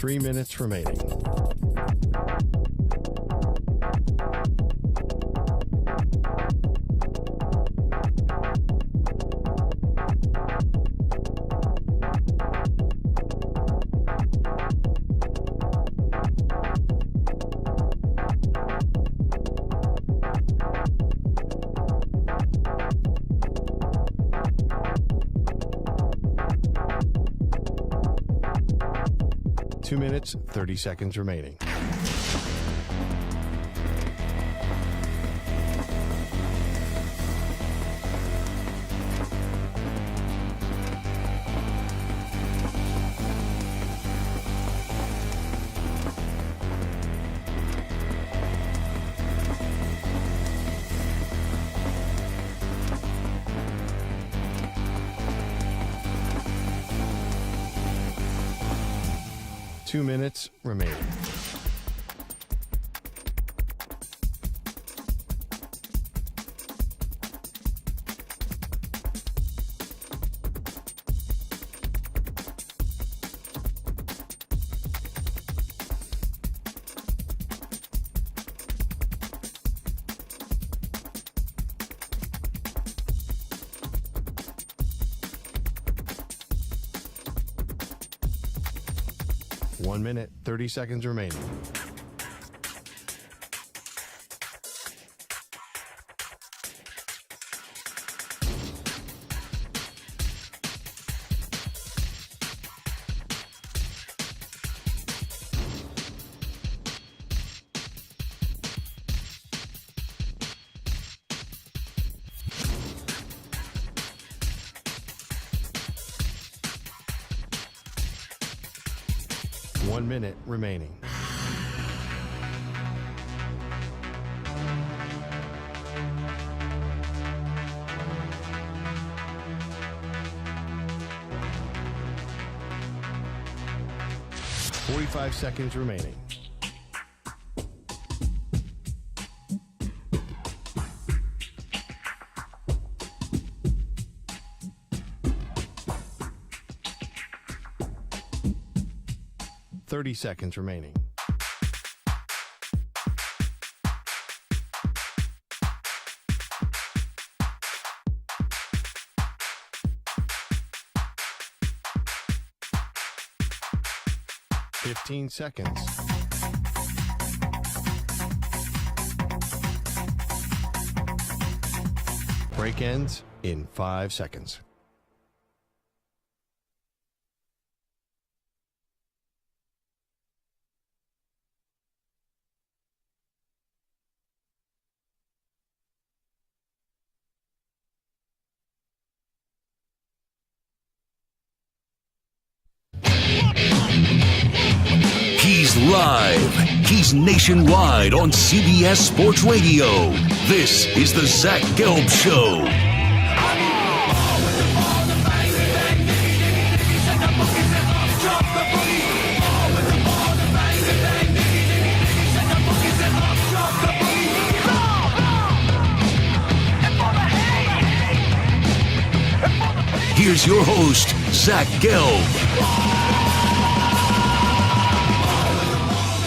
3 minutes remaining. Two minutes, 30 seconds remaining. Two minutes remaining. One minute, 30 seconds remaining. One minute remaining. Forty-five seconds remaining. Thirty seconds remaining. Fifteen seconds. Break ends in 5 seconds. He's live. He's nationwide on CBS Sports Radio. This is the Zach Gelb Show. Here's your host, Zach Gelb.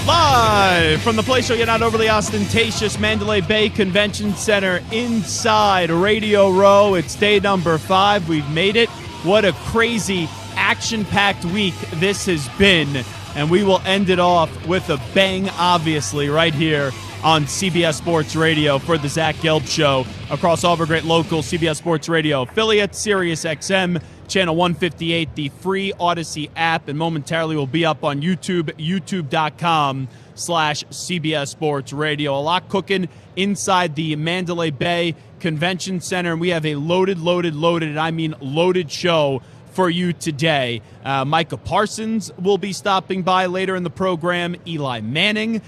Live from the place you'll get not overly ostentatious Mandalay Bay Convention Center inside Radio Row. It's day number 5. We've made it. What a crazy, action-packed week this has been. And we will end it off with a bang, obviously, right here on CBS Sports Radio for the Zach Gelb Show across all of our great local CBS Sports Radio affiliates, Sirius XM, Channel 158, the free Odyssey app, and momentarily will be up on YouTube, youtube.com/CBS Sports Radio. A lot cooking inside the Mandalay Bay Convention Center, and we have a loaded, and I mean loaded show for you today. Micah Parsons will be stopping by later in the program, Eli Manning,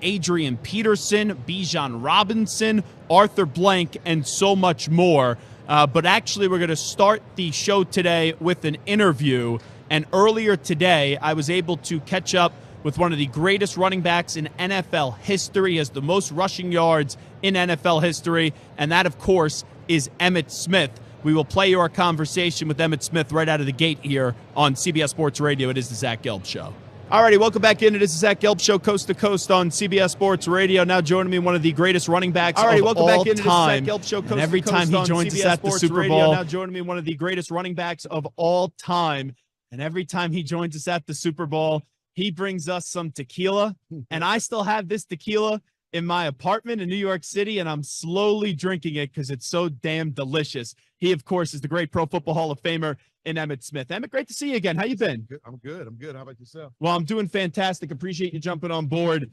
Adrian Peterson, Bijan Robinson, Arthur Blank, and so much more. But actually, we're going to start the show today with an interview. And earlier today, I was able to catch up with one of the greatest running backs in NFL history. He has the most rushing yards in NFL history. And that, of course, is Emmitt Smith. We will play your conversation with Emmitt Smith right out of the gate here on CBS Sports Radio. It is the Zach Gelb Show. All righty, welcome back in. It is the Zach Gelb Show, coast to coast on CBS Sports Radio. Now joining me, one of the greatest running backs of all time. All right, welcome back in. It is Zach Gelb Show, coast to coast. And every time he joins us at the Super Bowl, now joining me, one of the greatest running backs of all time. And every time he joins us at the Super Bowl, he brings us some tequila. And I still have this tequila in my apartment in New York City, and I'm slowly drinking it because it's so damn delicious. He, of course, is the great Pro Football Hall of Famer in Emmitt Smith. Emmitt, great to see you again. How you been? I'm good. How about yourself? Well, I'm doing fantastic. Appreciate you jumping on board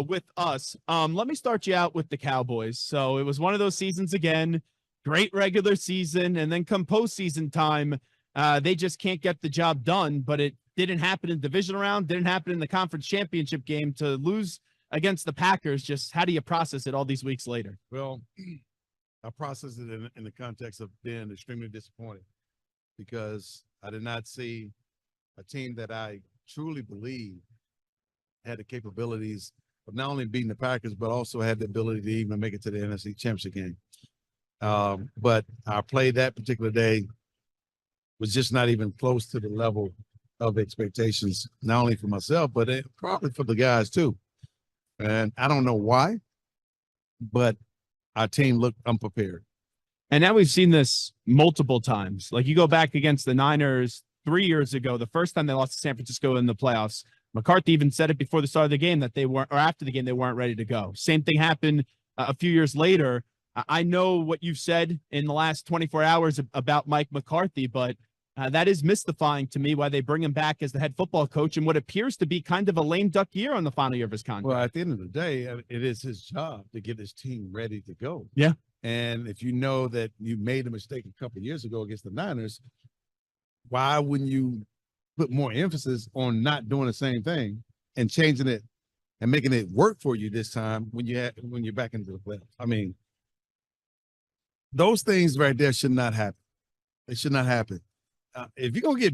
with us. Let me start you out with the Cowboys. So it was one of those seasons again, great regular season, and then come postseason time, they just can't get the job done. But it didn't happen in the divisional round, didn't happen in the conference championship game to lose against the Packers. Just how do you process it all these weeks later? Well, I process it in the context of being extremely disappointed because I did not see a team that I truly believe had the capabilities of not only beating the Packers, but also had the ability to even make it to the NFC Championship game. But our play that particular day was just not even close to the level of expectations, not only for myself, but probably for the guys too. And I don't know why, but our team looked unprepared. And now we've seen this multiple times. Like you go back against the Niners 3 years ago, the first time they lost to San Francisco in the playoffs. McCarthy even said it before the start of the game that they weren't, or after the game, they weren't ready to go. Same thing happened a few years later. I know what you've said in the last 24 hours about Mike McCarthy, but that is mystifying to me why they bring him back as the head football coach in what appears to be kind of a lame duck year on the final year of his contract. Well, at the end of the day, it is his job to get his team ready to go. Yeah. And if you know that you made a mistake a couple of years ago against the Niners, why wouldn't you put more emphasis on not doing the same thing and changing it and making it work for you this time when you're back into the playoffs? I mean, those things right there should not happen. It should not happen. If you're going to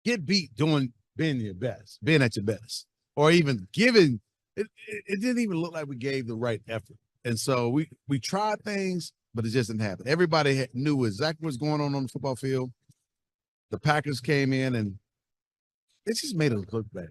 get beat doing being your best, being at your best, or even giving it didn't even look like we gave the right effort. And so we tried things, but it just didn't happen. Everybody knew exactly what's going on the football field. The Packers came in and it just made us look bad.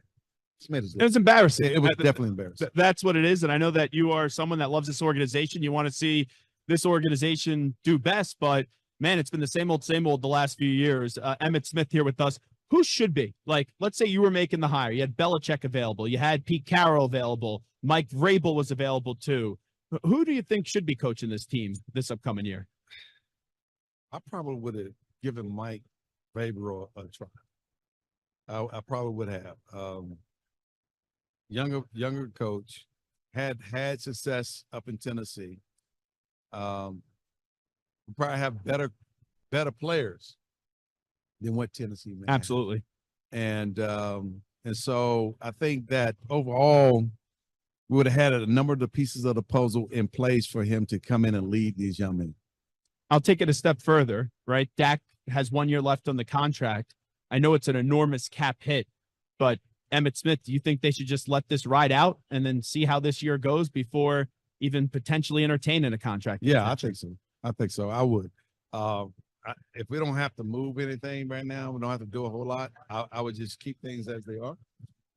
It was embarrassing. It was definitely embarrassing. That's what it is. And I know that you are someone that loves this organization. You want to see this organization do best, but man, it's been the same old the last few years. Emmitt Smith here with us. Who should be? Like, let's say you were making the hire. You had Belichick available. You had Pete Carroll available. Mike Vrabel was available too. Who do you think should be coaching this team this upcoming year? I probably would have given Mike Vrabel a try. I probably would have. Younger coach, had success up in Tennessee. Probably have better players than what Tennessee may Absolutely. Have. And so I think that overall we would have had a number of the pieces of the puzzle in place for him to come in and lead these young men. I'll take it a step further, right? Dak has 1 year left on the contract. I know it's an enormous cap hit, but Emmitt Smith, do you think they should just let this ride out and then see how this year goes before even potentially entertaining a contract? Yeah, I think so. I would. If we don't have to move anything right now, we don't have to do a whole lot. I would just keep things as they are.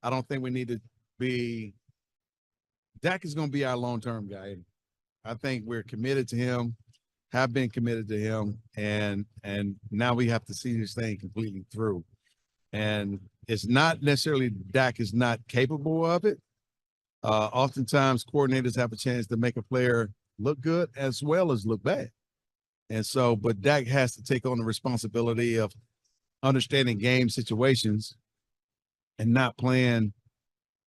I don't think we need to be – Dak is going to be our long-term guy. I think we're committed to him, have been committed to him, and now we have to see this thing completely through. And it's not necessarily Dak is not capable of it. Oftentimes, coordinators have a chance to make a player look good as well as look bad. And so, but Dak has to take on the responsibility of understanding game situations and not playing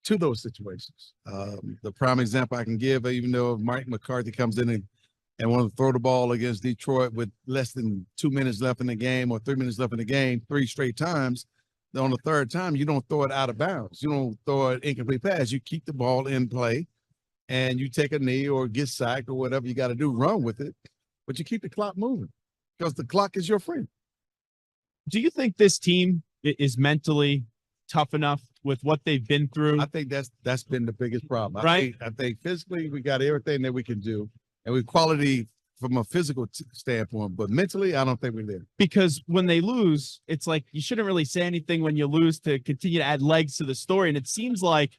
to those situations. The prime example I can give, even though Mike McCarthy comes in and want to throw the ball against Detroit with less than 2 minutes left in the game or 3 minutes left in the game, 3 straight times, on the third time, you don't throw it out of bounds. You don't throw it incomplete pass. You keep the ball in play and you take a knee or get sacked or whatever you got to do, run with it, but you keep the clock moving because the clock is your friend. Do you think this team is mentally tough enough with what they've been through? I think that's been the biggest problem. Right. I think physically we got everything that we can do, and we quality from a physical standpoint, but mentally, I don't think we're there. Because when they lose, it's like you shouldn't really say anything when you lose to continue to add legs to the story. And it seems like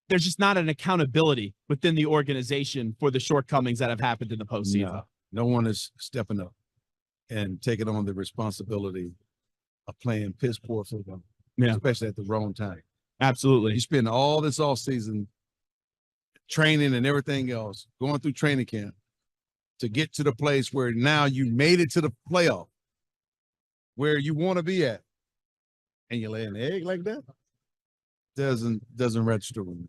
there's just not an accountability within the organization for the shortcomings that have happened in the postseason. No one is stepping up and taking on the responsibility of playing piss poor football, especially at the wrong time. Absolutely. You spend all this off season training and everything else, going through training camp to get to the place where now you made it to the playoff where you want to be at, and you lay an egg like that. Doesn't register with me.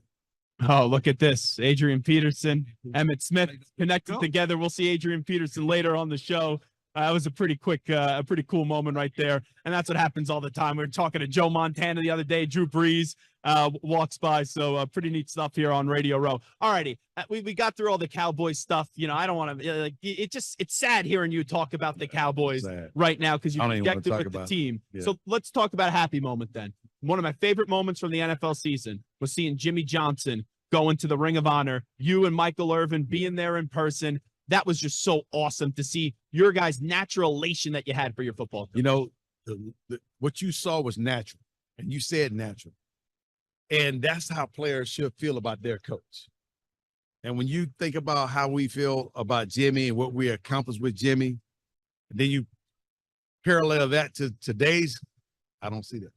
Oh, look at this. Adrian Peterson, Emmitt Smith connected together. We'll see Adrian Peterson later on the show. That was a pretty cool moment right there. And that's what happens all the time. We were talking to Joe Montana the other day. Drew Brees walks by. So pretty neat stuff here on Radio Row. All righty. We got through all the Cowboys stuff. You know, I don't want to it's sad hearing you talk about the Cowboys right now because you're connected with the team. Yeah. So let's talk about a happy moment then. One of my favorite moments from the NFL season was seeing Jimmy Johnson go into the Ring of Honor, you and Michael Irvin being there in person. That was just so awesome to see your guys' natural elation that you had for your football team. You know, what you saw was natural, and you said natural. And that's how players should feel about their coach. And when you think about how we feel about Jimmy and what we accomplished with Jimmy, and then you parallel that to today's, I don't see that.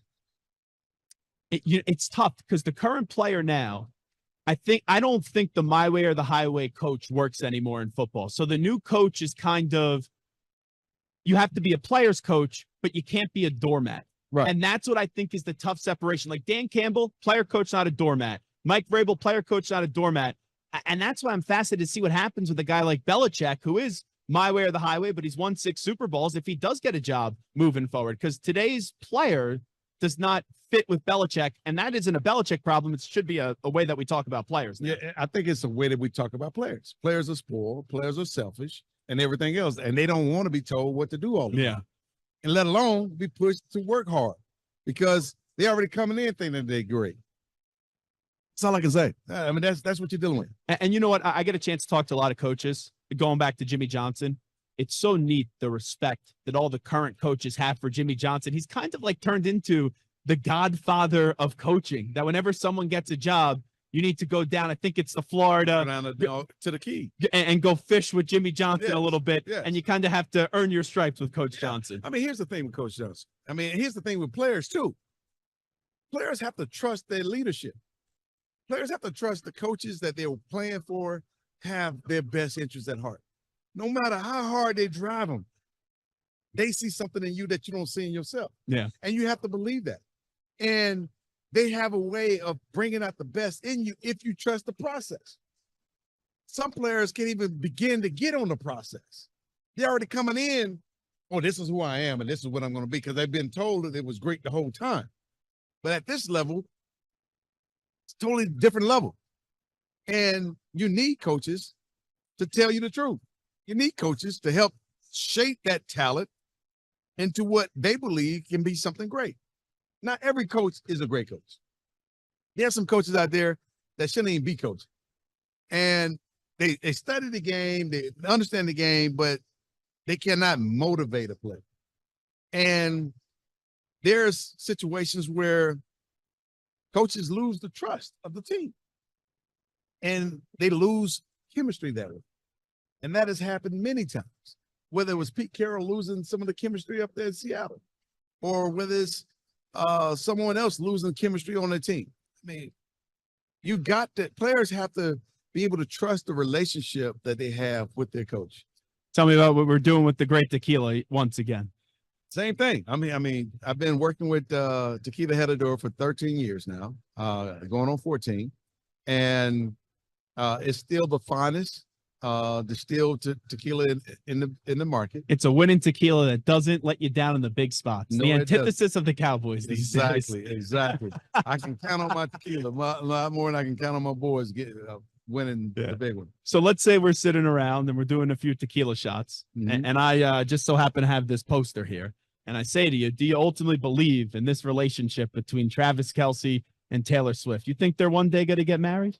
It's tough because the current player now, I don't think the my way or the highway coach works anymore in football. So the new coach is kind of, you have to be a player's coach, but you can't be a doormat. Right. And that's what I think is the tough separation. Like Dan Campbell, player coach, not a doormat. Mike Vrabel, player coach, not a doormat. And that's why I'm fascinated to see what happens with a guy like Belichick, who is my way or the highway, but he's won 6 Super Bowls if he does get a job moving forward. Because today's player does not fit with Belichick, and that isn't a Belichick problem. It should be a way that we talk about players now. Yeah, I think it's a way that we talk about players. Players are spoiled, players are selfish, and everything else, and they don't want to be told what to do all the time. And let alone be pushed to work hard because they already coming in thinking they're great. That's all I can say. I mean, that's what you're dealing with. And you know what? I get a chance to talk to a lot of coaches. Going back to Jimmy Johnson, it's so neat, the respect that all the current coaches have for Jimmy Johnson. He's kind of like turned into the godfather of coaching, that whenever someone gets a job, you need to go down. I think it's the Florida to the key and go fish with Jimmy Johnson a little bit. Yes. And you kind of have to earn your stripes with Coach Johnson. I mean, here's the thing with Coach Johnson. I mean, here's the thing with players too. Players have to trust their leadership. Players have to trust the coaches that they're playing for have their best interests at heart. No matter how hard they drive them, they see something in you that you don't see in yourself. Yeah. And you have to believe that. And they have a way of bringing out the best in you if you trust the process. Some players can't even begin to get on the process. They're already coming in, oh, this is who I am and this is what I'm going to be, because they've been told that it was great the whole time. But at this level, it's a totally different level. And you need coaches to tell you the truth. You need coaches to help shape that talent into what they believe can be something great. Not every coach is a great coach. There are some coaches out there that shouldn't even be coaching. And they study the game, they understand the game, but they cannot motivate a player. And there's situations where coaches lose the trust of the team. And they lose chemistry that way. And that has happened many times. Whether it was Pete Carroll losing some of the chemistry up there in Seattle, or whether it's someone else losing chemistry on their team. I mean, you got that. Players have to be able to trust the relationship that they have with their coach. Tell me about what we're doing with the great tequila once again. Same thing. I mean, I've been working with Tequila Hedador for 13 years now, going on 14, and it's still the finest distilled tequila in the market. It's a winning tequila that doesn't let you down in the big spots. No, the antithesis of the Cowboys these days. Exactly. I can count on my tequila a lot more than I can count on my boys winning the big one. So let's say we're sitting around and we're doing a few tequila shots, and I just so happen to have this poster here, and I say to you, do you ultimately believe in this relationship between Travis Kelce and Taylor Swift? You think they're one day going to get married?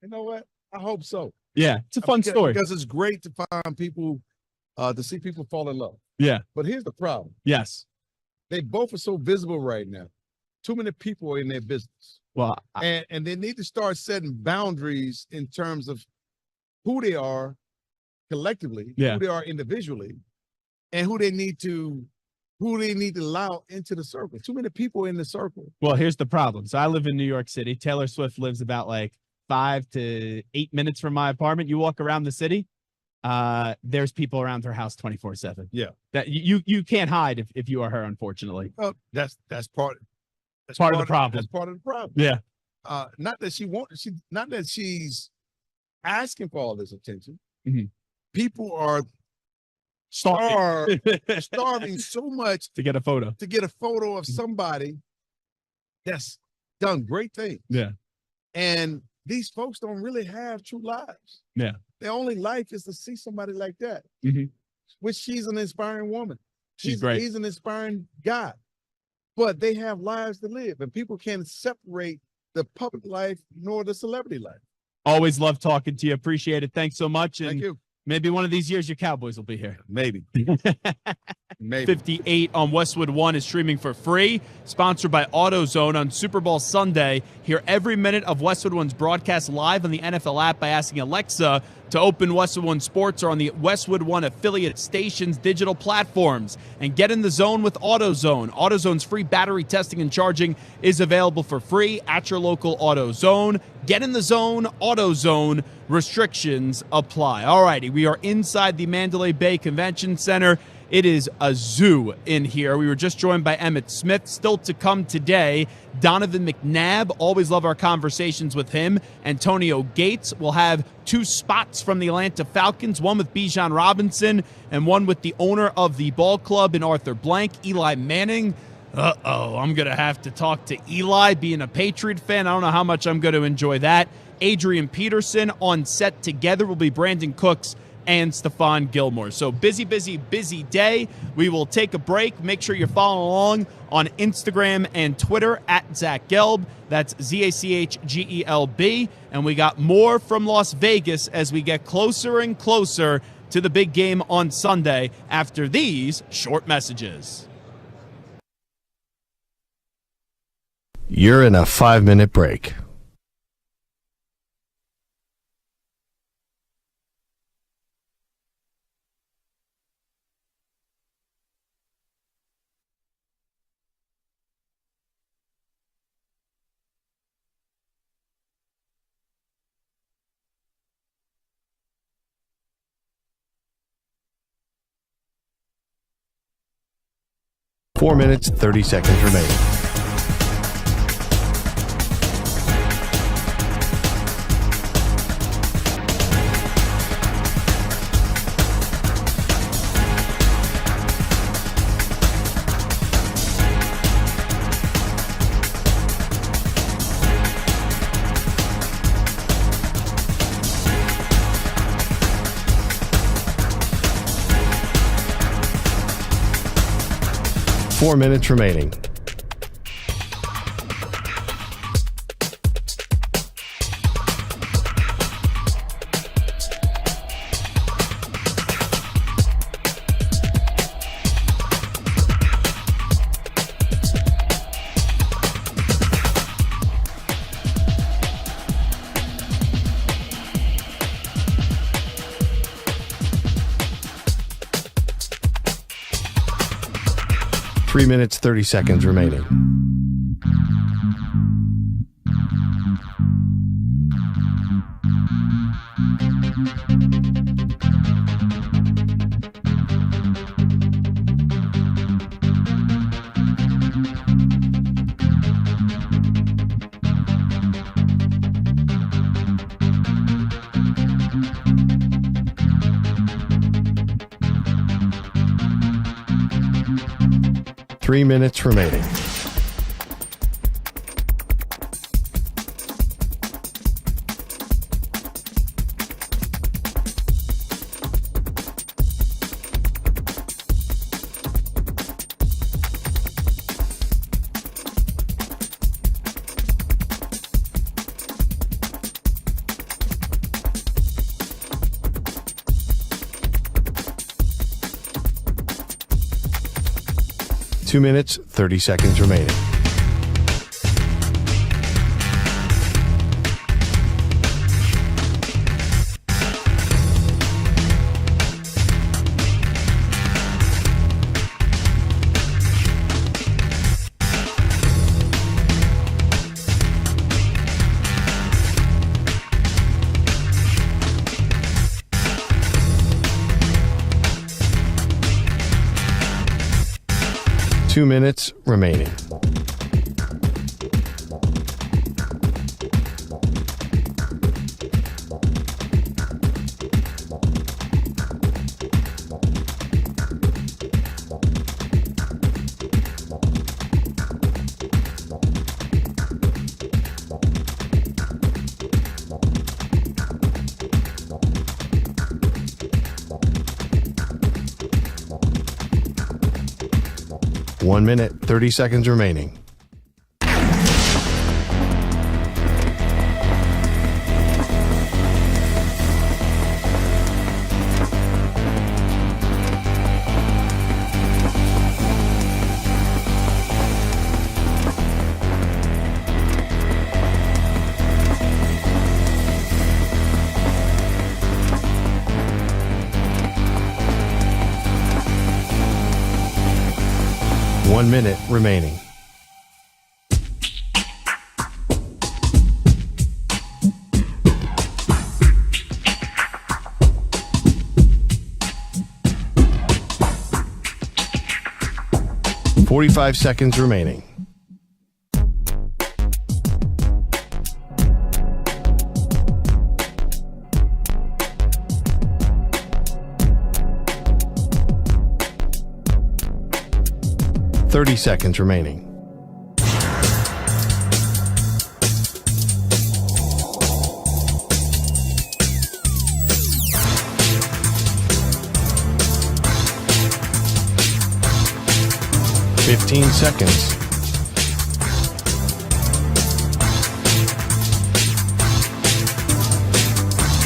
You know what? I hope so. Yeah, it's a fun story. Because it's great to find people, to see people fall in love. Yeah. But here's the problem. Yes. They both are so visible right now. Too many people are in their business. Well, and they need to start setting boundaries in terms of who they are collectively, who they are individually, and who they need to allow into the circle. Too many people in the circle. Well, here's the problem. So I live in New York City. Taylor Swift lives about like 5 to 8 minutes from my apartment. You walk around the city, there's people around her house 24/7. Yeah. That you can't hide if you are her, unfortunately. Well, that's part of the problem. That's part of the problem. Yeah. Not that she's asking for all this attention. Mm-hmm. People are starving so much to get a photo of somebody that's done great things. Yeah. And these folks don't really have true lives. Yeah. Their only life is to see somebody like that, which she's an inspiring woman. She's great. He's an inspiring guy. But they have lives to live, and people can't separate the public life nor the celebrity life. Always love talking to you. Appreciate it. Thanks so much. And thank you. Maybe one of these years your Cowboys will be here. Maybe. Maybe. 58 on Westwood One is streaming for free. Sponsored by AutoZone on Super Bowl Sunday. Hear every minute of Westwood One's broadcast live on the NFL app by asking Alexa to open Westwood One Sports or on the Westwood One affiliate stations' digital platforms. And get in the zone with AutoZone. AutoZone's free battery testing and charging is available for free at your local AutoZone. Get in the zone, AutoZone. Restrictions apply. All righty, we are inside the Mandalay Bay Convention Center. It is a zoo in here. We were just joined by Emmitt Smith. Still to come today, Donovan McNabb. Always love our conversations with him. Antonio Gates will have 2 spots from the Atlanta Falcons, one with Bijan Robinson and one with the owner of the ball club in Arthur Blank, Eli Manning. I'm going to have to talk to Eli, being a Patriot fan. I don't know how much I'm going to enjoy that. Adrian Peterson on set together will be Brandin Cooks and Stephon Gilmore. So busy day. We will take a break. Make sure you're following along on Instagram and Twitter at Zach Gelb. That's ZACHGELB. And we got more from Las Vegas as we get closer and closer to the big game on Sunday after these short messages. You're in a 5-minute break. Four minutes, 30 seconds remaining. Four minutes remaining. Three minutes, 30 seconds remaining. Three minutes remaining. 2 minutes, 30 seconds remaining. Two minutes remaining. One minute, 30 seconds remaining. One minute remaining. .45 seconds remaining. .30 seconds remaining. .15 seconds.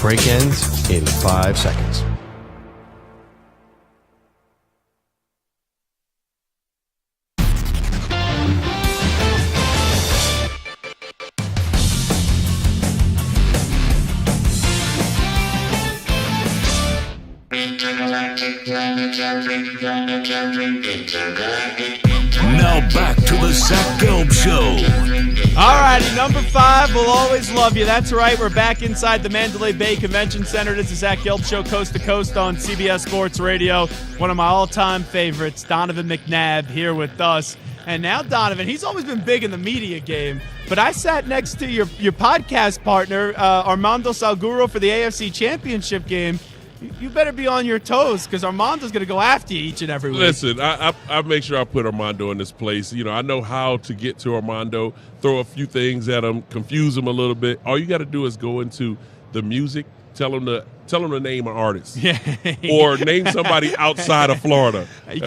Break ends in 5 seconds. Now back to the Zach Gelb Show. All righty, number 5, we'll always love you. That's right, we're back inside the Mandalay Bay Convention Center. This is Zach Gelb Show, coast to coast on CBS Sports Radio. One of my all-time favorites, Donovan McNabb, here with us. And now Donovan, he's always been big in the media game, but I sat next to your podcast partner, Armando Salguero, for the AFC Championship game. You better be on your toes because Armando's going to go after you each and every week. Listen, I make sure I put Armando in this place. You know, I know how to get to Armando, throw a few things at him, confuse him a little bit. All you got to do is go into the music, tell him to name an artist, or name somebody outside of Florida. He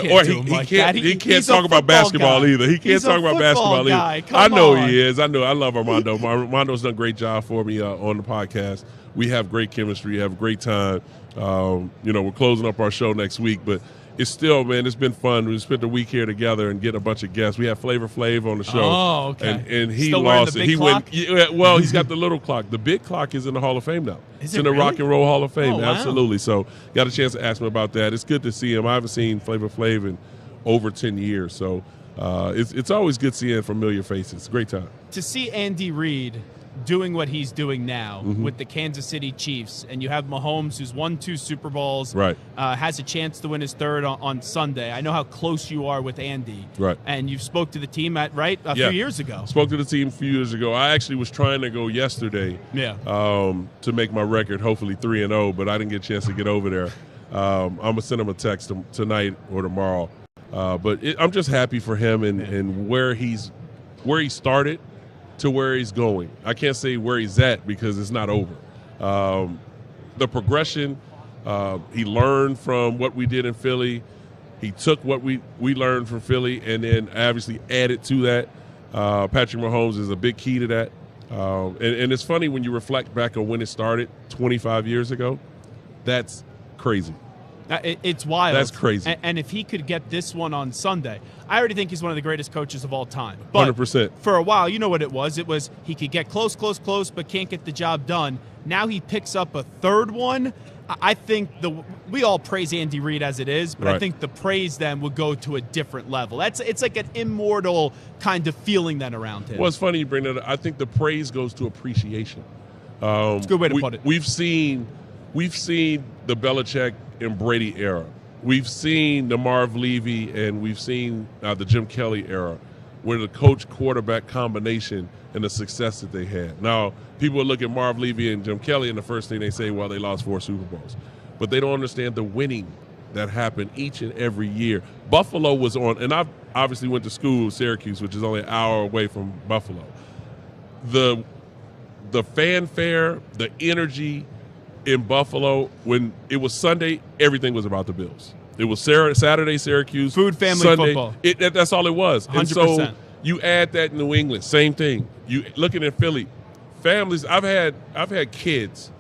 can't talk about basketball either. He can't talk about basketball either. I know he is. I love Armando. Armando's done a great job for me on the podcast. We have great chemistry. Have a great time. We're closing up our show next week, but it's still, man, it's been fun. We spent a week here together and getting a bunch of guests. We have Flavor Flav on the show. Oh, okay. And he still lost it. He went. Well, he's got the little clock. The big clock is in the Hall of Fame now. Is it's it in the really? Rock and Roll Hall of Fame. Oh, wow. Absolutely. So got a chance to ask him about that. It's good to see him. I haven't seen Flavor Flav in over 10 years. So it's always good seeing familiar faces. Great time. To see Andy Reid doing what he's doing now with the Kansas City Chiefs, and you have Mahomes, who's won 2 Super Bowls, right? Has a chance to win his 3rd on Sunday. I know how close you are with Andy, right? And you spoke to the team a few years ago. Spoke to the team a few years ago. I actually was trying to go yesterday, to make my record, hopefully 3-0, but I didn't get a chance to get over there. I'm gonna send him a text tonight or tomorrow. But I'm just happy for him and where he started to where he's going. I can't say where he's at because it's not over. The progression, he learned from what we did in Philly. He took what we learned from Philly and then obviously added to that. Patrick Mahomes is a big key to that. And it's funny when you reflect back on when it started 25 years ago. That's crazy. It's wild. That's crazy. And if he could get this one on Sunday, I already think he's one of the greatest coaches of all time. But 100%. For a while, you know what it was? It was he could get close, but can't get the job done. Now he picks up a third one. I think we all praise Andy Reid as it is, but I think the praise then would go to a different level. It's like an immortal kind of feeling then around him. Well, it's funny you bring that up. I think the praise goes to appreciation. It's a good way to put it. We've seen the Belichick and Brady era. We've seen the Marv Levy and we've seen the Jim Kelly era, where the coach-quarterback combination and the success that they had. Now, people look at Marv Levy and Jim Kelly, and the first thing they say, well, they lost 4 Super Bowls. But they don't understand the winning that happened each and every year. Buffalo was on, and I obviously went to school, Syracuse, which is only an hour away from Buffalo. The fanfare, the energy in Buffalo, when it was Sunday, everything was about the Bills. It was Saturday, Syracuse. Food, family, Sunday, football. That's all it was. 100%. And so you add that in New England, same thing. You looking at Philly, families. I've had kids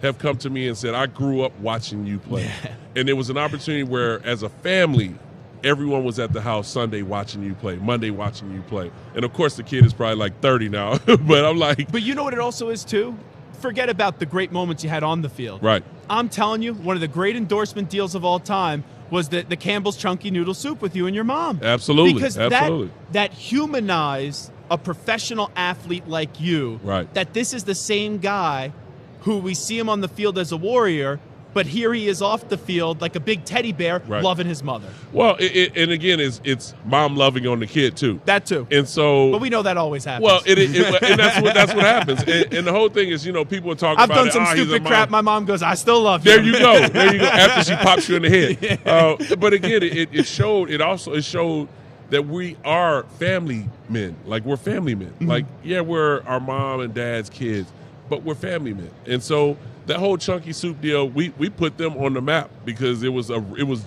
have come to me and said, I grew up watching you play. Yeah. And there was an opportunity where, as a family, everyone was at the house Sunday watching you play, Monday watching you play. And, of course, the kid is probably like 30 now. But I'm like. But you know what it also is, too? Forget about the great moments you had on the field. Right. I'm telling you, one of the great endorsement deals of all time was the Campbell's Chunky Noodle Soup with you and your mom. Absolutely. Because Absolutely. that humanized a professional athlete like you. Right. That this is the same guy who we see him on the field as a warrior, but here he is off the field like a big teddy bear loving his mother. Well, and again, it's mom loving on the kid, too. That, too. And so. But we know that always happens. Well, and that's what happens. And the whole thing is, people are talking I've about done some stupid crap. My mom goes, I still love you. you. There you go. After she pops you in the head. But again, it showed that we are family men. Like, we're family men. Mm-hmm. Like, yeah, we're our mom and dad's kids, but we're family men. And so that whole Chunky Soup deal, we put them on the map because it was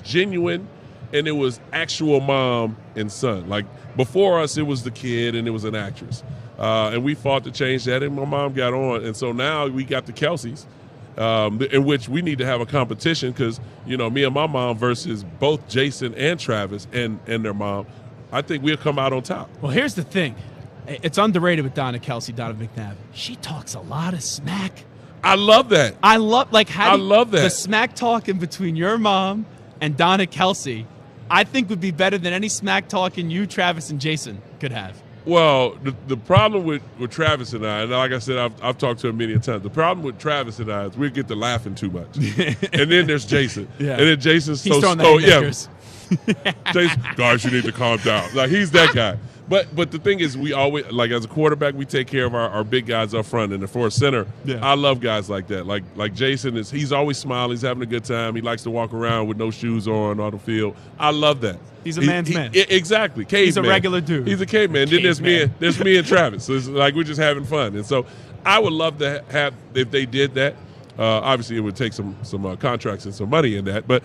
genuine and it was actual mom and son. Like, before us, it was the kid and it was an actress. And we fought to change that, and my mom got on. And so now we got the Kelseys, in which we need to have a competition because, me and my mom versus both Jason and Travis and their mom, I think we'll come out on top. Well, here's the thing. It's underrated with Donovan McNabb. She talks a lot of smack. I love that. I love that. The smack talking between your mom and Donna Kelsey, I think would be better than any smack talking you, Travis, and Jason could have. Well, the problem with Travis and I, and like I said, I've talked to him many times. The problem with Travis and I is we get to laughing too much. And then there's Jason. Yeah. And then Jason's He's so slow. Yeah. Jason, guys, you need to calm down. Like, he's that guy. But the thing is, we always, like, as a quarterback, we take care of our big guys up front. And for a center, I love guys like that. Like Jason he's always smiling. He's having a good time. He likes to walk around with no shoes on the field. I love that. He's a man's man. Exactly. Caveman. He's a regular dude. He's a caveman. Then there's me and Travis. So it's like we're just having fun. And so I would love to have, if they did that, obviously it would take some contracts and some money in that. But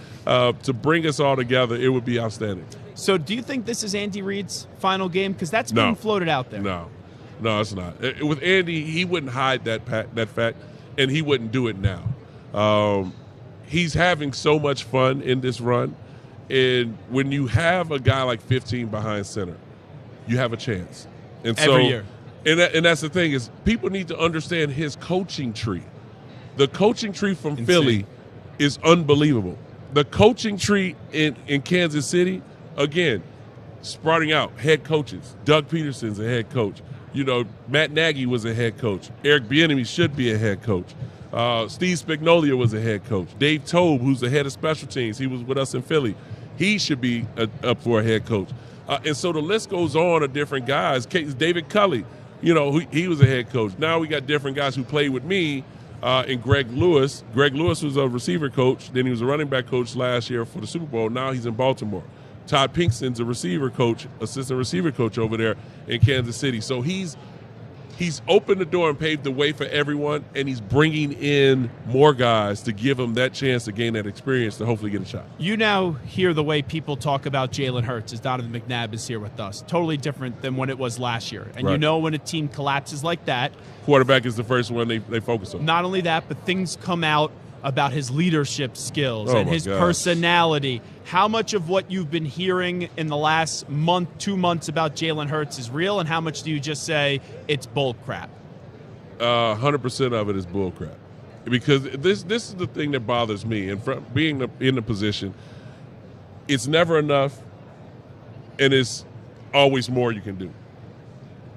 to bring us all together, it would be outstanding. So do you think this is Andy Reid's final game? Because that's being floated out there. No, it's not. With Andy, he wouldn't hide that fact, and he wouldn't do it now. He's having so much fun in this run. And when you have a guy like 15 behind center, you have a chance. And so, every year. And that's the thing is people need to understand his coaching tree. The coaching tree from Philly is unbelievable. The coaching tree in Kansas City, again, sprouting out head coaches. Doug Peterson's a head coach. Matt Nagy was a head coach. Eric Bieniemy should be a head coach. Steve Spagnuolo was a head coach. Dave Tobe, who's the head of special teams, he was with us in Philly. He should be up for a head coach. And so the list goes on of different guys. David Culley, he was a head coach. Now we got different guys who played with me. And Greg Lewis. Greg Lewis was a receiver coach. Then he was a running back coach last year for the Super Bowl. Now he's in Baltimore. Todd Pinkston's a receiver coach, assistant receiver coach over there in Kansas City. So he's opened the door and paved the way for everyone, and he's bringing in more guys to give them that chance to gain that experience to hopefully get a shot. You now hear the way people talk about Jalen Hurts as Donovan McNabb is here with us. Totally different than when it was last year. And when a team collapses like that, quarterback is the first one they focus on. Not only that, but things come out about his leadership skills Oh and my his gosh. personality. How much of what you've been hearing in the last month, 2 months about Jalen Hurts is real, and how much do you just say it's bull crap? 100% of it is bullcrap, because this is the thing that bothers me. And from being in the position, it's never enough, and it's always more you can do.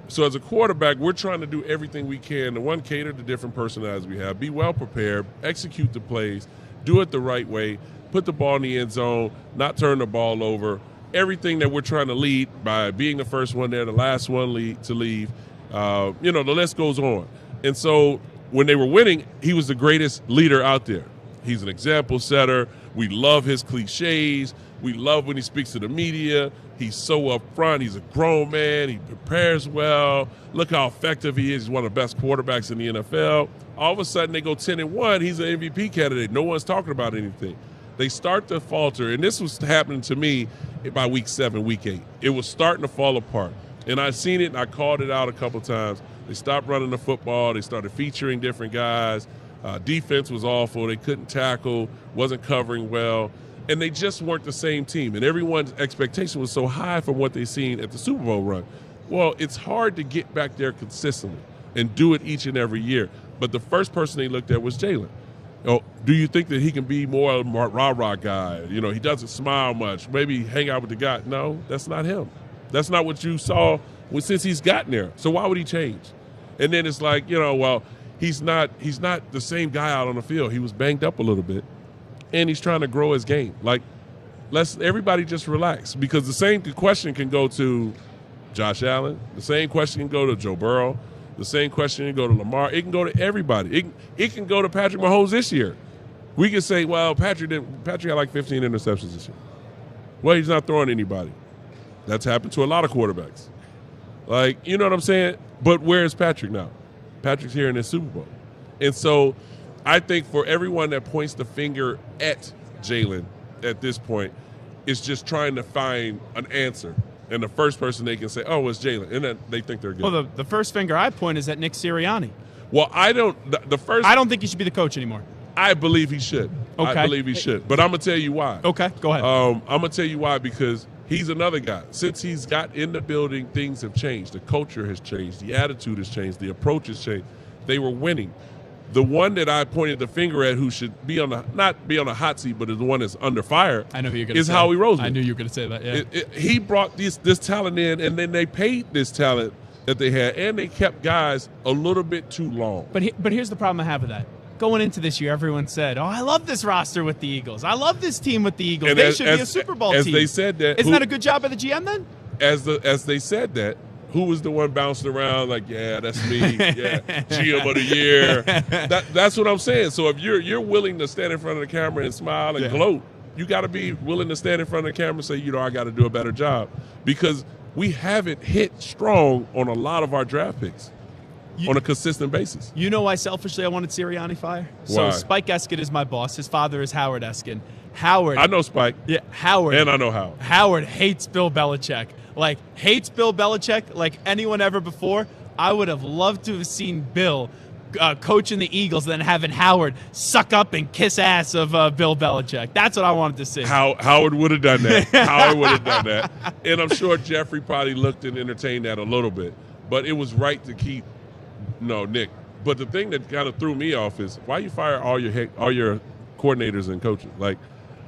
So as a quarterback, we're trying to do everything we can to, one, cater to different personalities we have, be well prepared, execute the plays, do it the right way, put the ball in the end zone, not turn the ball over. Everything that we're trying to lead by being the first one there, the last one to leave. The list goes on. And so when they were winning, he was the greatest leader out there. He's an example setter. We love his cliches. We love when he speaks to the media. He's so upfront. He's a grown man. He prepares well. Look how effective he is. He's one of the best quarterbacks in the NFL. All of a sudden, they go 10-1. He's an MVP candidate. No one's talking about anything. They start to falter, and this was happening to me by week 7, week 8. It was starting to fall apart, and I've seen it, and I called it out a couple times. They stopped running the football. They started featuring different guys. Defense was awful. They couldn't tackle, wasn't covering well. And they just weren't the same team. And everyone's expectation was so high from what they've seen at the Super Bowl run. Well, it's hard to get back there consistently and do it each and every year. But the first person they looked at was Jalen. Do you think that he can be more a rah-rah guy? He doesn't smile much. Maybe hang out with the guy. No, that's not him. That's not what you saw since he's gotten there. So why would he change? And then it's like, he's not the same guy out on the field. He was banged up a little bit. And he's trying to grow his game. Let's everybody just relax, because the same question can go to Josh Allen. The same question can go to Joe Burrow. The same question can go to Lamar. It can go to everybody. It can go to Patrick Mahomes this year. We can say, well, Patrick had like 15 interceptions this year. Well, he's not throwing anybody. That's happened to a lot of quarterbacks. You know what I'm saying? But where is Patrick now? Patrick's here in the Super Bowl. And so I think for everyone that points the finger at Jalen at this point is just trying to find an answer. And the first person they can say, oh, it's Jalen. And then they think they're good. Well, the first finger I point is at Nick Sirianni. Well, I don't think he should be the coach anymore. I believe he should. Okay. I believe he should. But I'm going to tell you why. Okay, go ahead. I'm going to tell you why, because he's another guy. Since he's got in the building, things have changed. The culture has changed. The attitude has changed. The approach has changed. They were winning. The one that I pointed the finger at, who should be not be on a hot seat, but is the one that's under fire, I know who you're going to say. Is Howie Roseman. I knew you were going to say that, yeah. He brought this talent in, and then they paid this talent that they had, and they kept guys a little bit too long. But here's the problem I have with that. Going into this year, everyone said, I love this roster with the Eagles. I love this team with the Eagles. And they should be a Super Bowl team. As they said that. Isn't that a good job by the GM then? As they said that, who was the one bouncing around like, yeah, that's me, yeah, GM of the year. That's what I'm saying. So if you're willing to stand in front of the camera and smile and gloat, you got to be willing to stand in front of the camera and say, I got to do a better job, because we haven't hit strong on a lot of our draft picks on a consistent basis. You know why selfishly I wanted Sirianni fired? Why? So Spike Eskin is my boss. His father is Howard Eskin. Howard. I know Spike. Yeah, Howard. And I know Howard. Howard hates Bill Belichick. Hates Bill Belichick like anyone ever before. I would have loved to have seen Bill coaching the Eagles, then having Howard suck up and kiss ass of Bill Belichick. That's what I wanted to see. Howard would have done that. Howard would have done that. And I'm sure Jeffrey probably looked and entertained that a little bit. But it was right to keep Nick. But the thing that kind of threw me off is, why you fire all your coordinators and coaches?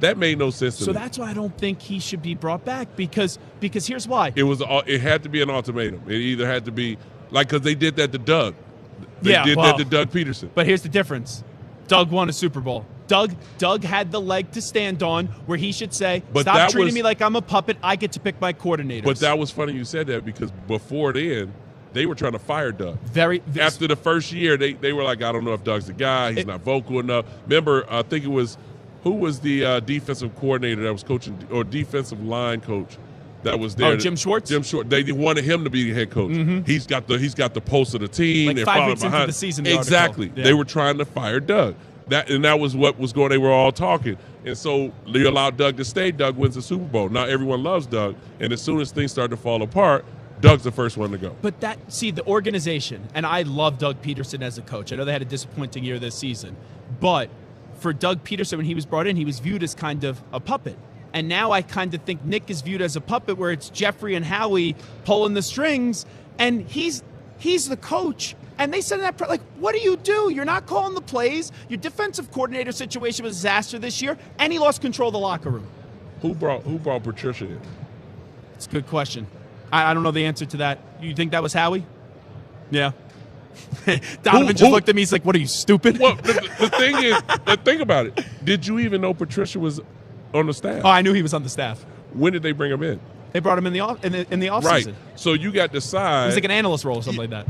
That made no sense to me. So that's why I don't think he should be brought back, because here's why. It had to be an ultimatum. It either had to be because they did that to Doug. They did that to Doug Peterson. But here's the difference. Doug won a Super Bowl. Doug had the leg to stand on where he should say, stop treating me like I'm a puppet. I get to pick my coordinators. But that was funny you said that, because before then, they were trying to fire Doug. After the first year, they were like, I don't know if Doug's the guy. He's not vocal enough. Remember, I think it was, who was the defensive coordinator that was coaching, or defensive line coach that was there? Oh, Jim Schwartz? Jim Schwartz. They wanted him to be the head coach. Mm-hmm. He's got the pulse of the team. Like 5 weeks into the season. Exactly. Yeah. They were trying to fire Doug. That was what was going. They were all talking. And so they allowed Doug to stay. Doug wins the Super Bowl. Now everyone loves Doug. And as soon as things start to fall apart, Doug's the first one to go. But the organization, and I love Doug Peterson as a coach. I know they had a disappointing year this season. But for Doug Peterson when he was brought in, he was viewed as kind of a puppet. And now I kind of think Nick is viewed as a puppet where it's Jeffrey and Howie pulling the strings, and he's the coach. And they said that, like, what do you do? You're not calling the plays. Your defensive coordinator situation was a disaster this year, and he lost control of the locker room. Who brought Patricia in? It's a good question. I don't know the answer to that. You think that was Howie? Yeah. Donovan just looked at me. He's like, what are you, stupid? Well, the thing is, think about it. Did you even know Patricia was on the staff? Oh, I knew he was on the staff. When did they bring him in? They brought him in the offseason. Right. So you got to decide. He was like an analyst role or something like that.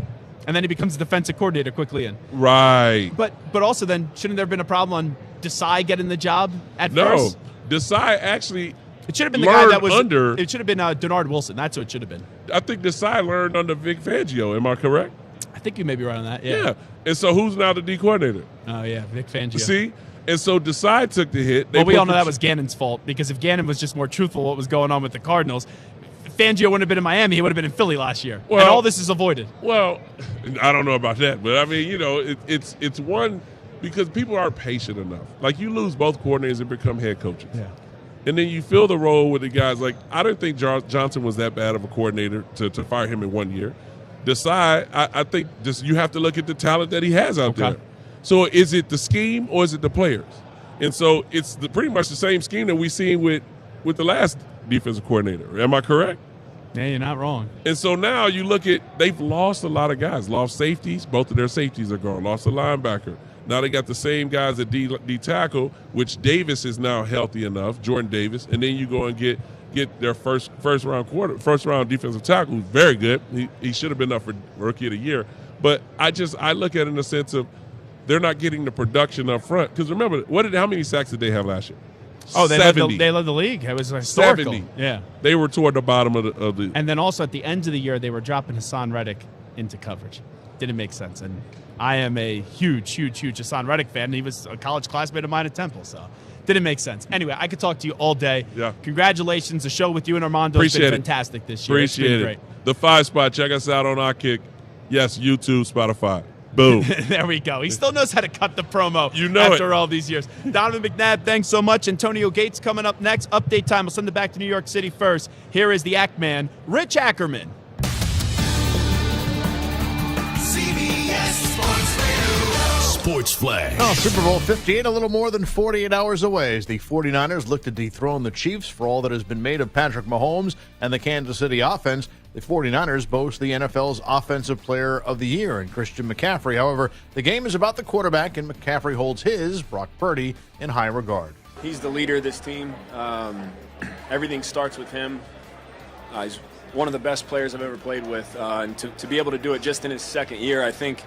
And then he becomes a defensive coordinator quickly in. Right. But also then, shouldn't there have been a problem on Desai getting the job at No. first? Desai actually It should have been the guy that was under. It should have been Denard Wilson. That's what it should have been. I think Desai learned under Vic Fangio. Am I correct? I think you may be right on that. Yeah. Yeah. And so who's now the D coordinator? Oh, yeah, Vic Fangio. See? And so Desai took the hit. Well, we all know that was Gannon's fault, because if Gannon was just more truthful what was going on with the Cardinals, Fangio wouldn't have been in Miami. He would have been in Philly last year. Well, and all this is avoided. Well, I don't know about that, but I mean, it's one because people aren't patient enough. Like, you lose both coordinators and become head coaches. Yeah. And then you fill the role with the guys. Like, I don't think Johnson was that bad of a coordinator to fire him in 1 year. Desai, I think just you have to look at the talent that he has out there. So is it the scheme or is it the players? And so it's pretty much the same scheme that we seen with the last defensive coordinator. Am I correct? Yeah, you're not wrong. And so now you look at, they've lost a lot of guys. Lost safeties. Both of their safeties are gone. Lost a linebacker. Now they got the same guys at D tackle, which Davis is now healthy enough, Jordan Davis. And then you go and get their first round defensive tackle, who's very good. He should have been up for Rookie of the Year. But I look at it in the sense of they're not getting the production up front. Because remember, how many sacks did they have last year? Oh, they 70. led the league. It was historical. 70. Yeah. They were toward the bottom of the. And then also at the end of the year, they were dropping Hassan Reddick into coverage. Didn't make sense. And I am a huge Hassan Reddick fan. He was a college classmate of mine at Temple, so didn't make sense. Anyway, I could talk to you all day. Yeah. Congratulations. The show with you and Armando has been fantastic this year. Appreciate it's been it. great. The 5 spot. Check us out on our kick. Yes, YouTube, Spotify. Boom. There we go. He still knows how to cut the promo after all these years. Donovan McNabb, thanks so much. Antonio Gates coming up next. Update time. We'll send it back to New York City first. Here is the Act Man, Rich Ackerman. CBS Sports Radio. Sports Flash. Oh, Super Bowl 58, a little more than 48 hours away as the 49ers look to dethrone the Chiefs for all that has been made of Patrick Mahomes and the Kansas City offense. The 49ers boast the NFL's Offensive Player of the Year in Christian McCaffrey. However, the game is about the quarterback, and McCaffrey holds his, Brock Purdy, in high regard. He's the leader of this team. Everything starts with him. He's one of the best players I've ever played with. And to be able to do it just in his second year, I think,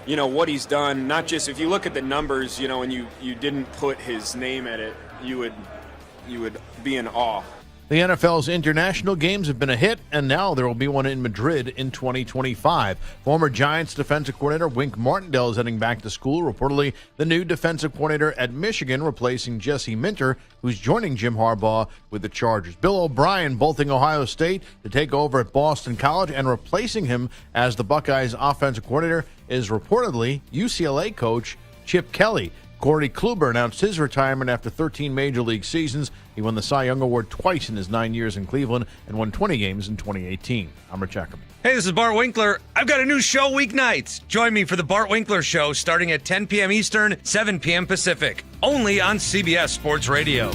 what he's done, not just if you look at the numbers, and you didn't put his name at it, you would be in awe. The NFL's international games have been a hit, and now there will be one in Madrid in 2025. Former Giants defensive coordinator Wink Martindale is heading back to school. Reportedly, the new defensive coordinator at Michigan, replacing Jesse Minter, who's joining Jim Harbaugh with the Chargers. Bill O'Brien bolting Ohio State to take over at Boston College, and replacing him as the Buckeyes offensive coordinator is reportedly UCLA coach Chip Kelly. Corey Kluber announced his retirement after 13 Major League seasons. He won the Cy Young Award twice in his 9 years in Cleveland and won 20 games in 2018. I'm Rich Ackerman. Hey, this is Bart Winkler. I've got a new show weeknights. Join me for the Bart Winkler Show starting at 10 p.m. Eastern, 7 p.m. Pacific, only on CBS Sports Radio.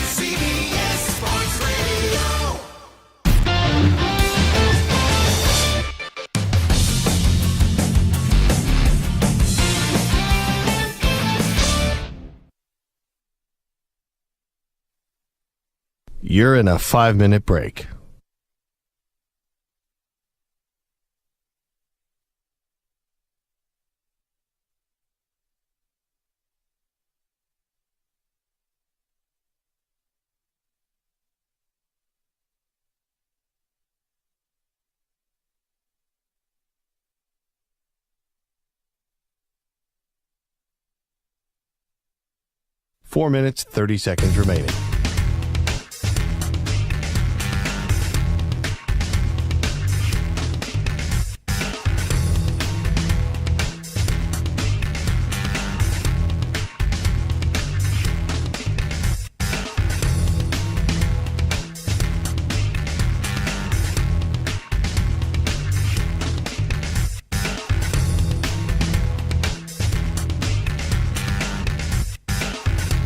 CBS Sports Radio. You're in a 5-minute break. Four minutes, 30 seconds remaining.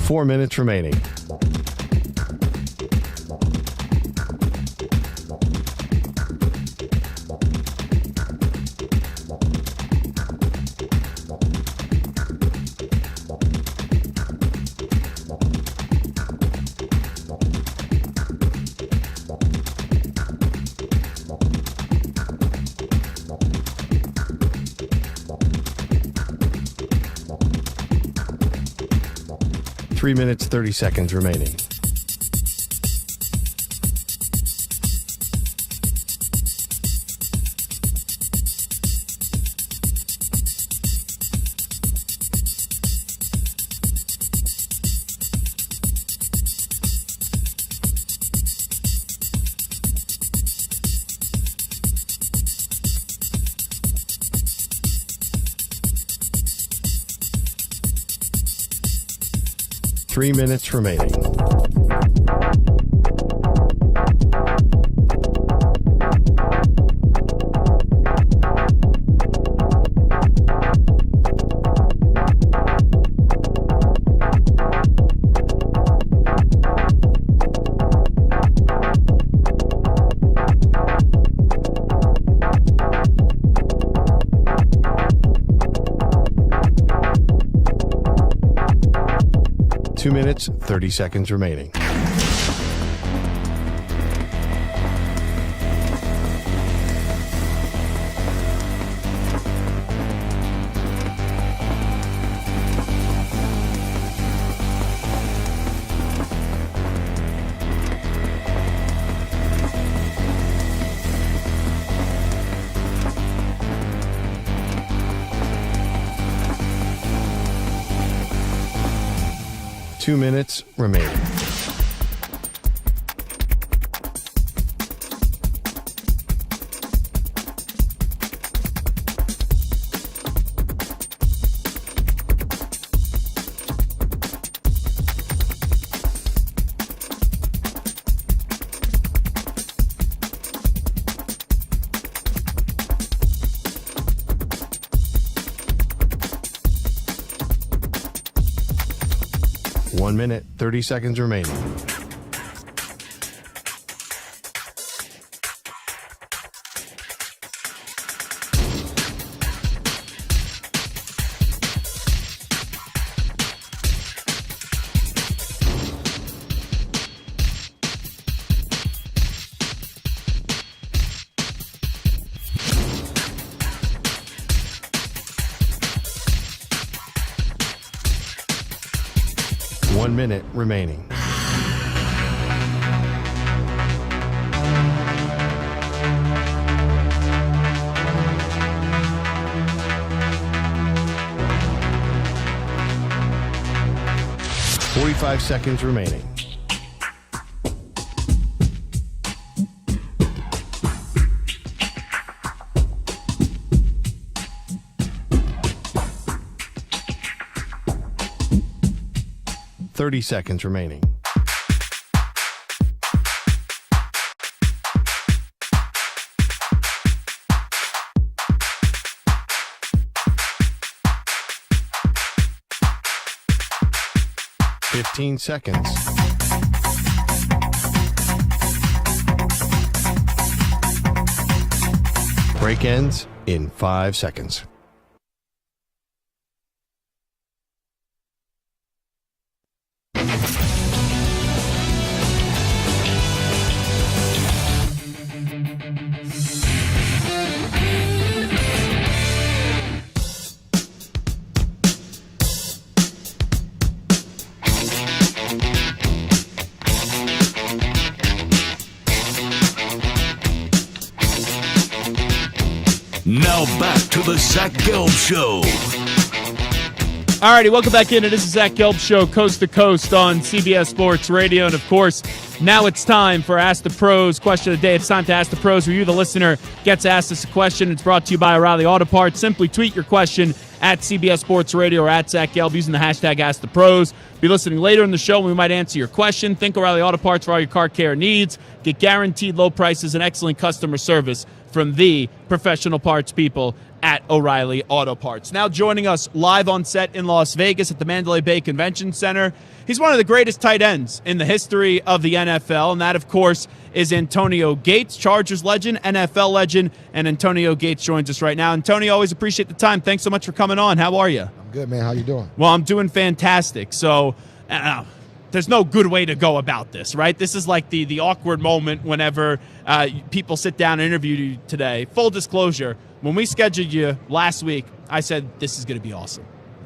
4 minutes remaining. Three minutes, 30 seconds remaining. Three minutes remaining. Two minutes, 30 seconds remaining. Two minutes remaining. One minute, 30 seconds remaining. One minute remaining. Forty-five seconds remaining. Thirty seconds remaining. Fifteen seconds. Break ends in 5 seconds. Now back to the Zach Gelb Show. All righty, welcome back in. It is the Zach Gelb Show, coast to coast on CBS Sports Radio. And, of course, now it's time for Ask the Pros question of the day. It's time to Ask the Pros, where you, the listener, gets asked us a question. It's brought to you by O'Reilly Auto Parts. Simply tweet your question at CBS Sports Radio or at Zach Gelb using the hashtag Ask the Pros. Be listening later in the show when we might answer your question. Think O'Reilly Auto Parts for all your car care needs. Get guaranteed low prices and excellent customer service from the professional parts people at O'Reilly Auto Parts. Now joining us live on set in Las Vegas at the Mandalay Bay Convention Center. He's one of the greatest tight ends in the history of the NFL, and that, of course, is Antonio Gates, Chargers legend, NFL legend, and Antonio Gates joins us right now. Antonio, always appreciate the time. Thanks so much for coming on. How are you? I'm good, man. How you doing? Well, I'm doing fantastic. So, there's no good way to go about this, right? This is like the awkward moment whenever people sit down and interview you today. Full disclosure, when we scheduled you last week, I said this is going to be awesome.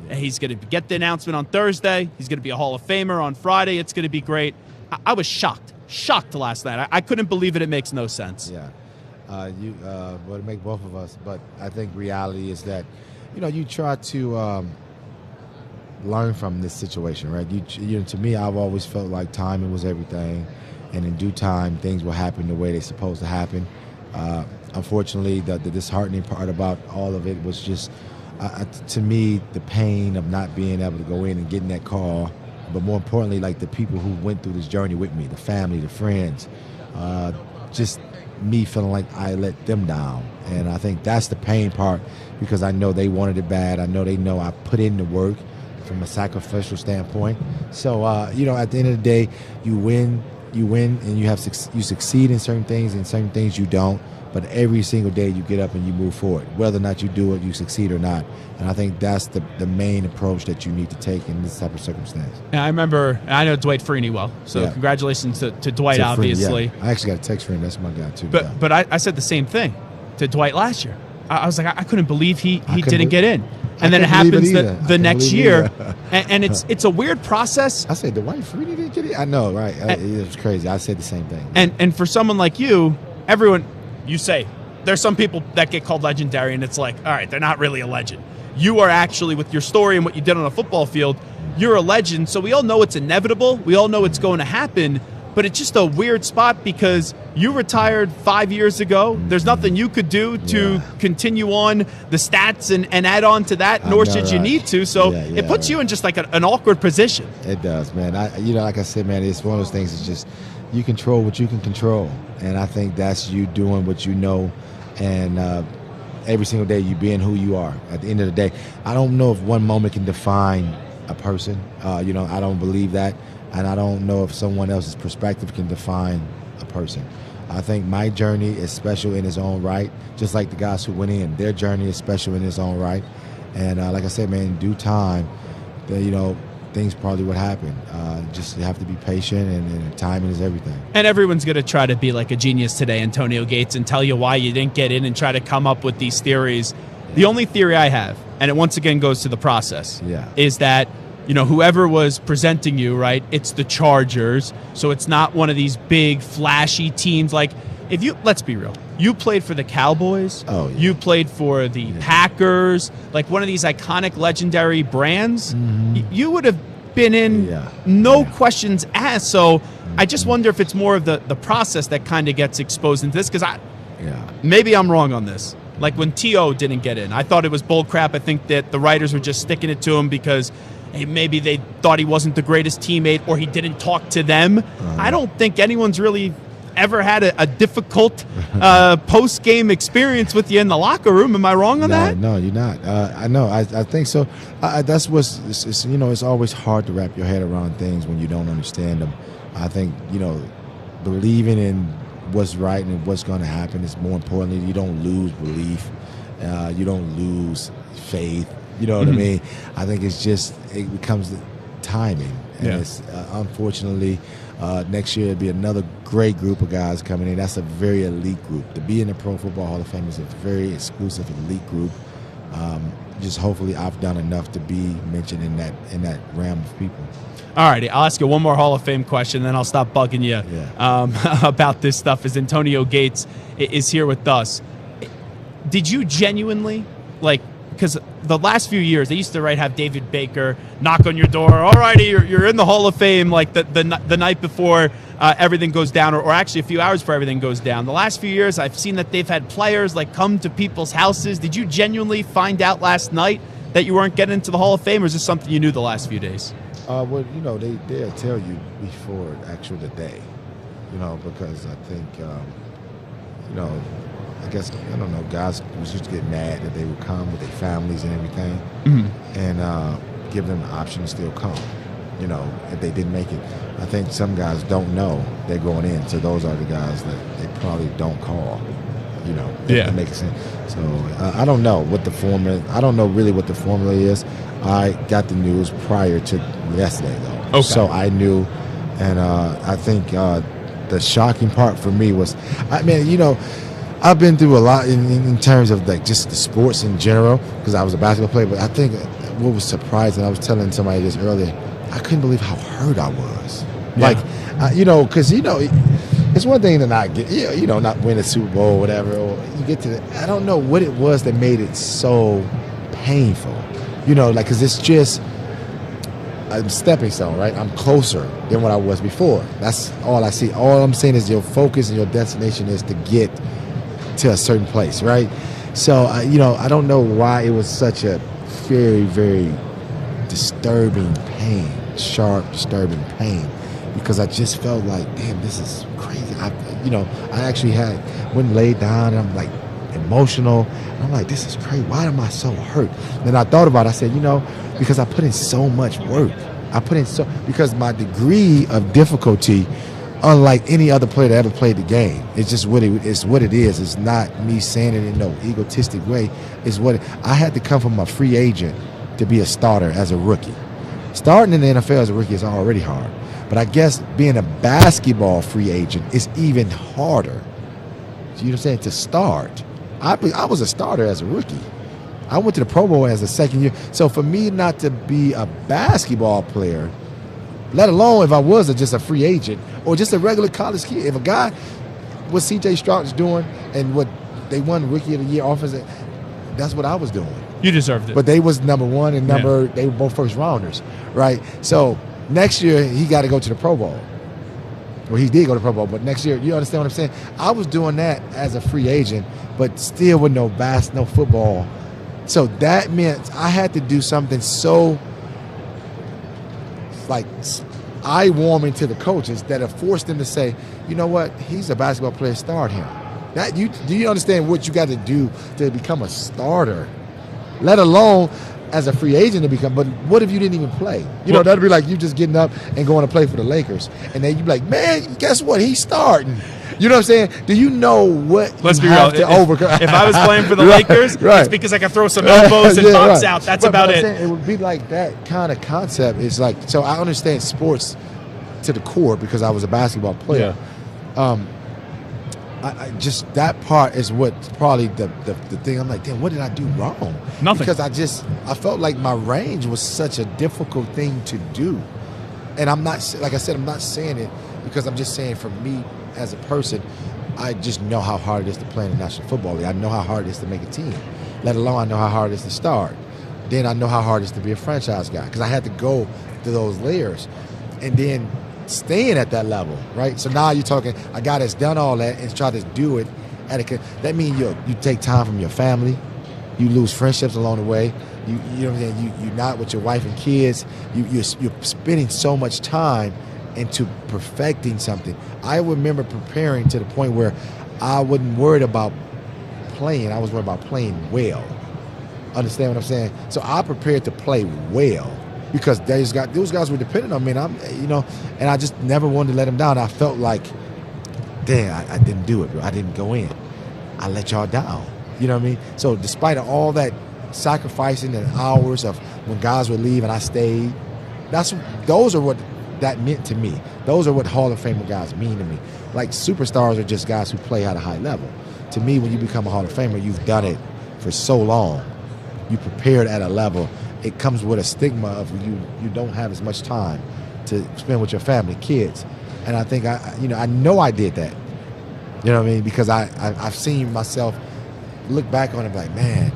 He's going to get the announcement on Thursday. He's going to be a Hall of Famer on Friday. It's going to be great. I was shocked last night. I couldn't believe it. It makes no sense. Yeah, well, it make both of us. But I think reality is that, you try to learn from this situation, right? To me, I've always felt like timing was everything, and in due time, things will happen the way they're supposed to happen. Unfortunately, the disheartening part about all of it was just, to me, the pain of not being able to go in and getting that call, but more importantly, like the people who went through this journey with me, the family, the friends, just me feeling like I let them down. And I think that's the pain part, because I know they wanted it bad. I know I put in the work from a sacrificial standpoint. So, at the end of the day, you win, and you succeed in certain things, and certain things you don't. But every single day you get up and you move forward. Whether or not you do it, you succeed or not. And I think that's the main approach that you need to take in this type of circumstance. Yeah, I know Dwight Freeney well, so Congratulations to Dwight, obviously. I actually got a text from him. That's my guy, too. But I said the same thing to Dwight last year. I was like, I couldn't believe he didn't get in. And then it happens the next year, and it's a weird process. I said, Dwight Freeney didn't get in? I know, right? It was crazy. I said the same thing. And for someone like you, everyone, you say, there's some people that get called legendary, and it's like, all right, they're not really a legend. You are actually, with your story and what you did on a football field, you're a legend. So we all know it's inevitable. We all know it's going to happen. But it's just a weird spot because you retired 5 years ago. There's nothing you could do to continue on the stats and add on to that, nor should you need to. So it puts you in just like an awkward position. It does, man. Like I said, man, it's one of those things. It's just you control what you can control. And I think that's you doing what you know. And every single day you being who you are. At the end of the day, I don't know if one moment can define a person. I don't believe that. And I don't know if someone else's perspective can define a person. I think my journey is special in its own right, just like the guys who went in. Their journey is special in its own right. And like I said, man, in due time, things probably would happen. Just you have to be patient, and timing is everything. And everyone's going to try to be like a genius today, Antonio Gates, and tell you why you didn't get in and try to come up with these theories. The only theory I have, and it once again goes to the process, is that whoever was presenting you, right, it's the Chargers, so it's not one of these big, flashy teams. Like, let's be real, you played for the Cowboys, you played for the Packers, like one of these iconic, legendary brands, you would have been in no questions asked. So I just wonder if it's more of the process that kind of gets exposed into this, because maybe I'm wrong on this. Like when T.O. didn't get in, I thought it was bull crap. I think that the writers were just sticking it to him because maybe they thought he wasn't the greatest teammate or he didn't talk to them. I don't think anyone's really ever had a difficult post-game experience with you in the locker room. Am I wrong on that? No, you're not. I know. I think so. That's what's, it's always hard to wrap your head around things when you don't understand them. I think, believing in what's right and what's going to happen is more importantly. You don't lose belief. You don't lose faith. You know what I mean? I think it becomes the timing. And it's unfortunately next year it'll be another great group of guys coming in. That's a very elite group. To be in the Pro Football Hall of Fame is a very exclusive elite group. Just hopefully I've done enough to be mentioned in that realm of people. All righty, I'll ask you one more Hall of Fame question, then I'll stop bugging you about this stuff. As Antonio Gates is here with us, did you genuinely, because the last few years they used to have David Baker knock on your door, all righty, you're in the Hall of Fame, like the night before everything goes down, or actually a few hours before everything goes down. The last few years I've seen that they've had players come to people's houses. Did you genuinely find out last night that you weren't getting into the Hall of Fame, or is this something you knew the last few days? Well, they'll tell you before the day, because I think, I guess, I don't know, guys was just get mad that they would come with their families and everything, and give them the option to still come, you know, if they didn't make it. I think some guys don't know they're going in, so those are the guys that they probably don't call, you know, if it makes sense. So I don't know what the formula, I don't know really what the formula is. I got the news prior to yesterday, though. So I knew, and I think the shocking part for me was, I mean, you know, I've been through a lot in terms of like just the sports in general because I was a basketball player. But I think what was surprising, I was telling somebody this earlier, I couldn't believe how hurt I was. Like, you know, because, you know, it's one thing to not get, you know, not win a Super Bowl or whatever. Or you get to the, I don't know what it was that made it so painful. You know, like, because it's just a stepping stone, right? I'm closer than what I was before. That's all I see. All I'm saying is your focus and your destination is to get to a certain place, right? So, you know, I don't know why it was such a very, very disturbing pain, sharp, disturbing pain, because I just felt like, damn, this is crazy. I actually went and laid down, and I'm like emotional. And I'm like, this is crazy. Why am I so hurt? Then I thought about it. I said, you know, because I put in so much work. Because my degree of difficulty, unlike any other player that ever played the game, it's just what it is. It's not me saying it in no egotistic way. It's I had to come from a free agent to be a starter as a rookie. Starting in the NFL as a rookie is already hard. But I guess being a basketball free agent is even harder. You know what I'm saying? To start. I was a starter as a rookie. I went to the Pro Bowl as a second year. So for me not to be a basketball player, let alone if I was just a free agent or just a regular college kid, if a guy, what C.J. Stroud's doing and what they won Rookie of the Year offensive, that's what I was doing. You deserved it. But they was number one and they were both first rounders, right? So next year he got to go to the Pro Bowl. Well, he did go to the Pro Bowl, but next year, you understand what I'm saying? I was doing that as a free agent, but still with no football. So that meant I had to do something so like eye-warming to the coaches that have forced them to say, you know what, he's a basketball player, start him. Do you understand what you got to do to become a starter? Let alone as a free agent to become, but what if you didn't even play? You know, that'd be like you just getting up and going to play for the Lakers. And then you'd be like, man, guess what? He's starting. You know what I'm saying? Do you know what Let's you be have real. to overcome? If I was playing for the Lakers, it's because I can throw some elbows and bumps out. That's about it. It would be like that kind of concept. Is like, so I understand sports to the core because I was a basketball player. I just, that part is what's probably the thing. I'm like, damn, what did I do wrong? Nothing. Because I felt like my range was such a difficult thing to do. And I'm not, like I said, I'm not saying it because I'm just saying for me as a person, I just know how hard it is to play in the National Football League. I know how hard it is to make a team, let alone I know how hard it is to start. Then I know how hard it is to be a franchise guy because I had to go to those layers and then staying at that level, right? So now you're talking a guy that's done all that and try to do it that means you take time from your family, you lose friendships along the way. You know what I'm saying? You're not with your wife and kids. You're spending so much time into perfecting something. I remember preparing to the point where I wasn't worried about playing. I was worried about playing well. Understand what I'm saying? So I prepared to play well because those guys were dependent on me, and I just never wanted to let them down. I felt like, damn, I didn't do it, bro. I didn't go in. I let y'all down. You know what I mean? So despite all that sacrificing and hours of when guys would leave and I stayed, those are what that meant to me. Those are what Hall of Famer guys mean to me. Like superstars are just guys who play at a high level. To me, when you become a Hall of Famer, you've done it for so long. You prepared at a level. It comes with a stigma of you don't have as much time to spend with your family, kids. And I think I know I did that. You know what I mean? Because I've seen myself look back on it like, man,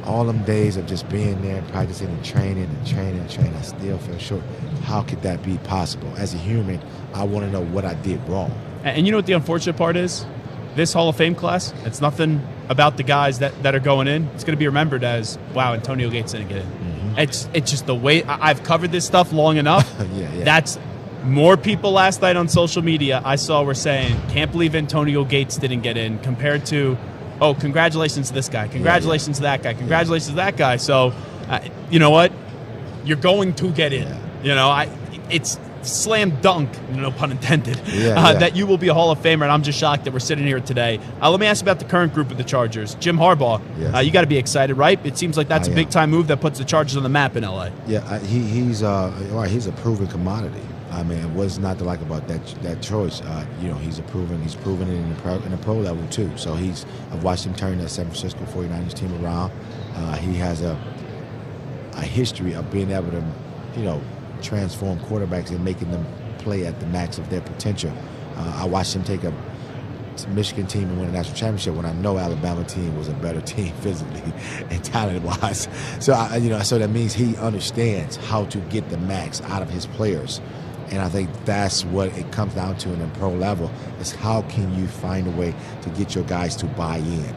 all them days of just being there and practicing and training, I still feel short. How could that be possible? As a human, I want to know what I did wrong. And you know what the unfortunate part is? This Hall of Fame class, it's nothing about the guys that are going in. It's going to be remembered as, wow, Antonio Gates didn't get in. Mm-hmm. It's just the way I've covered this stuff long enough. Yeah. More people last night on social media I saw were saying, can't believe Antonio Gates didn't get in, compared to, oh, congratulations to this guy, congratulations to that guy, congratulations to that guy. So, you know what? You're going to get in. You know, it's slam dunk, no pun intended, that you will be a Hall of Famer, and I'm just shocked that we're sitting here today. Let me ask you about the current group of the Chargers. Jim Harbaugh, you got to be excited, right? It seems like that's a big-time move that puts the Chargers on the map in L.A. Yeah, he's a proven commodity. I mean, what's not to like about that choice? He's proven it in the pro level too. So I've watched him turn that San Francisco 49ers team around. He has a history of being able to, transform quarterbacks and making them play at the max of their potential. I watched him take a Michigan team and win a national championship when I know Alabama team was a better team physically and talent-wise. So so that means he understands how to get the max out of his players. And I think that's what it comes down to in the pro level, is how can you find a way to get your guys to buy in.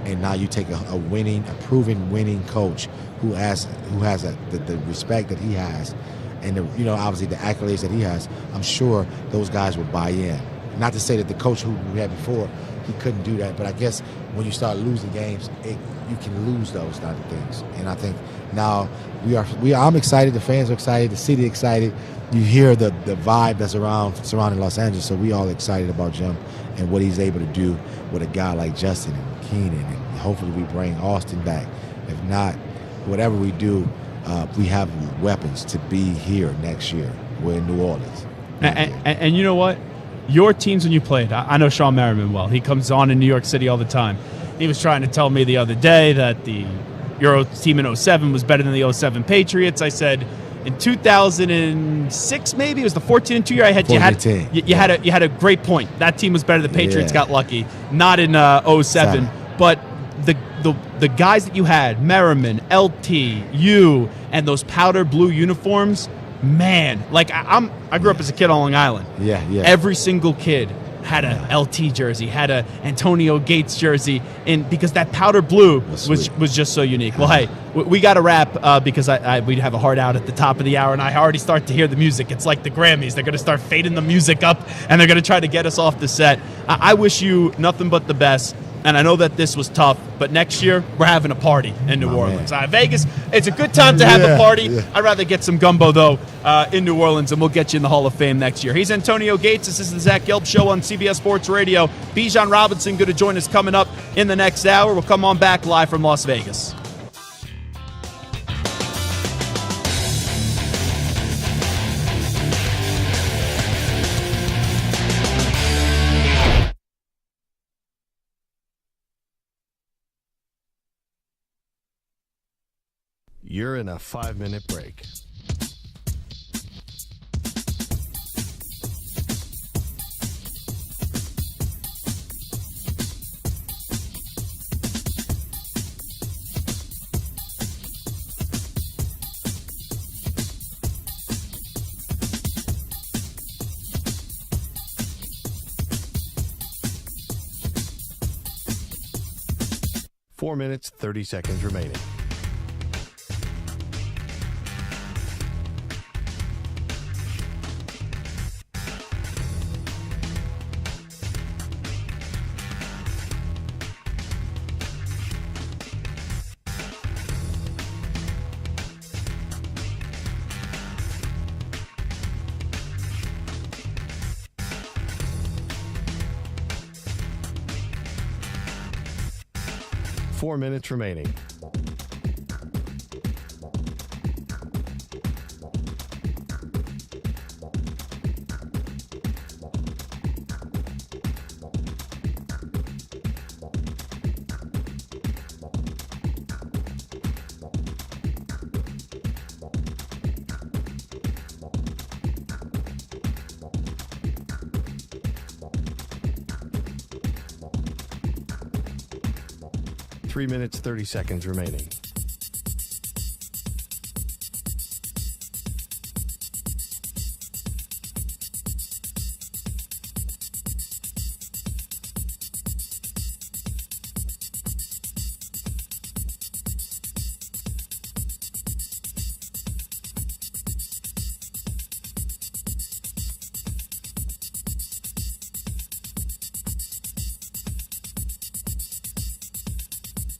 And now you take a proven winning coach who has the respect that he has, and obviously the accolades that he has. I'm sure those guys will buy in. Not to say that the coach who we had before, he couldn't do that, but I guess when you start losing games, you can lose those type of things. And I think now I'm excited. The fans are excited. The city excited. You hear the vibe that's surrounding Los Angeles. So we all excited about Jim and what he's able to do with a guy like Justin and Keenan, and hopefully we bring Austin back. If not, whatever we do, we have weapons to be here next year. We're in New Orleans. And you know what? Your teams when you played, I know Sean Merriman well. He comes on in New York City all the time. He was trying to tell me the other day that the Euro team in 07 was better than the 07 Patriots. I said, in 2006, maybe it was the 14-2 year. You had a great point. That team was better. The Patriots got lucky. Not in 07, but the guys that you had, Merriman, LT, you, and those powder blue uniforms, man. Like I grew up as a kid on Long Island. Yeah. Every single kid had a LT jersey, had a Antonio Gates jersey, and because that powder blue was just so unique. Well, hey, we got to wrap because we'd have a hard out at the top of the hour, and I already start to hear the music. It's like the Grammys. They're going to start fading the music up, and they're going to try to get us off the set. I wish you nothing but the best. And I know that this was tough, but next year we're having a party in New Orleans. Vegas, it's a good time to have a party. Yeah. I'd rather get some gumbo, though, in New Orleans, and we'll get you in the Hall of Fame next year. He's Antonio Gates. This is the Zach Gelb Show on CBS Sports Radio. Bijan Robinson going to join us coming up in the next hour. We'll come on back live from Las Vegas. You're in a 5-minute break. Four minutes, 30 seconds remaining. Four minutes remaining. Three minutes, 30 seconds remaining.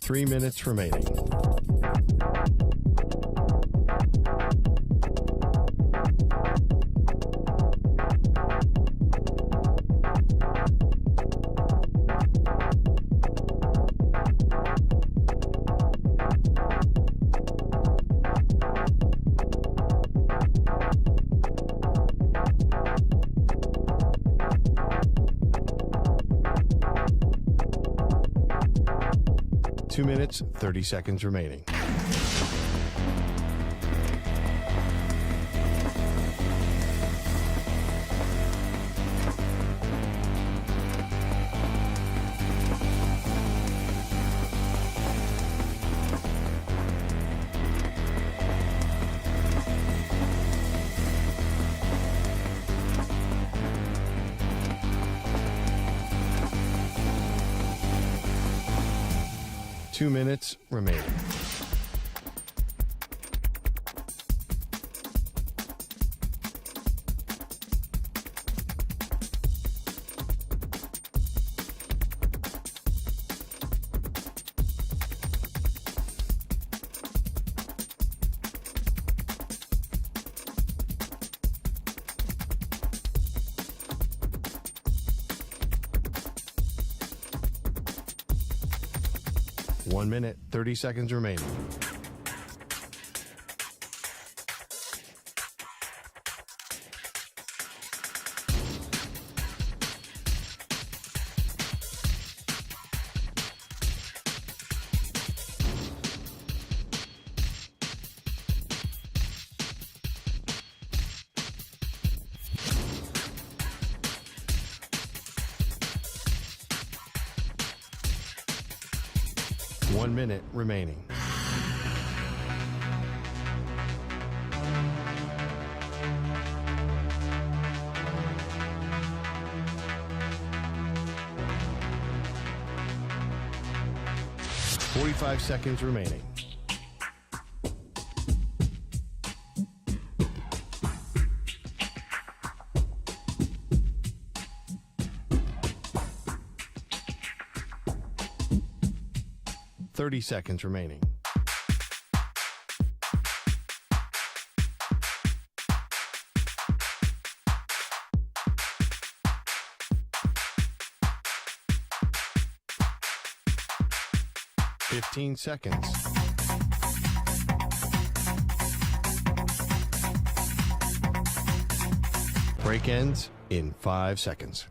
3 minutes remaining. Two minutes, 30 seconds remaining. Two minutes remaining. One minute, 30 seconds remaining. One minute remaining. Forty-five seconds remaining. Seconds remaining. Fifteen seconds. Break ends in 5 seconds.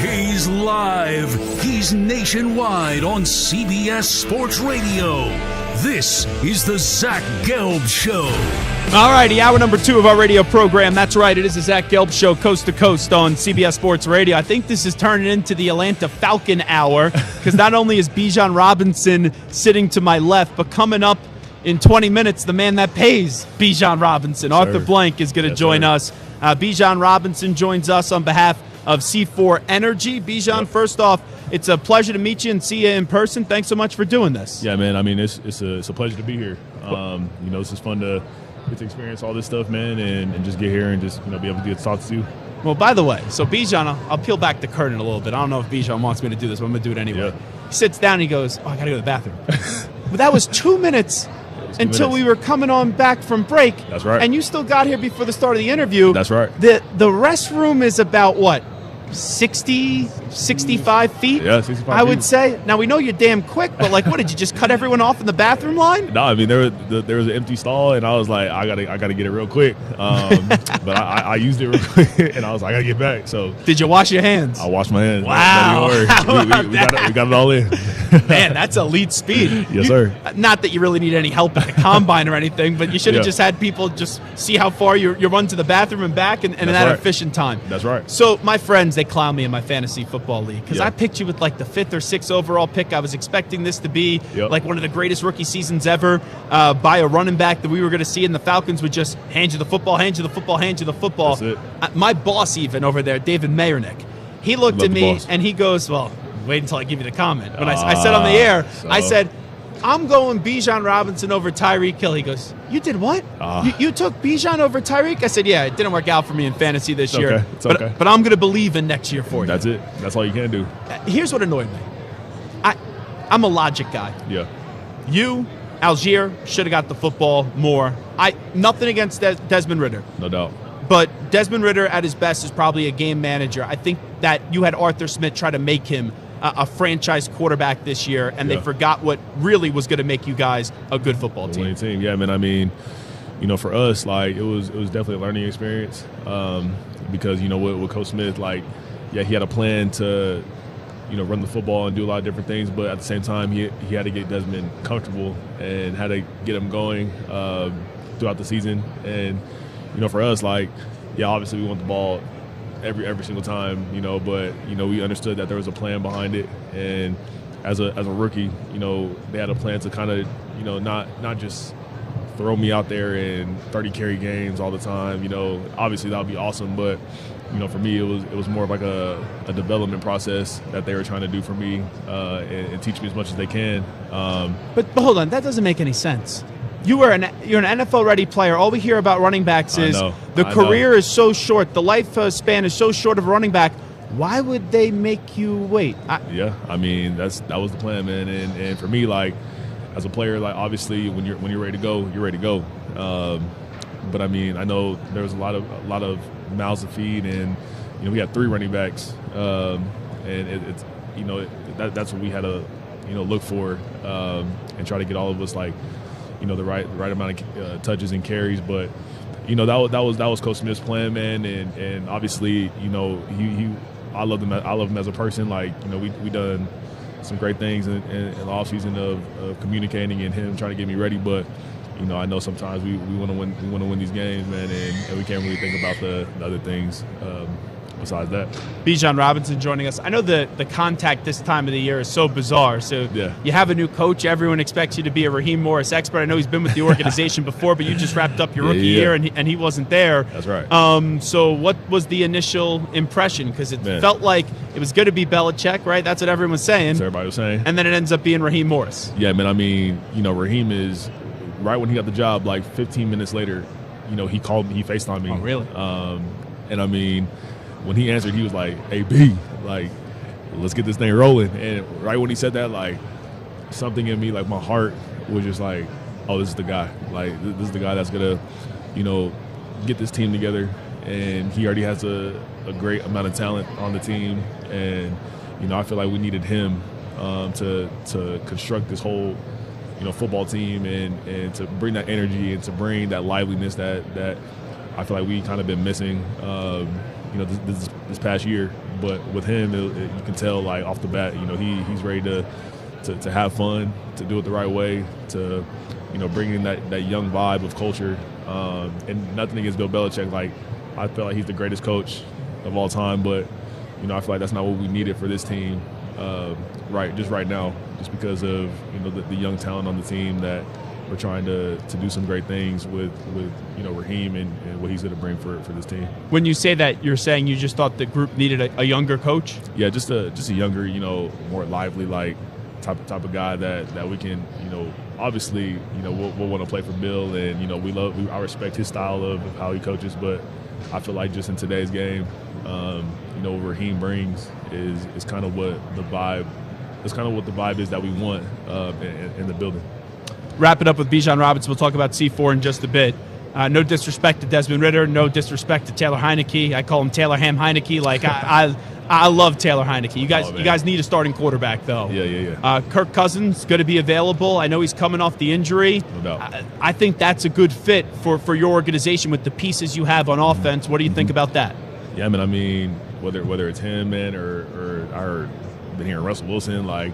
He's live. He's nationwide on CBS Sports Radio. This is the Zach Gelb Show. All righty, hour number 2 of our radio program. That's right, it is the Zach Gelb Show, coast to coast on CBS Sports Radio. I think this is turning into the Atlanta Falcon hour because not only is Bijan Robinson sitting to my left, but coming up in 20 minutes, the man that pays Bijan Robinson, Arthur Blank, is going to join us. Bijan Robinson joins us on behalf of C4 Energy. Bijan, first off, it's a pleasure to meet you and see you in person. Thanks so much for doing this. Yeah, man. I mean, it's a pleasure to be here. It's just fun to get to experience all this stuff, man, and just get here and just be able to get to talk to you. Well, by the way, so Bijan, I'll peel back the curtain a little bit. I don't know if Bijan wants me to do this, but I'm going to do it anyway. Yeah. He sits down and he goes, I got to go to the bathroom. But that was 2 minutes until we were coming on back from break. That's right. And you still got here before the start of the interview. That's right. The restroom is about, what, 60, 65 feet? Yeah, 65 feet. I would say. Now, we know you're damn quick, but, what did you just cut everyone off in the bathroom line? No, I mean, there was an empty stall, and I was like, I gotta get it real quick. But I used it real quick, and I was like, I gotta get back. So did you wash your hands? I washed my hands. Wow. We got it all in. Man, that's elite speed. Yes, sir. Not that you really need any help at the combine or anything, but you should have just had people just see how far you run to the bathroom and back in that right. efficient time. That's right. So my friends, they clown me in my fantasy football league because Yeah. I picked you with like the 5th or 6th overall pick. I was expecting this to be like one of the greatest rookie seasons ever by a running back that we were going to see, and the Falcons would just hand you the football, hand you the football, hand you the football. That's it. My boss even over there, David Mayernick, he looked at me and he goes, well, wait until I give you the comment. When I said on the air, I said, I'm going Bijan Robinson over Tyreek Hill. He goes, you did what? You took Bijan over Tyreek? I said, yeah, it didn't work out for me in fantasy this year. Okay. It's okay. But I'm going to believe in next year for you. That's it. That's all you can do. Here's what annoyed me. I'm a logic guy. Yeah. You, Algier, should have got the football more. Nothing against Desmond Ridder. No doubt. But Desmond Ridder at his best is probably a game manager. I think that you had Arthur Smith try to make him a franchise quarterback this year, and they forgot what really was going to make you guys a good football team. Winning team. Yeah, man. I mean, for us, like it was definitely a learning experience because with Coach Smith, like, yeah, he had a plan to run the football and do a lot of different things, but at the same time, he had to get Desmond comfortable and had to get him going throughout the season. And for us, like, yeah, obviously we want the ball every single time, but we understood that there was a plan behind it, and as a rookie, they had a plan to kind of not just throw me out there in 30 carry games all the time. Obviously that would be awesome, but for me it was more of like a development process that they were trying to do for me and teach me as much as they can. But hold on, that doesn't make any sense. You're an NFL-ready player. All we hear about running backs is the career is so short, the life span is so short of a running back. Why would they make you wait? Yeah, I mean that was the plan, man. And for me, like as a player, like obviously when you're ready to go, you're ready to go. But I mean, I know there was a lot of mouths to feed, and we had 3 running backs, and it's that's what we had to look for and try to get all of us like. The right amount of touches and carries, but that was Coach Smith's plan, man, and obviously I love him as a person. Like we done some great things in the offseason of communicating and him trying to get me ready, but I know sometimes we want to win these games, man, and we can't really think about the other things besides that. Bijan Robinson joining us. I know the contact this time of the year is so bizarre. So you have a new coach. Everyone expects you to be a Raheem Morris expert. I know he's been with the organization before, but you just wrapped up your rookie year, and he wasn't there. That's right. So what was the initial impression? Because it felt like it was going to be Belichick, right? That's what everyone was saying. That's what everybody was saying. And then it ends up being Raheem Morris. Yeah, man. I mean, Raheem is right when he got the job, like 15 minutes later, he called me, he FaceTimed me. Oh, really? And I mean, when he answered, he was like, "Hey, B, like, let's get this thing rolling." And right when he said that, like, something in me, like my heart was just like, "Oh, this is the guy. Like, this is the guy that's gonna, get this team together." And he already has a great amount of talent on the team, and I feel like we needed him to construct this whole, football team and to bring that energy and to bring that liveliness that I feel like we kind of been missing. This past year, but with him, you can tell like off the bat, he's ready to have fun, to do it the right way, to bring in that young vibe of culture. And nothing against Bill Belichick, like I feel like he's the greatest coach of all time, but I feel like that's not what we needed for this team right now, just because of the young talent on the team that we're trying to do some great things with Raheem and what he's going to bring for this team. When you say that, you're saying you just thought the group needed a younger coach? Yeah, just a younger, more lively, like type of guy that we can, obviously, we'll want to play for Bill, and I respect his style of how he coaches, but I feel like just in today's game, what Raheem brings is kind of what the vibe. It's kind of what the vibe is that we want in the building. Wrap it up with Bijan Robinson. We'll talk about C4 in just a bit. No disrespect to Desmond Ridder. No disrespect to Taylor Heineke. I call him Taylor Ham Heineke. Like I love Taylor Heineke. You guys need a starting quarterback though. Yeah. Kirk Cousins going to be available. I know he's coming off the injury. No doubt. I think that's a good fit for your organization with the pieces you have on offense. What do you think about that? Yeah, man. I mean, whether it's him, man, or I heard been hearing Russell Wilson, like.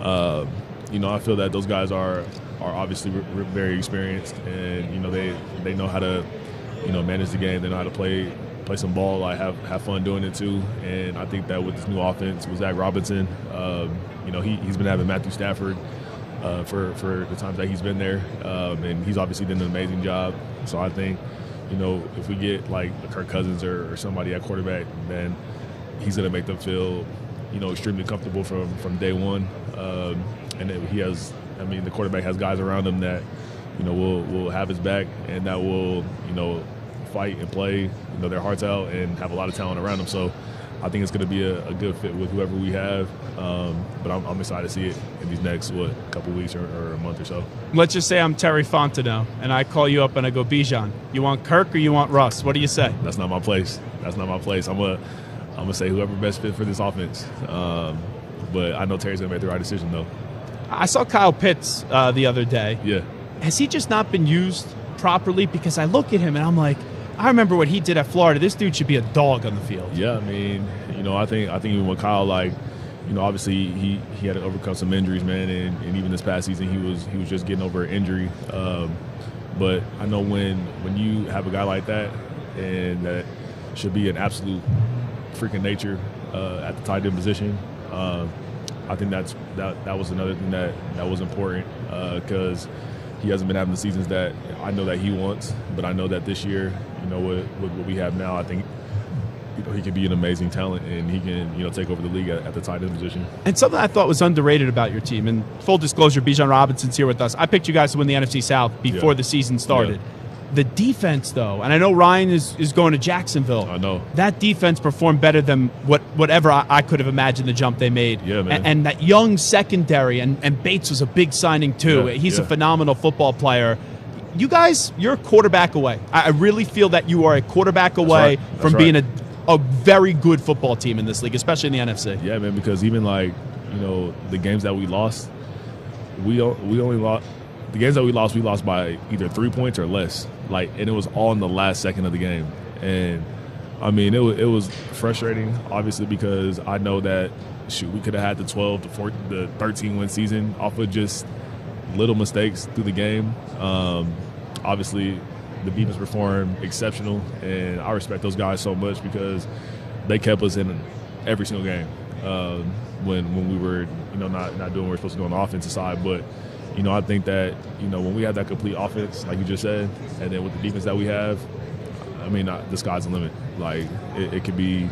I feel that those guys are obviously very experienced, and they know how to manage the game. They know how to play some ball, like have fun doing it too. And I think that with this new offense with Zach Robinson, he's been having Matthew Stafford for the times that he's been there, and he's obviously done an amazing job. So I think if we get like a Kirk Cousins or somebody at quarterback, then he's going to make them feel extremely comfortable from day one. And the quarterback has guys around him that will have his back and that will fight and play their hearts out and have a lot of talent around them. So I think it's going to be a good fit with whoever we have. But I'm excited to see it in these next couple weeks or a month or so. Let's just say I'm Terry Fontenot and I call you up and I go, Bijan, you want Kirk or you want Russ? What do you say? That's not my place. I'm gonna say whoever best fit for this offense. But I know Terry's gonna make the right decision though. I saw Kyle Pitts the other day. Yeah. Has he just not been used properly? Because I look at him and I'm like, I remember what he did at Florida. This dude should be a dog on the field. Yeah, I mean, I think even with Kyle, obviously he had to overcome some injuries, man, and even this past season he was just getting over an injury. But I know when you have a guy like that, and that should be an absolute freaking nature at the tight end position. I think that was another thing that was important because he hasn't been having the seasons that I know that he wants. But I know that this year, with what we have now, I think he can be an amazing talent and he can take over the league at the tight end position. And something I thought was underrated about your team, and full disclosure, Bijan Robinson's here with us. I picked you guys to win the NFC South before the season started. Yeah. The defense, though, and I know Ryan is going to Jacksonville. I know. That defense performed better than whatever I could have imagined the jump they made. Yeah, man. And that young secondary, and Bates was a big signing, too. Yeah, He's a phenomenal football player. You guys, you're a quarterback away. I really feel that you are a quarterback away from being a very good football team in this league, especially in the NFC. Yeah, man, because even the games that we lost, we only lost. The games that we lost by either 3 points or less. And it was all in the last second of the game. And I mean, it was frustrating, obviously, because I know that we could have had the 12 to 14, the 13 win season off of just little mistakes through the game. Obviously, the defense performed exceptional, and I respect those guys so much because they kept us in every single game when we were not doing what we're supposed to do on the offensive side, but. I think that, when we have that complete offense, like you just said, and then with the defense that we have, I mean, the sky's the limit. It could be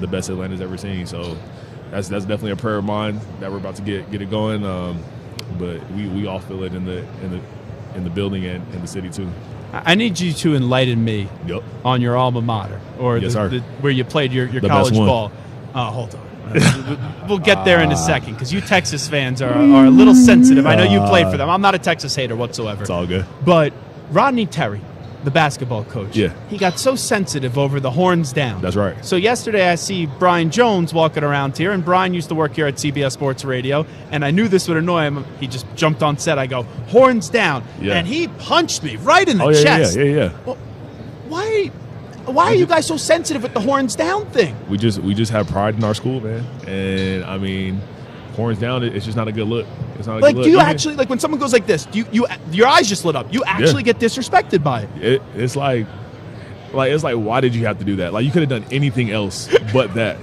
the best Atlanta's ever seen. So that's definitely a prayer of mine that we're about to get it going. But we all feel it in the building and in the city too. I need you to enlighten me on your alma mater, or where you played your college ball. Hold on. We'll get there in a second because you Texas fans are a little sensitive. I know you played for them. I'm not a Texas hater whatsoever. It's all good. But Rodney Terry, the basketball coach, he got so sensitive over the horns down. That's right. So yesterday I see Brian Jones walking around here, and Brian used to work here at CBS Sports Radio, and I knew this would annoy him. He just jumped on set. I go, horns down. Yeah. And he punched me right in the chest. Yeah. Well, why are you guys so sensitive with the horns down thing? We just have pride in our school, man. And I mean, horns down, it's just not a good look. It's not a good look. Do you actually, when someone goes like this, do you your eyes just lit up? You actually get disrespected by it. It's like, why did you have to do that? You could have done anything else but that,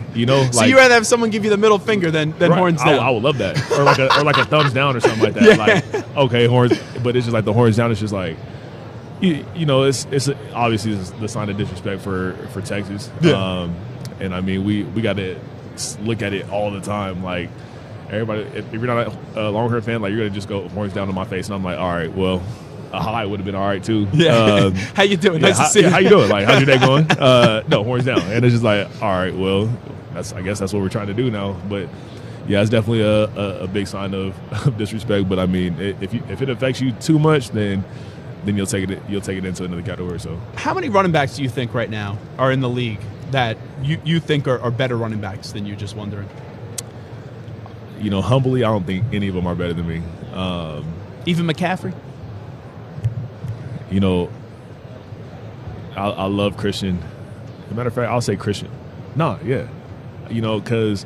So you rather have someone give you the middle finger than horns down? I would love that, or like a thumbs down or something like that. Yeah. Okay, horns, but it's just the horns down. It's just it's obviously the sign of disrespect for Texas. Yeah. And I mean, we got to look at it all the time. Everybody, if you're not a Longhorn fan, you're gonna just go horns down to my face, and I'm like, all right, well, a high would have been all right too. Yeah. How you doing? Nice to see you. How you doing? How's your day going? No, horns down. And it's just all right, well, I guess that's what we're trying to do now. But yeah, it's definitely a big sign of disrespect. But I mean, if it affects you too much, then you'll take it into another category. So, how many running backs do you think right now are in the league that you think are better running backs than you? Just wondering. Humbly, I don't think any of them are better than me. Even McCaffrey? I love Christian. As a matter of fact, I'll say Christian. Because,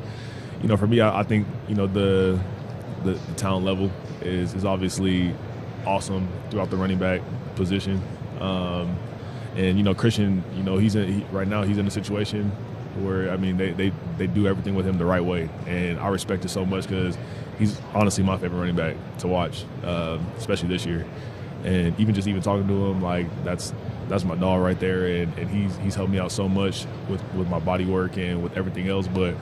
for me, I think, the the talent level is obviously awesome throughout the running back position. And Christian, right now he's in a situation where, I mean, they do everything with him the right way, and I respect it so much because he's honestly my favorite running back to watch, especially this year. And even talking to him, like that's my dog right there, and he's helped me out so much with my body work and with everything else. But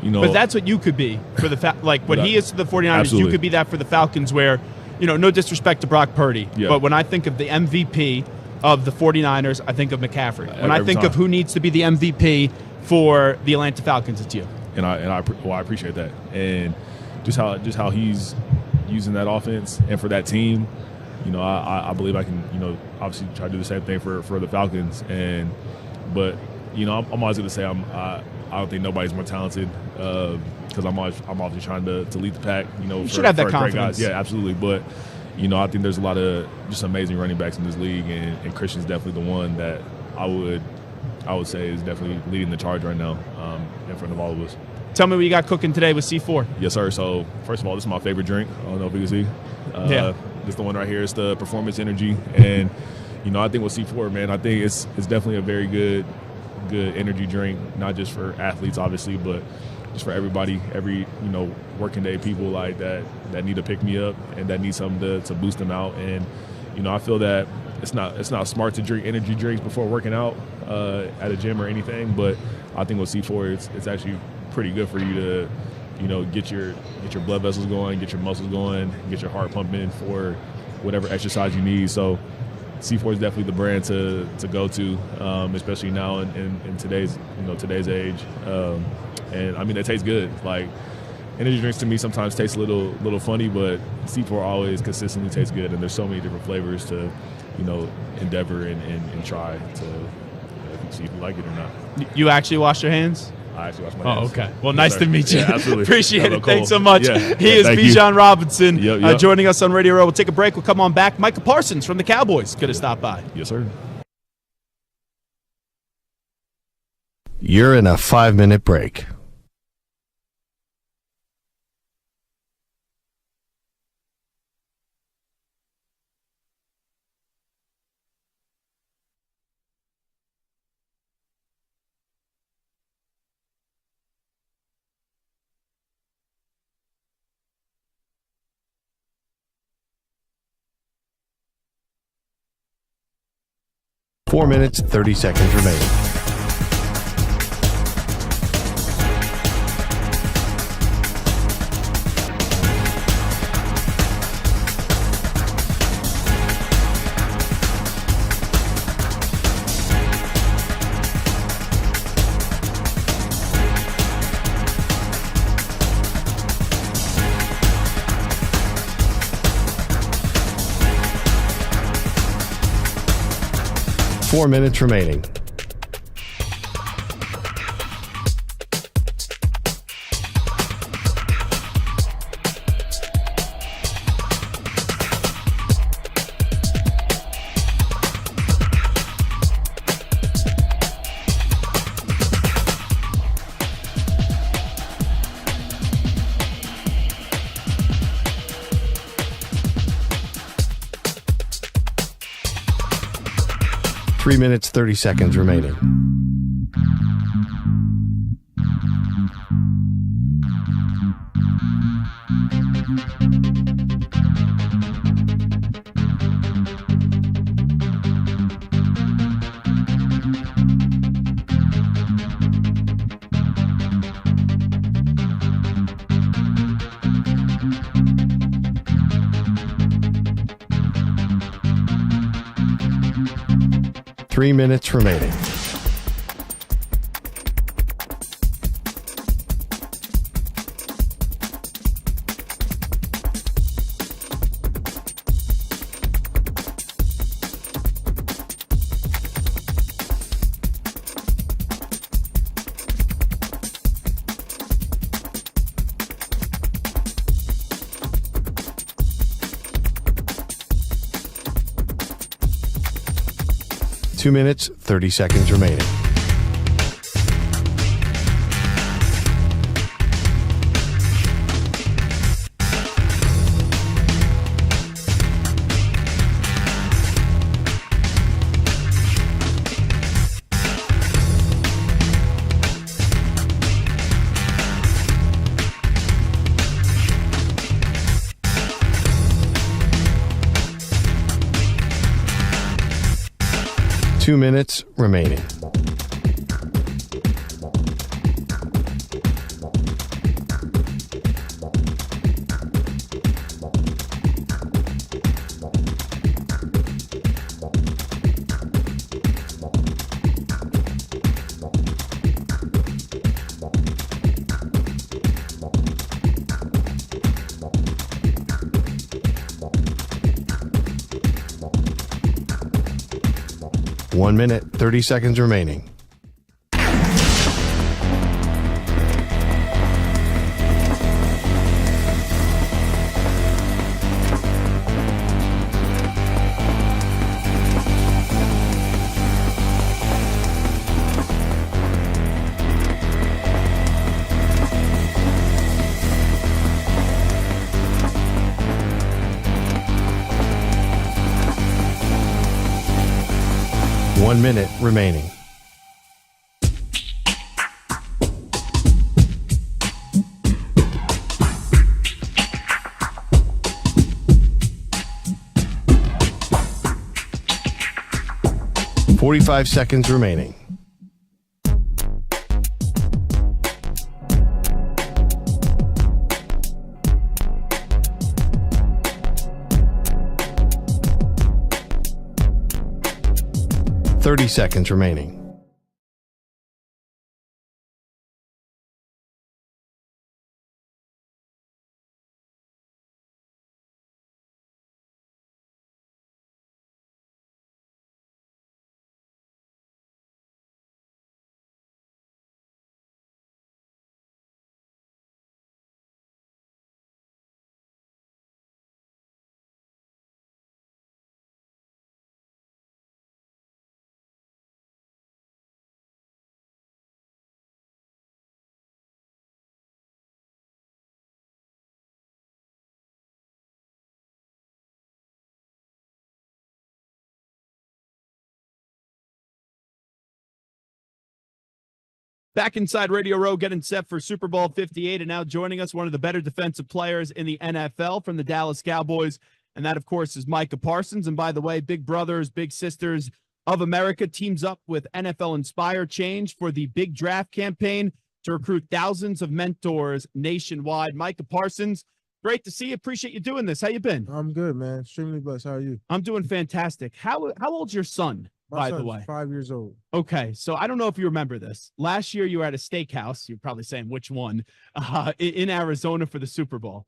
but that's what you could be for the when he is to the 49ers, absolutely. You could be that for the Falcons, where no disrespect to Brock Purdy, but when I think of the MVP of the 49ers, I think of McCaffrey. When I think of who needs to be the MVP for the Atlanta Falcons, it's you. And I appreciate that, and just how he's using that offense and for that team. I believe I can, obviously try to do the same thing for the Falcons. But I'm always going to say I don't think nobody's more talented because I'm always trying to lead the pack. You should have that confidence. Guys. Yeah, absolutely. But I think there's a lot of just amazing running backs in this league, and Christian's definitely the one that I would say is definitely leading the charge right now in front of all of us. Tell me what you got cooking today with C4. Yes, sir. So first of all, this is my favorite drink. I don't know if you can see. This is the one right here. It's the Performance Energy, and I think with C4, man, I think it's definitely a very good energy drink, not just for athletes, obviously, but just for everybody, every working day people like that need to pick me up and that need something to boost them out. And I feel that it's not smart to drink energy drinks before working out at a gym or anything, but I think with C4, it's actually pretty good for you to get your blood vessels going, get your muscles going, get your heart pumping for whatever exercise you need. So C4 is definitely the brand to go to, especially now in today's age. And I mean, it tastes good. Like, energy drinks to me sometimes taste a little funny, but C4 always consistently tastes good. And there's so many different flavors to endeavor and try to see if you like it or not. You actually wash your hands? I actually wash my hands. Oh, okay. Well, nice to meet you. Yeah, absolutely. Appreciate it. Cool. Thanks so much. Yeah. He is Bijan Robinson Yep. joining us on Radio Row. We'll take a break. We'll come on back. Micah Parsons from the Cowboys could have stopped by. Yes, sir. You're in a 5-minute break. Four minutes, 30 seconds remaining. Four minutes remaining. Three minutes, 30 seconds remaining. Three minutes remaining. Two minutes, 30 seconds remaining. 2 minutes remaining. One minute, 30 seconds remaining. One minute remaining. Forty-five seconds remaining. Thirty seconds remaining. Back inside Radio Row, getting set for Super Bowl 58, and now joining us, one of the better defensive players in the NFL from the Dallas Cowboys, and that, of course, is Micah Parsons. And by the way, Big Brothers, Big Sisters of America teams up with NFL Inspire Change for the big draft campaign to recruit thousands of mentors nationwide. Micah Parsons, great to see you. Appreciate you doing this. How you been? I'm good, man. Extremely blessed. How are you? I'm doing fantastic. How old's your son? My by the son's way, 5 years old. Okay, so I don't know if you remember this. Last year, you were at a steakhouse. You're probably saying which one, in Arizona for the Super Bowl.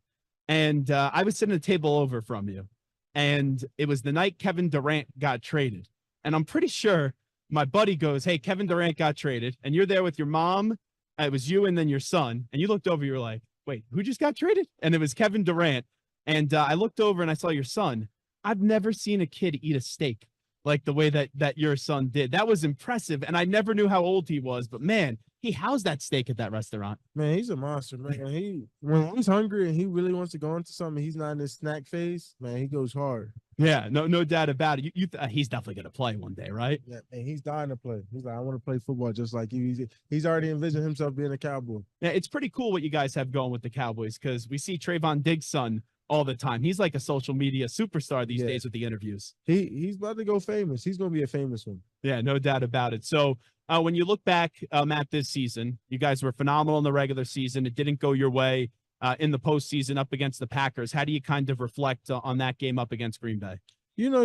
And I was sitting at a table over from you. And it was the night Kevin Durant got traded. And I'm pretty sure my buddy goes, hey, Kevin Durant got traded. And you're there with your mom. It was you and then your son. And you looked over, you were like, wait, who just got traded? And it was Kevin Durant. And I looked over and I saw your son. I've never seen a kid eat a steak like the way that your son did. That was impressive. And I never knew how old he was, but man, he housed that steak at that restaurant. Man, he's a monster, man. When he's hungry and he really wants to go into something, he's not in his snack phase, man, he goes hard. Yeah, no doubt about it. He's definitely going to play one day, right? Yeah, and he's dying to play. He's like, I want to play football just like you. He's already envisioned himself being a Cowboy. Yeah, it's pretty cool what you guys have going with the Cowboys because we see Trayvon Diggs' son all the time. He's like a social media superstar these days with the interviews. He's about to go famous. He's going to be a famous one. Yeah, no doubt about it. So when you look back at this season, you guys were phenomenal in the regular season. It didn't go your way in the postseason up against the Packers. How do you kind of reflect on that game up against Green Bay? You know,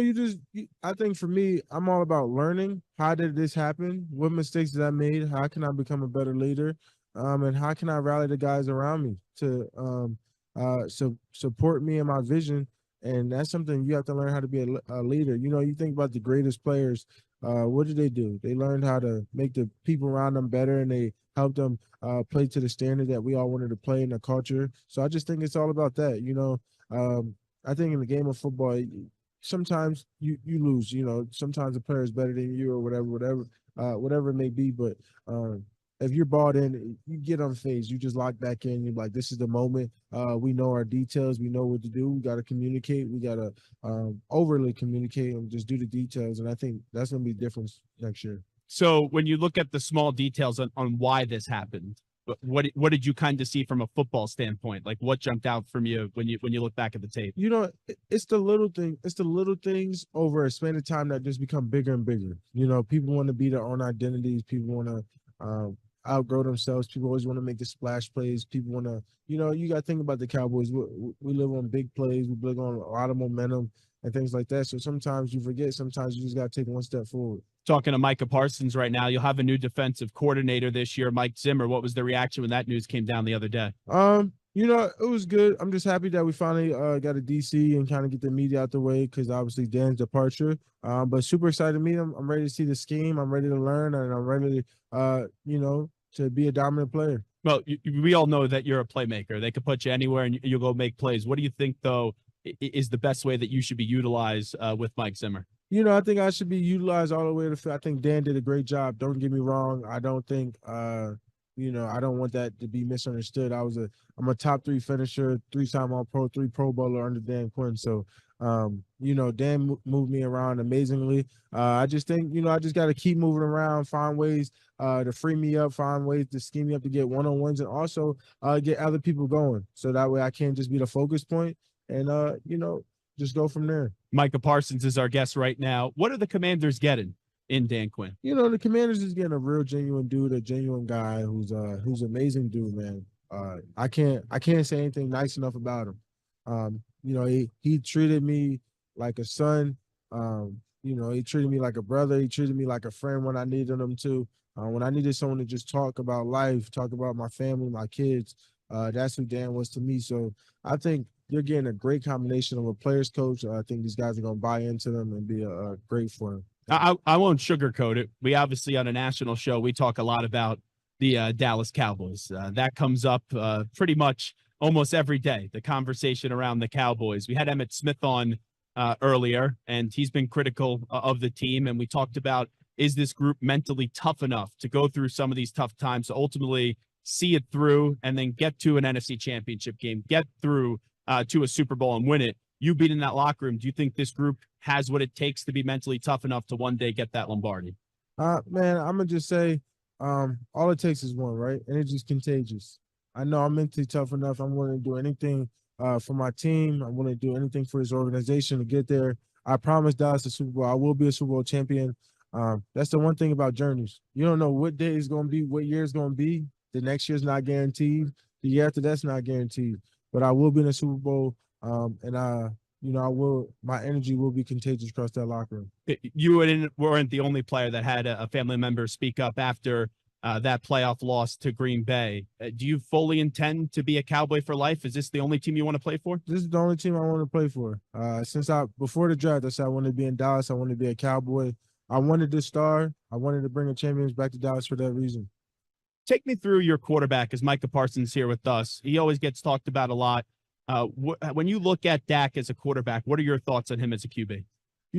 I think for me, I'm all about learning. How did this happen? What mistakes did I make? How can I become a better leader? And how can I rally the guys around me to support me and my vision? And that's something you have to learn how to be a leader. You know, you think about the greatest players. What did they do? They learned how to make the people around them better, and they helped them play to the standard that we all wanted to play in the culture. So I just think it's all about that. You know, I think in the game of football, sometimes you lose. You know, sometimes the player is better than you or whatever it may be. But if you're bought in, you get unfazed. You just lock back in. You're like, this is the moment. We know our details. We know what to do. We got to communicate. We got to overly communicate and just do the details. And I think that's going to be different next year. So when you look at the small details on why this happened, But what did you kind of see from a football standpoint? Like, what jumped out from you when you look back at the tape? It's the little thing. It's the little things over a span of time that just become bigger and bigger. People want to be their own identities. People want to outgrow themselves. People always want to make the splash plays. People want to, you got to think about the Cowboys. We live on big plays. We live on a lot of momentum and things like that. So sometimes you forget. Sometimes you just got to take one step forward. Talking to Micah Parsons right now, you'll have a new defensive coordinator this year, Mike Zimmer. What was the reaction when that news came down the other day? It was good. I'm just happy that we finally got a DC and kind of get the media out the way because obviously Dan's departure. But super excited to meet him. I'm ready to see the scheme. I'm ready to learn, and I'm ready to be a dominant player. Well, we all know that you're a playmaker. They could put you anywhere and you'll go make plays. What do you think, though, is the best way that you should be utilized with Mike Zimmer? I think I should be utilized all the way to the field. I think Dan did a great job. Don't get me wrong. I don't think I don't want that to be misunderstood. I'm a top 3 finisher, 3-time All-Pro, 3 Pro Bowler under Dan Quinn. So, Dan moved me around amazingly. I just think, I just got to keep moving around, find ways to free me up, find ways to scheme me up to get one-on-ones and also get other people going. So that way I can't just be the focus point and, just go from there. Micah Parsons is our guest right now. What are the Commanders getting in Dan Quinn? The Commanders is getting a real genuine dude, a genuine guy who's an amazing dude, man. I can't say anything nice enough about him. He treated me like a son. He treated me like a brother. He treated me like a friend when I needed him to. When I needed someone to just talk about life, talk about my family, my kids, that's who Dan was to me. So I think you're getting a great combination of a player's coach. I think these guys are going to buy into them and be great for him. I won't sugarcoat it. We obviously, on a national show, we talk a lot about the Dallas Cowboys. That comes up pretty much almost every day, the conversation around the Cowboys. We had Emmitt Smith on earlier, and he's been critical of the team. And we talked about, is this group mentally tough enough to go through some of these tough times to ultimately see it through and then get to an NFC championship game, get through to a Super Bowl and win it? You being in that locker room, do you think this group has what it takes to be mentally tough enough to one day get that Lombardi? Man, I'm going to just say all it takes is one, right? And it's just contagious. I know I'm mentally tough enough. I'm willing to do anything for my team. I'm willing to do anything for this organization to get there. I promised Dallas the Super Bowl. I will be a Super Bowl champion. That's the one thing about journeys. You don't know what day is going to be, what year is going to be. The next year's not guaranteed. The year after that's not guaranteed. But I will be in a Super Bowl, and my energy will be contagious across that locker room. You weren't the only player that had a family member speak up after that playoff loss to Green Bay. Do you fully intend to be a Cowboy for life? Is this the only team you want to play for? This is the only team I want to play for. Before the draft, I said I wanted to be in Dallas. I wanted to be a Cowboy. I wanted to star. I wanted to bring a champions back to Dallas for that reason. Take me through your quarterback, as Micah Parsons here with us. He always gets talked about a lot. When you look at Dak as a quarterback, what are your thoughts on him as a QB?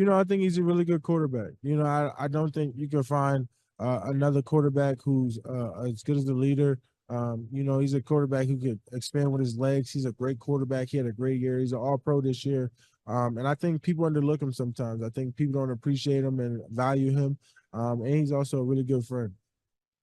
I think he's a really good quarterback. I don't think you can find another quarterback who's as good as the leader. He's a quarterback who could expand with his legs. He's a great quarterback. He had a great year. He's an all-pro this year. And I think people underlook him sometimes. I think people don't appreciate him and value him. And he's also a really good friend.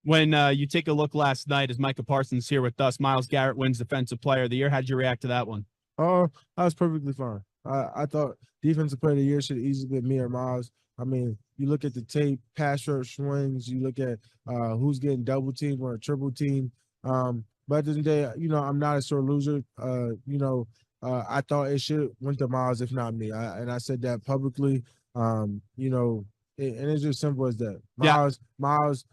When you take a look last night, as Micah Parsons here with us, Myles Garrett wins Defensive Player of the Year. How did you react to that one? I was perfectly fine. I thought Defensive Player of the Year should have easily been me or Myles. I mean, you look at the tape, pass rush swings, you look at who's getting double teamed or a triple team. But at the end of the day, I'm not a sore loser. I thought it should went to Myles, if not me. And I said that publicly. And it's just simple as that. Myles.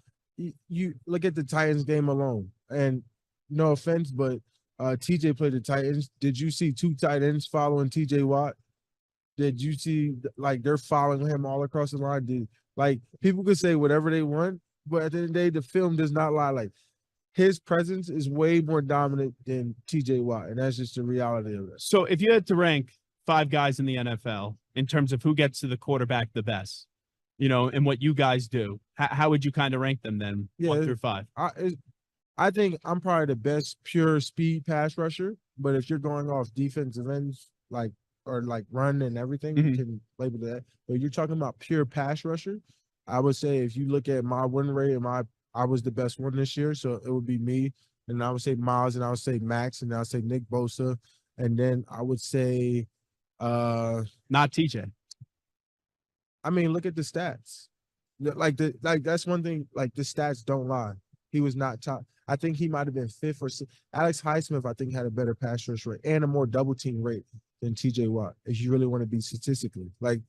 You look at the Titans game alone, and no offense, but TJ played the Titans. Did you see 2 tight ends following TJ Watt? Did you see they're following him all across the line? People could say whatever they want, but at the end of the day, the film does not lie. His presence is way more dominant than TJ Watt, and that's just the reality of it. So if you had to rank 5 guys in the NFL in terms of who gets to the quarterback the best, and what you guys do, how would you kind of rank them then, 1 through 5? I think I'm probably the best pure speed pass rusher, but if you're going off defensive ends, run and everything, you can label that. But you're talking about pure pass rusher, I would say if you look at my win rate, I was the best one this year, so it would be me. and I would say Miles, and I would say Max, and I would say Nick Bosa, and then I would say not TJ. I mean, look at the stats. That's one thing. Like, the stats don't lie. He was not top. I think he might have been 5th or 6th. Alex Highsmith, I think, had a better pass rush rate and a more double team rate than TJ Watt, if you really want to be statistically. Like,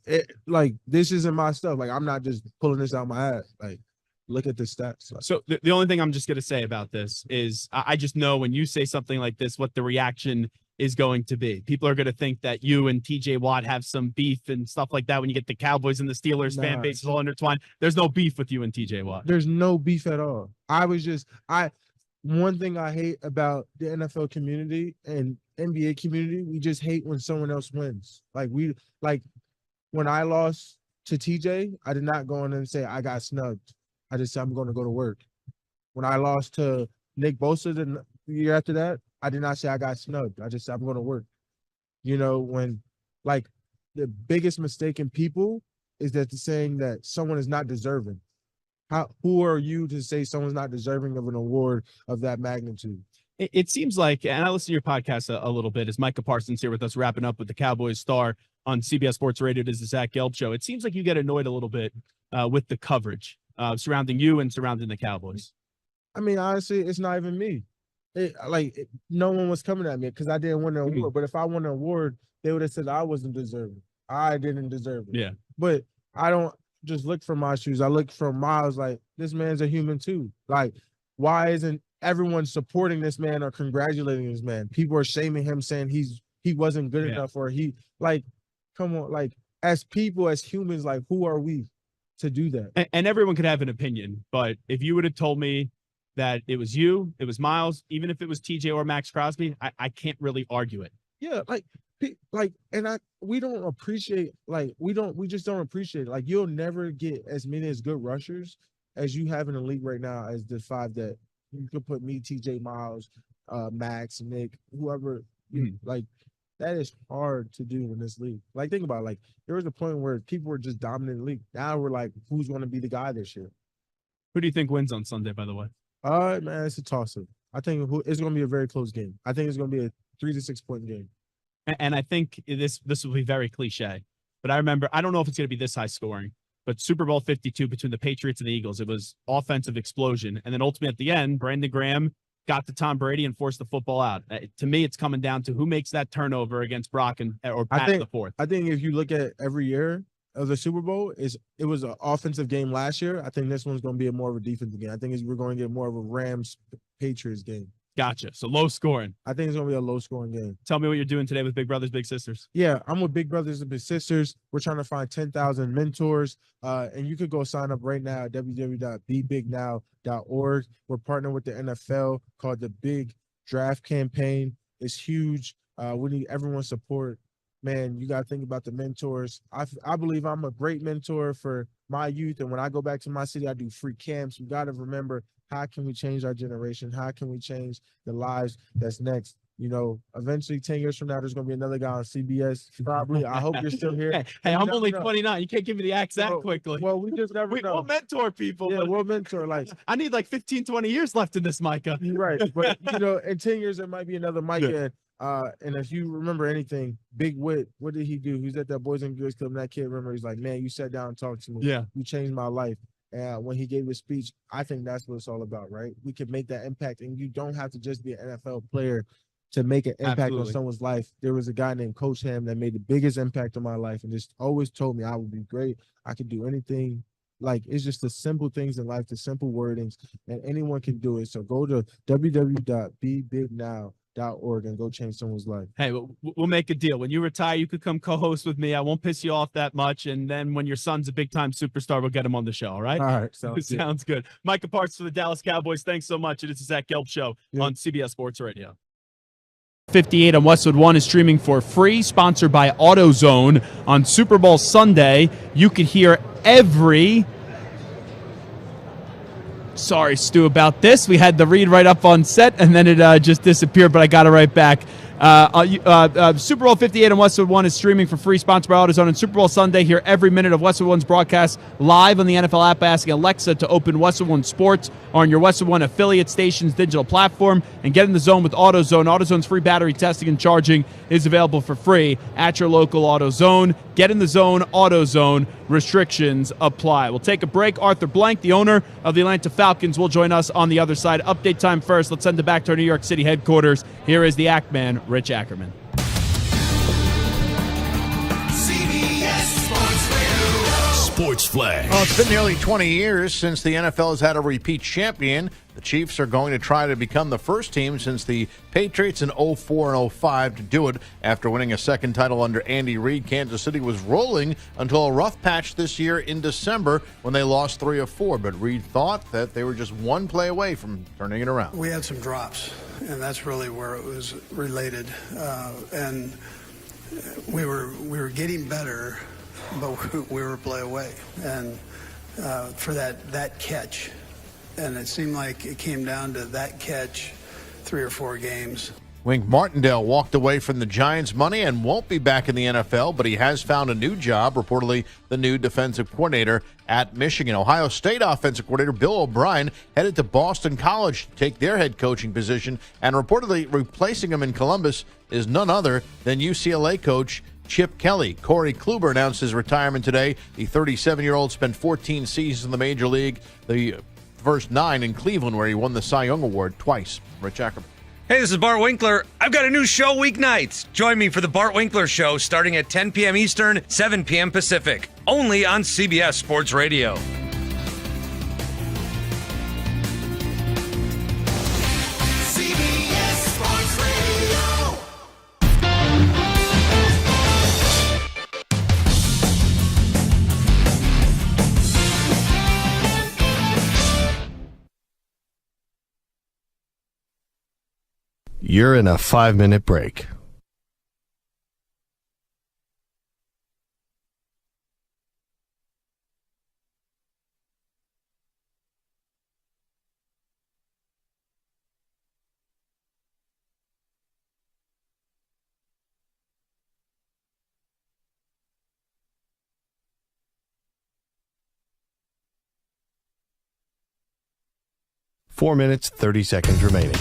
this isn't my stuff. Like, I'm not just pulling this out my ass. Like, look at the stats. So the only thing I'm just going to say about this is I just know when you say something like this, what the reaction is going to be. People are going to think that you and TJ Watt have some beef and stuff like that when you get the Cowboys and the Steelers fan bases all intertwined. There's no beef with you and TJ Watt. There's no beef at all. One thing I hate about the NFL community and NBA community, we just hate when someone else wins. Like, when I lost to TJ, I did not go in and say I got snubbed. I just said I'm going to go to work. When I lost to Nick Bosa the year after that, I did not say I got snubbed. I just said I'm going to work. You know, when, like, the biggest mistake in people is that they're saying that someone is not deserving. Who are you to say someone's not deserving of an award of that magnitude? It seems like, and I listen to your podcast a little bit, as Micah Parsons here with us, wrapping up with the Cowboys star on CBS Sports Radio. It is the Zach Gelb Show. It seems like you get annoyed a little bit with the coverage surrounding you and surrounding the Cowboys. I mean, honestly, it's not even me. No one was coming at me because I didn't win the award. But if I won the award, they would have said I wasn't deserving. I didn't deserve it. Yeah. But I don't just look for my shoes. I look for Miles. Like, this man's a human too. Like, why isn't everyone supporting this man or congratulating this man? People are shaming him, saying he wasn't good enough, or come on, like, as people, as humans, like, who are we to do that? And everyone could have an opinion, but if you would have told me that it was you, it was Miles, even if it was TJ or Max Crosby, I can't really argue it. Yeah, we don't appreciate, we just don't appreciate it. Like, you'll never get as many as good rushers as you have in the league right now as the 5 that you could put me, TJ, Miles, Max, Nick, whoever. Like, that is hard to do in this league. Like, think about it. Like, there was a point where people were just dominating the league. Now we're like, who's going to be the guy this year? Who do you think wins on Sunday, by the way? Man, it's a toss-up. I think it's going to be a very close game. I think it's going to be a 3 to 6 point game. And I think this will be very cliche, but I remember, I don't know if it's going to be this high scoring, but Super Bowl 52 between the Patriots and the Eagles, it was offensive explosion. And then ultimately at the end, Brandin Graham got to Tom Brady and forced the football out. To me, it's coming down to who makes that turnover against Brock or Pat in the fourth. I think if you look at every year of the Super Bowl, it was an offensive game last year. I think this one's going to be more of a defensive game. I think we're going to get more of a Rams-Patriots game. Gotcha. So low scoring. I think it's going to be a low scoring game. Tell me what you're doing today with Big Brothers Big Sisters. Yeah, I'm with Big Brothers and Big Sisters. We're trying to find 10,000 mentors. And you could go sign up right now at www.bebignow.org. We're partnering with the NFL called the Big Draft Campaign. It's huge. We need everyone's support. Man, you got to think about the mentors. I believe I'm a great mentor for my youth. And when I go back to my city, I do free camps. We got to remember, how can we change our generation? How can we change the lives that's next? You know, eventually 10 years from now, there's going to be another guy on CBS. Probably. I hope you're still here. Hey, I'm only 29. You can't give me the axe that quickly. Well, we just never know. We'll mentor people. Yeah, we'll mentor. Like, I need like 15, 20 years left in this, Micah. You're right. But, you know, in 10 years, there might be another Micah. And if you remember anything, Big Wit, what did he do? He was at that Boys and Girls Club, and that kid, remember, he's like, man, you sat down and talked to me. Yeah. You changed my life. And when he gave his speech, I think that's what it's all about, right? We can make that impact, and you don't have to just be an NFL player to make an impact on someone's life. There was a guy named Coach Ham that made the biggest impact on my life and just always told me I would be great. I could do anything. Like, it's just the simple things in life, the simple wordings, and anyone can do it. So go to www.bebignow.org and go change someone's life. Hey, we'll make a deal. When you retire, you could come co-host with me. I won't piss you off that much. And then when your son's a big-time superstar, we'll get him on the show, all right? All right. Sounds good. Micah Parsons for the Dallas Cowboys. Thanks so much. It is the Zach Gelb Show on CBS Sports Radio. 58 on Westwood One is streaming for free, sponsored by AutoZone. On Super Bowl Sunday, you could hear Sorry, Stu, about this. We had the read right up on set, and then it just disappeared, but I got it right back. Super Bowl 58 on Westwood One is streaming for free, sponsored by AutoZone. And Super Bowl Sunday, hear every minute of Westwood One's broadcast live on the NFL app by asking Alexa to open Westwood One Sports on your Westwood One affiliate station's digital platform and get in the zone with AutoZone. AutoZone's free battery testing and charging is available for free at your local AutoZone. Get in the zone, AutoZone. Restrictions apply. We'll take a break. Arthur Blank, the owner of the Atlanta Falcons, will join us on the other side. Update time first. Let's send it back to our New York City headquarters. Here is the Act Man, Rich Ackerman. Sports Flash. Well, it's been nearly 20 years since the NFL has had a repeat champion. The Chiefs are going to try to become the first team since the Patriots in 04 and 05 to do it. After winning a second title under Andy Reid, Kansas City was rolling until a rough patch this year in December when they lost 3 of 4. But Reid thought that they were just one play away from turning it around. We had some drops, and that's really where it was related. And we were getting better, but we were a play away, and for that catch, and it seemed like it came down to that catch 3 or 4 games. Wink Martindale walked away from the Giants' money and won't be back in the NFL, but he has found a new job, reportedly the new defensive coordinator at Michigan. Ohio State offensive coordinator Bill O'Brien headed to Boston College to take their head coaching position, and reportedly replacing him in Columbus is none other than UCLA coach Chip Kelly. Corey Kluber announced his retirement today. The 37-year-old spent 14 seasons in the Major League, the first 9 in Cleveland, where he won the Cy Young Award twice. Rich Ackerman. Hey, this is Bart Winkler. I've got a new show weeknights. Join me for the Bart Winkler Show starting at 10 p.m. Eastern, 7 p.m. Pacific, only on CBS Sports Radio. CBS Sports Radio. You're in a 5-minute break. Four minutes, 30 seconds remaining.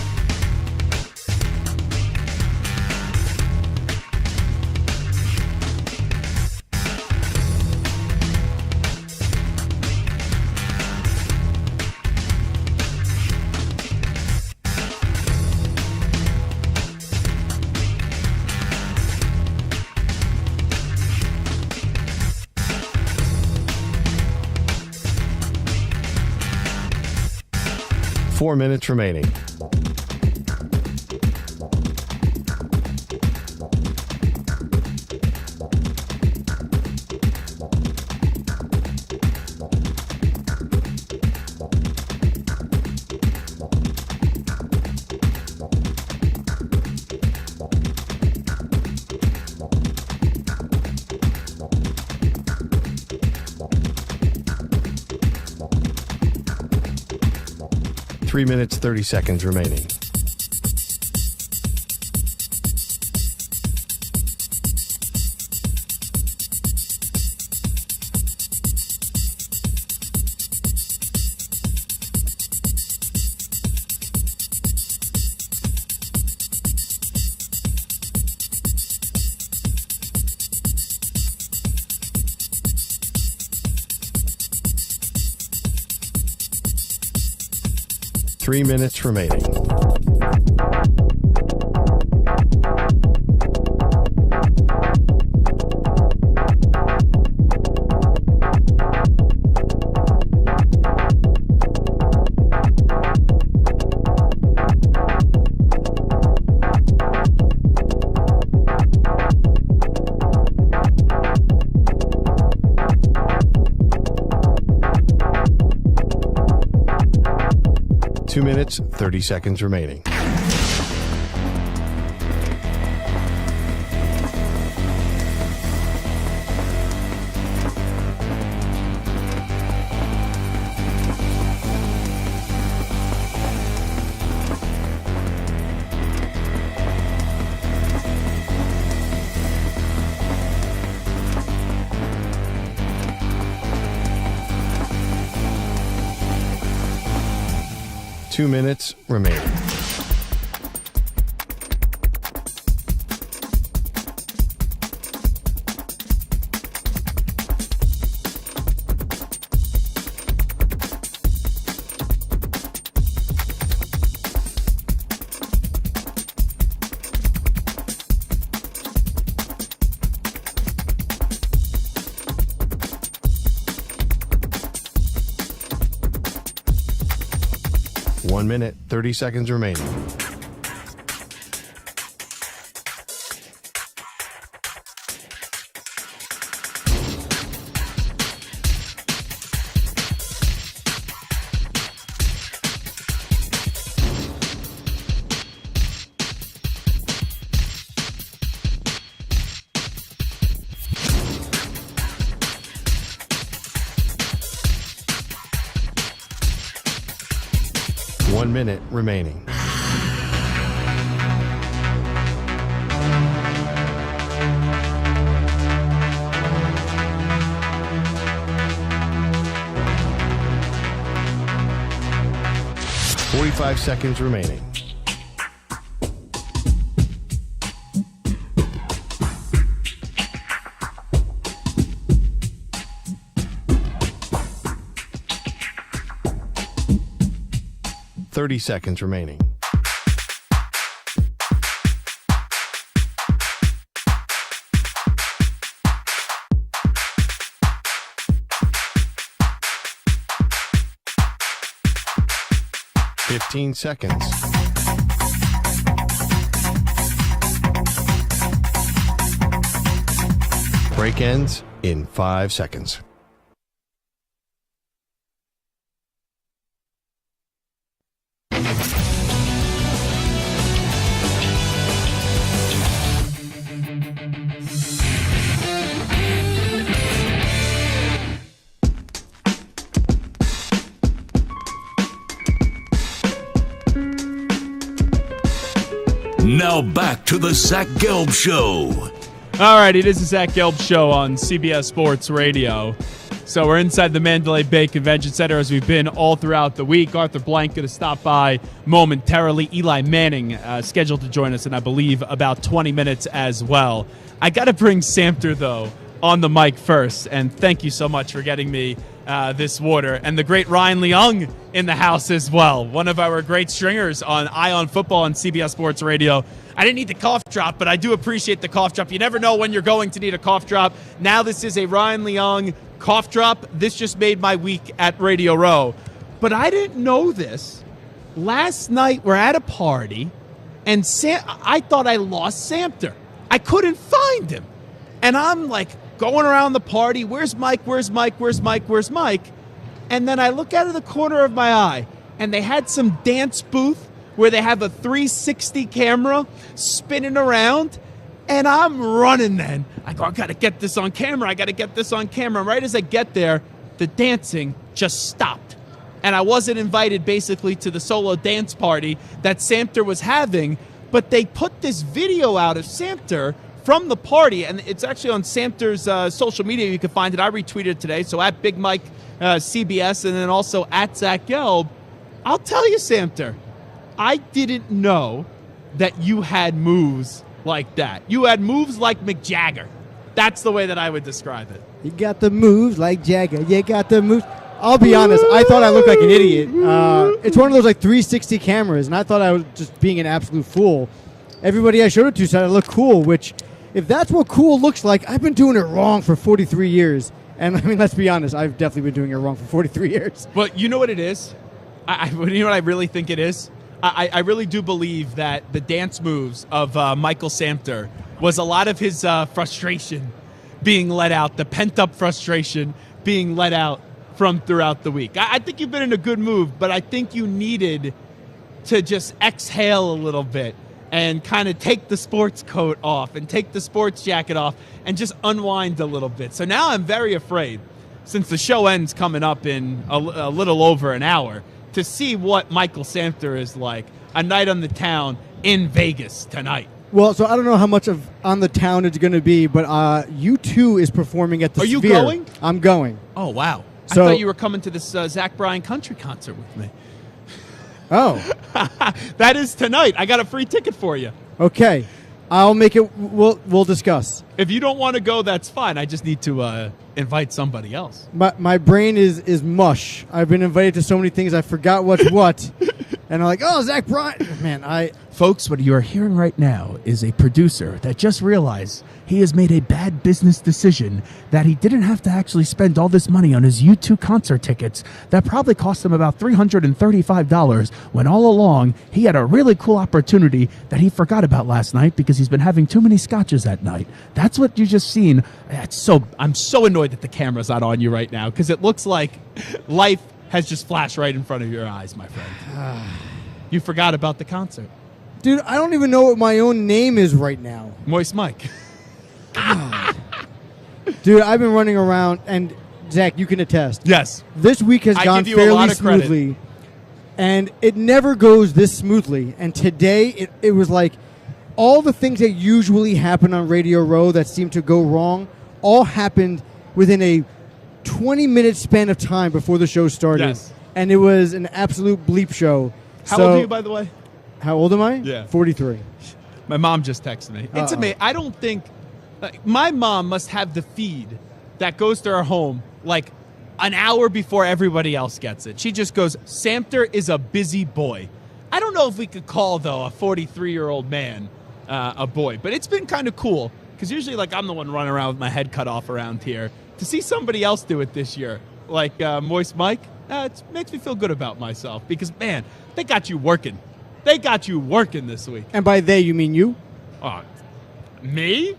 Four minutes remaining. Three minutes, 30 seconds remaining. Three minutes remaining. Two minutes, 30 seconds remaining. 2 minutes remaining. One minute, 30 seconds remaining. One minute remaining. Forty-five seconds remaining. Thirty seconds remaining. Fifteen seconds. Break ends in 5 seconds. Now back to the Zach Gelb Show. All right, it is the Zach Gelb Show on CBS Sports Radio. So we're inside the Mandalay Bay Convention Center as we've been all throughout the week. Arthur Blank going to stop by momentarily. Eli Manning scheduled to join us in, I believe, about 20 minutes as well. I got to bring Samter, though, on the mic first. And thank you so much for getting me this water. And the great Ryan Leung in the house as well. One of our great stringers on Ion Football on CBS Sports Radio. I didn't need the cough drop, but I do appreciate the cough drop. You never know when you're going to need a cough drop. Now this is a Ryan Leung cough drop. This just made my week at Radio Row. But I didn't know this. Last night we're at a party, and I thought I lost Samter. I couldn't find him. And I'm like going around the party. Where's Mike? Where's Mike? Where's Mike? Where's Mike? And then I look out of the corner of my eye, and they had some dance booth where they have a 360 camera spinning around, and I'm running then. I go, I got to get this on camera. I got to get this on camera. Right as I get there, the dancing just stopped. And I wasn't invited basically to the solo dance party that Samter was having, but they put this video out of Samter from the party, and it's actually on Samter's social media. You can find it. I retweeted it today, so at Big Mike CBS and then also at Zach Gelb. I'll tell you, Samter, I didn't know that you had moves like that. You had moves like Mick Jagger. That's the way that I would describe it. You got the moves like Jagger. You got the moves. I'll be honest. I thought I looked like an idiot. It's one of those like 360 cameras, and I thought I was just being an absolute fool. Everybody I showed it to said I look cool, which if that's what cool looks like, I've been doing it wrong for 43 years. And I mean, let's be honest. I've definitely been doing it wrong for 43 years. But you know what it is? You know what I really think it is? I really do believe that the dance moves of Michael Samter was a lot of his frustration being let out, the pent-up frustration being let out from throughout the week. I think you've been in a good move, but I think you needed to just exhale a little bit and kind of take the sports coat off and take the sports jacket off and just unwind a little bit. So now I'm very afraid, since the show ends coming up in a little over an hour, to see what Michael Samter is like a night on the town in Vegas tonight. Well, so I don't know how much of on the town it's going to be, but U2 is performing at the Are Sphere. you going? I'm going. Oh, wow. So, I thought you were coming to this Zach Bryan country concert with me. Oh. That is tonight. I got a free ticket for you. Okay. I'll make it. We'll discuss. If you don't want to go, that's fine. I just need to invite somebody else. My brain is mush. I've been invited to so many things I forgot what's what. And I'm like, oh, Zach Bryan. Man, Folks, what you are hearing right now is a producer that just realized he has made a bad business decision, that he didn't have to actually spend all this money on his U2 concert tickets that probably cost him about $335, when all along he had a really cool opportunity that he forgot about last night because he's been having too many scotches that night. That's what you just seen. I'm so annoyed that the camera's not on you right now, because it looks like life has just flashed right in front of your eyes, my friend. You forgot about the concert. Dude, I don't even know what my own name is right now. Moist Mike. Dude, I've been running around, and Zach, you can attest. Yes. This week has gone fairly smoothly, and it never goes this smoothly. And today, it was like all the things that usually happen on Radio Row that seem to go wrong all happened within a 20-minute span of time before the show started. Yes. And it was an absolute bleep show. How old are you, by the way? How old am I? Yeah. 43. My mom just texted me. It's amazing. I don't think my mom must have the feed that goes to her home like an hour before everybody else gets it. She just goes, Samter is a busy boy. I don't know if we could call, though, a 43-year-old man a boy, but it's been kind of cool, because usually like I'm the one running around with my head cut off around here. To see somebody else do it this year, like Moist Mike, it makes me feel good about myself, because, man, they got you working. They got you working this week. And by they, you mean you? Me?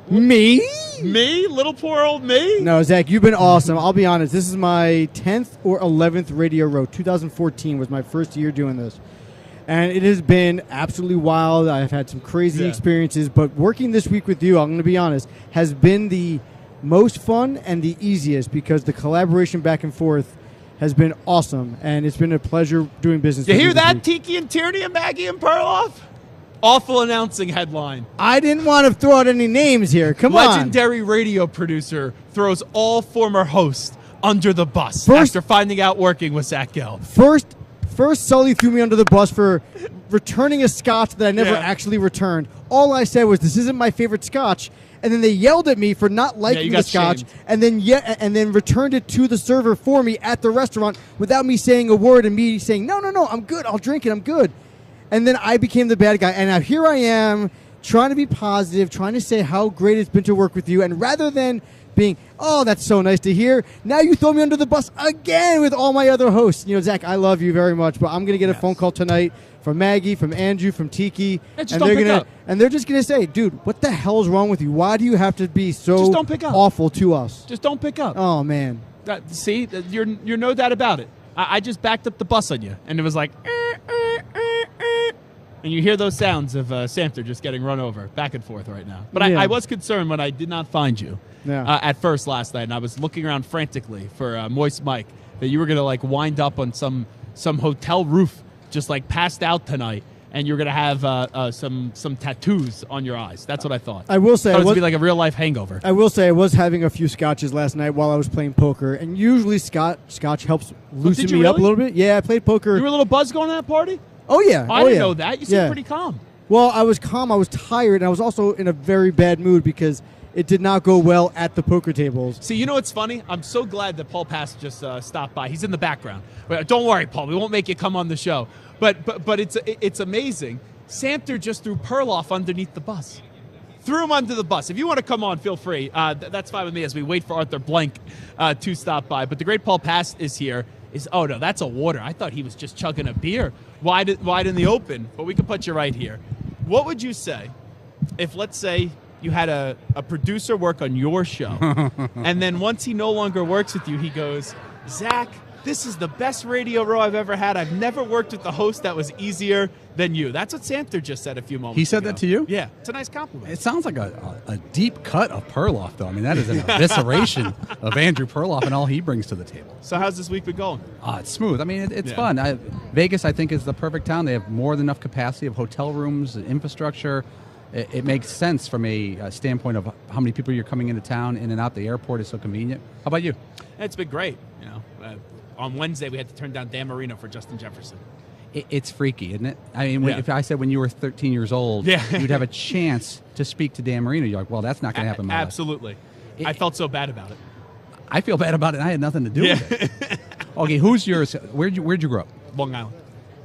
Me? Me? Little poor old me? No, Zach, you've been awesome. I'll be honest. This is my 10th or 11th Radio Row. 2014 was my first year doing this. And it has been absolutely wild. I've had some crazy experiences. But working this week with you, I'm going to be honest, has been the most fun and the easiest, because the collaboration back and forth has been awesome. And it's been a pleasure doing business with you. You hear that, Tiki and Tierney and Maggie and Perloff? Awful announcing headline. I didn't want to throw out any names here. Come on. Legendary radio producer throws all former hosts under the bus after finding out working with Zach Gelb. First, Sully threw me under the bus for returning a scotch that I never actually returned. All I said was, this isn't my favorite scotch. And then they yelled at me for not liking the scotch, and then returned it to the server for me at the restaurant without me saying a word, and me saying, no, I'm good. I'll drink it. I'm good. And then I became the bad guy. And now here I am trying to be positive, trying to say how great it's been to work with you. And rather than being, oh, that's so nice to hear, now you throw me under the bus again with all my other hosts. You know, Zach, I love you very much, but I'm going to get a phone call tonight from Maggie, from Andrew, from Tiki. And they're just going to say, dude, what the hell's wrong with you? Why do you have to be so awful to us? Just don't pick up. Oh, man. See, you're no doubt about it. I just backed up the bus on you, and it was like, and you hear those sounds of Samter just getting run over back and forth right now. But I was concerned when I did not find you at first last night, and I was looking around frantically for Moist Mike, that you were going to like wind up on some hotel roof just like passed out tonight, and you're going to have some tattoos on your eyes. That's what I thought. I will say it was going to be like a real-life hangover. I will say I was having a few scotches last night while I was playing poker, and usually scotch helps loosen me up a little bit. Yeah, I played poker. You were a little buzzed going to that party? Oh, yeah. I didn't know that. You seemed pretty calm. Well, I was calm. I was tired, and I was also in a very bad mood because it did not go well at the poker tables. See, you know what's funny? I'm so glad that Paul Pass just stopped by. He's in the background. Don't worry, Paul. We won't make you come on the show. But it's amazing. Samter just threw Perloff underneath the bus. Threw him under the bus. If you want to come on, feel free. That's fine with me as we wait for Arthur Blank to stop by. But the great Paul Pass is here. Oh, no, that's a water. I thought he was just chugging a beer wide in the open. But we can put you right here. What would you say if, let's say, you had a producer work on your show, and then once he no longer works with you, he goes, Zach, this is the best Radio Row I've ever had. I've never worked with a host that was easier than you. That's what Samter just said a few moments ago. He said that to you? Yeah. It's a nice compliment. It sounds like a deep cut of Perloff, though. I mean, that is an evisceration of Andrew Perloff and all he brings to the table. So how's this week been going? It's smooth. I mean, it's fun. Vegas, I think, is the perfect town. They have more than enough capacity of hotel rooms, infrastructure. It makes sense from a standpoint of how many people you're coming into town, in and out. The airport is so convenient. How about you? It's been great. On Wednesday, we had to turn down Dan Marino for Justin Jefferson. It's freaky, isn't it? I mean, if I said when you were 13 years old, you'd have a chance to speak to Dan Marino, you're like, well, that's not going to happen. Absolutely. I felt so bad about it. I feel bad about it. And I had nothing to do with it. Okay, who's yours? Where'd you grow up? Long Island.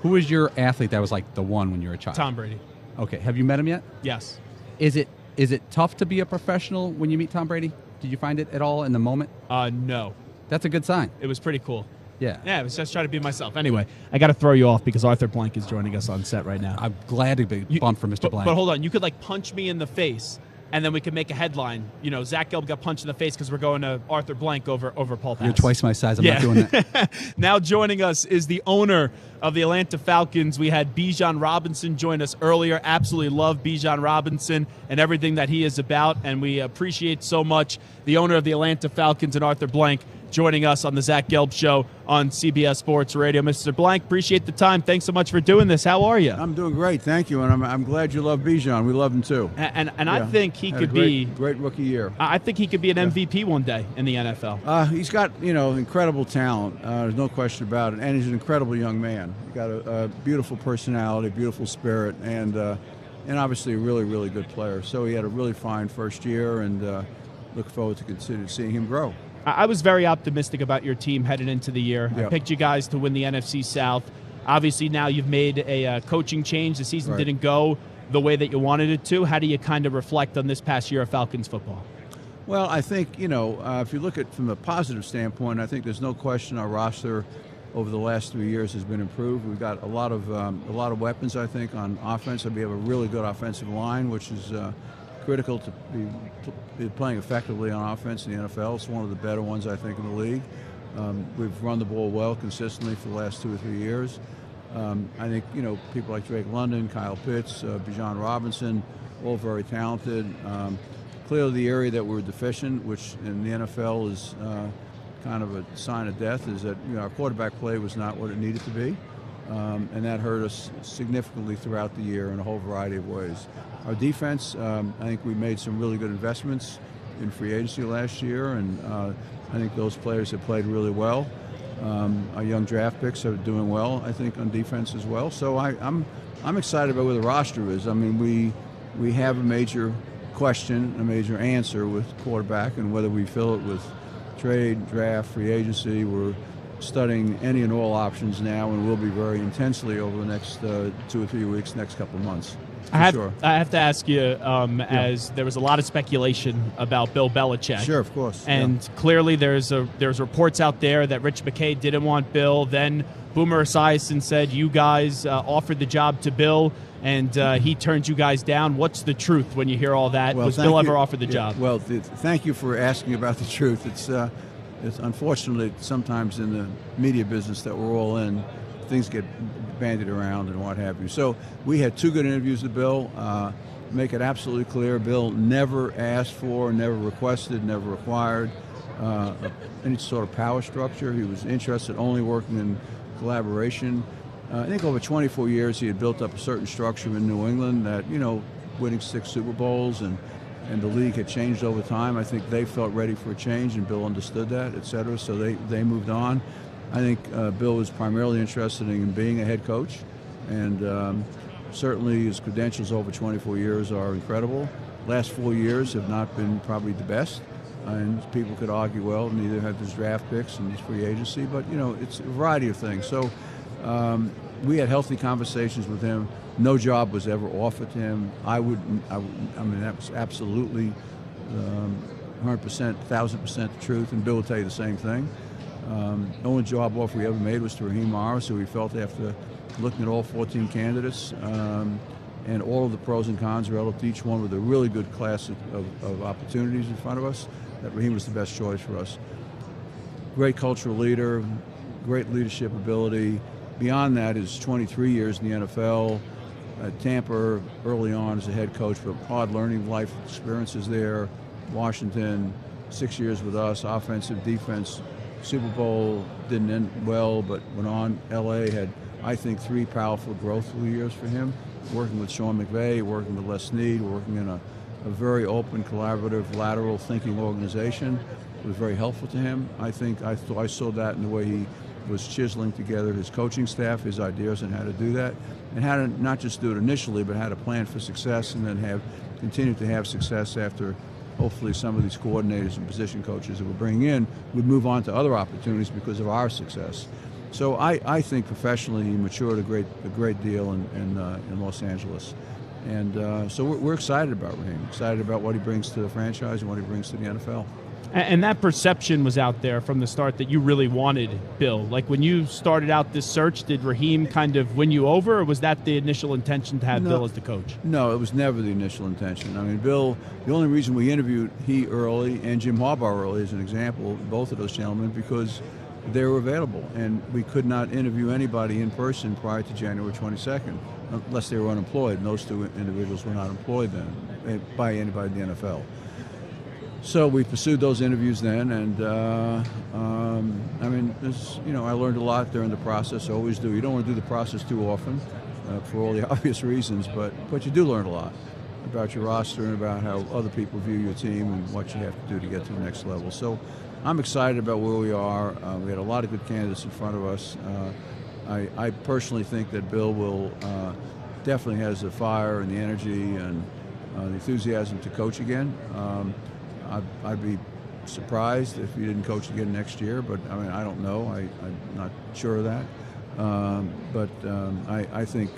Who was your athlete that was like the one when you were a child? Tom Brady. Okay, have you met him yet? Yes. Is it tough to be a professional when you meet Tom Brady? Did you find it at all in the moment? No. That's a good sign. It was pretty cool. Yeah. Yeah, I was just trying to be myself. Anyway, I got to throw you off because Arthur Blank is joining us on set right now. I'm glad to be bumped for Mr. Blank. But hold on. You could, punch me in the face, and then we could make a headline. Zach Gelb got punched in the face because we're going to Arthur Blank over Paul Pass. You're twice my size. I'm not doing that. Now joining us is the owner of the Atlanta Falcons. We had Bijan Robinson join us earlier. Absolutely love Bijan Robinson and everything that he is about, and we appreciate so much the owner of the Atlanta Falcons and Arthur Blank joining us on the Zach Gelb Show on CBS Sports Radio. Mr. Blank, appreciate the time. Thanks so much for doing this. How are you? I'm doing great, thank you, and I'm glad you love Bijan. We love him too. And I think he could be great rookie year. I think he could be an MVP one day in the NFL. He's got incredible talent. There's no question about it, and he's an incredible young man. He's got a beautiful personality, beautiful spirit, and obviously a really, really good player. So he had a really fine first year, and look forward to continue seeing him grow. I was very optimistic about your team headed into the year. I picked you guys to win the NFC South. Obviously, now you've made a coaching change. The season didn't go the way that you wanted it to. How do you kind of reflect on this past year of Falcons football? Well, I think, if you look at from a positive standpoint, I think there's no question our roster over the last 3 years has been improved. We've got a lot of weapons, I think, on offense. We have a really good offensive line, which is critical to be playing effectively on offense in the NFL. It's one of the better ones, I think, in the league. We've run the ball well consistently for the last 2 or 3 years. I think, people like Drake London, Kyle Pitts, Bijan Robinson, all very talented. Clearly the area that we're deficient, which in the NFL is kind of a sign of death, is that our quarterback play was not what it needed to be. And that hurt us significantly throughout the year in a whole variety of ways. Our defense, I think we made some really good investments in free agency last year, and I think those players have played really well. Our young draft picks are doing well, I think, on defense as well. So I'm excited about where the roster is. I mean, we have a major question, a major answer with quarterback, and whether we fill it with trade, draft, free agency. We're studying any and all options now, and we'll be very intensely over the next 2 or 3 weeks, next couple of months. I have to ask you, as there was a lot of speculation about Bill Belichick. Sure, of course. And clearly there's reports out there that Rich McKay didn't want Bill. Then Boomer Esiason said you guys offered the job to Bill, and he turned you guys down. What's the truth when you hear all that? Was Bill ever offered the job? Well, thank you for asking about the truth. It's unfortunately sometimes in the media business that we're all in, things get bandied around and what have you. So we had 2 good interviews with Bill. Make it absolutely clear, Bill never asked for, never requested, never required any sort of power structure. He was interested only working in collaboration. I think over 24 years he had built up a certain structure in New England that, winning 6 Super Bowls and the league had changed over time. I think they felt ready for a change, and Bill understood that, et cetera, so they moved on. I think Bill was primarily interested in being a head coach, and certainly his credentials over 24 years are incredible. Last 4 years have not been probably the best, and people could argue, well, neither have his draft picks and his free agency, but, it's a variety of things. So we had healthy conversations with him. No job was ever offered to him. I mean, that was absolutely 100%, 1,000% the truth, and Bill will tell you the same thing. The only job offer we ever made was to Raheem Morris, who we felt after looking at all 14 candidates and all of the pros and cons relative to each one with a really good class of opportunities in front of us, that Raheem was the best choice for us. Great cultural leader, great leadership ability. Beyond that is 23 years in the NFL. At Tampa early on as a head coach, but hard learning life experiences there. Washington, 6 years with us, offensive, defense. Super Bowl didn't end well, but went on. LA had, I think, 3 powerful growth years for him. Working with Sean McVay, working with Les Snead, working in a very open, collaborative, lateral thinking organization was very helpful to him. I think I saw that in the way he was chiseling together his coaching staff, his ideas on how to do that, and how to not just do it initially, but how to plan for success and then continue to have success after hopefully some of these coordinators and position coaches that we're bringing in would move on to other opportunities because of our success. So I think professionally he matured a great deal in Los Angeles. And so we're excited about Raheem, excited about what he brings to the franchise and what he brings to the NFL. And that perception was out there from the start that you really wanted Bill. Like when you started out this search, did Raheem kind of win you over, or was that the initial intention to have Bill as the coach? No, it was never the initial intention. I mean, Bill, the only reason we interviewed he early and Jim Harbaugh early as an example, both of those gentlemen, because they were available. And we could not interview anybody in person prior to January 22nd, unless they were unemployed. And those two individuals were not employed then by anybody in the NFL. So we pursued those interviews then, and I mean, I learned a lot during the process. I always do. You don't want to do the process too often, for all the obvious reasons, but you do learn a lot about your roster and about how other people view your team and what you have to do to get to the next level. So I'm excited about where we are. We had a lot of good candidates in front of us. I personally think that Bill will definitely has the fire and the energy and the enthusiasm to coach again. I'd be surprised if he didn't coach again next year, but I mean, I don't know. I'm not sure of that. I think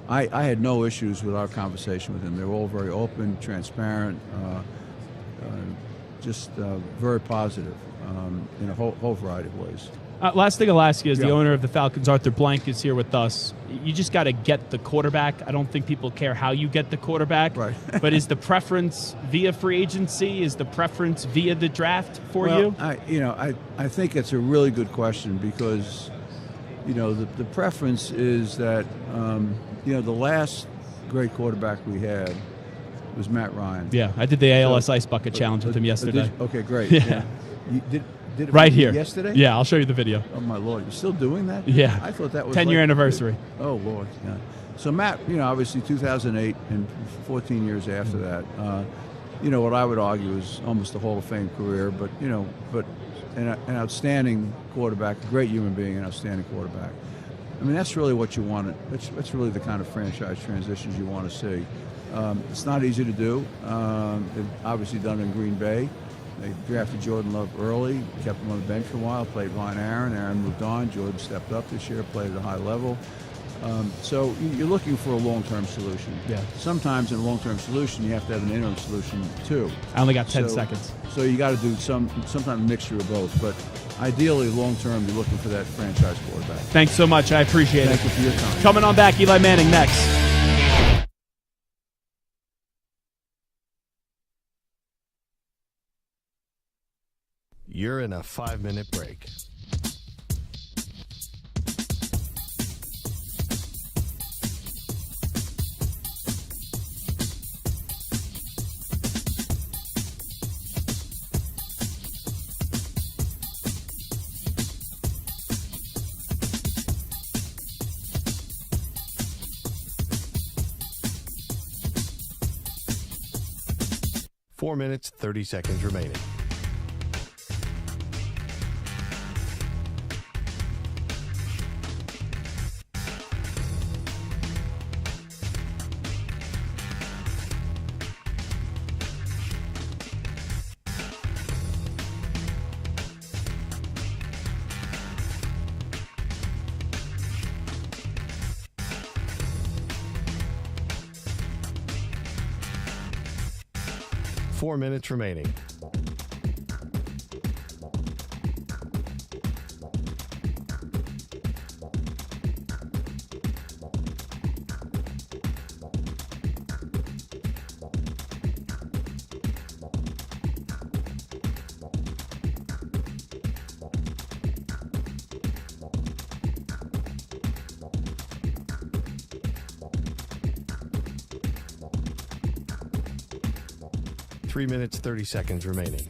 I had no issues with our conversation with him. They were all very open, transparent, just very positive in a whole variety of ways. Last thing I'll ask you is the owner of the Falcons, Arthur Blank, is here with us. You just got to get the quarterback. I don't think people care how you get the quarterback. Right. But is the preference via free agency? Is the preference via the draft for you? I think it's a really good question because, the preference is that, the last great quarterback we had was Matt Ryan. Yeah, I did the ALS Ice Bucket Challenge with him yesterday. Okay, great. Yeah. You did it right here yesterday? Yeah, I'll show you the video. Oh my Lord, you're still doing that? Yeah. I thought that was 10-year anniversary. Oh Lord, yeah. So Matt, obviously 2008 and 14 years after that, what I would argue is almost a Hall of Fame career, but an outstanding quarterback, a great human being, an outstanding quarterback. I mean, that's really what you want. That's really the kind of franchise transitions you want to see. It's not easy to do. They've obviously done it in Green Bay. They drafted Jordan Love early, kept him on the bench for a while, played behind Aaron. Aaron moved on. Jordan stepped up this year, played at a high level. So you're looking for a long-term solution. Yeah. Sometimes in a long-term solution, you have to have an interim solution too. I only got 10 seconds. So you got to do sometimes a mixture of both. But ideally, long-term, you're looking for that franchise quarterback. Thanks so much. I appreciate it. Thank you for your time. Coming on back, Eli Manning next. You're in a 5-minute break. Four minutes, 30 seconds remaining. Four minutes remaining. Three minutes, 30 seconds remaining.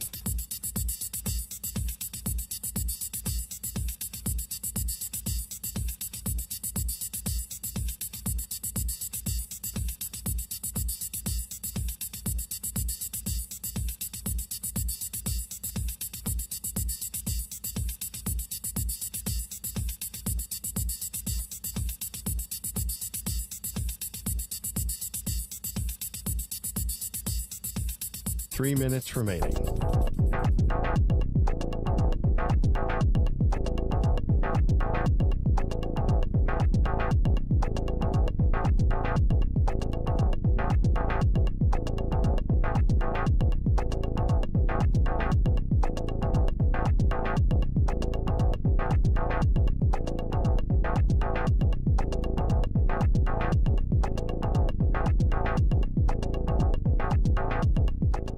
3 minutes remaining.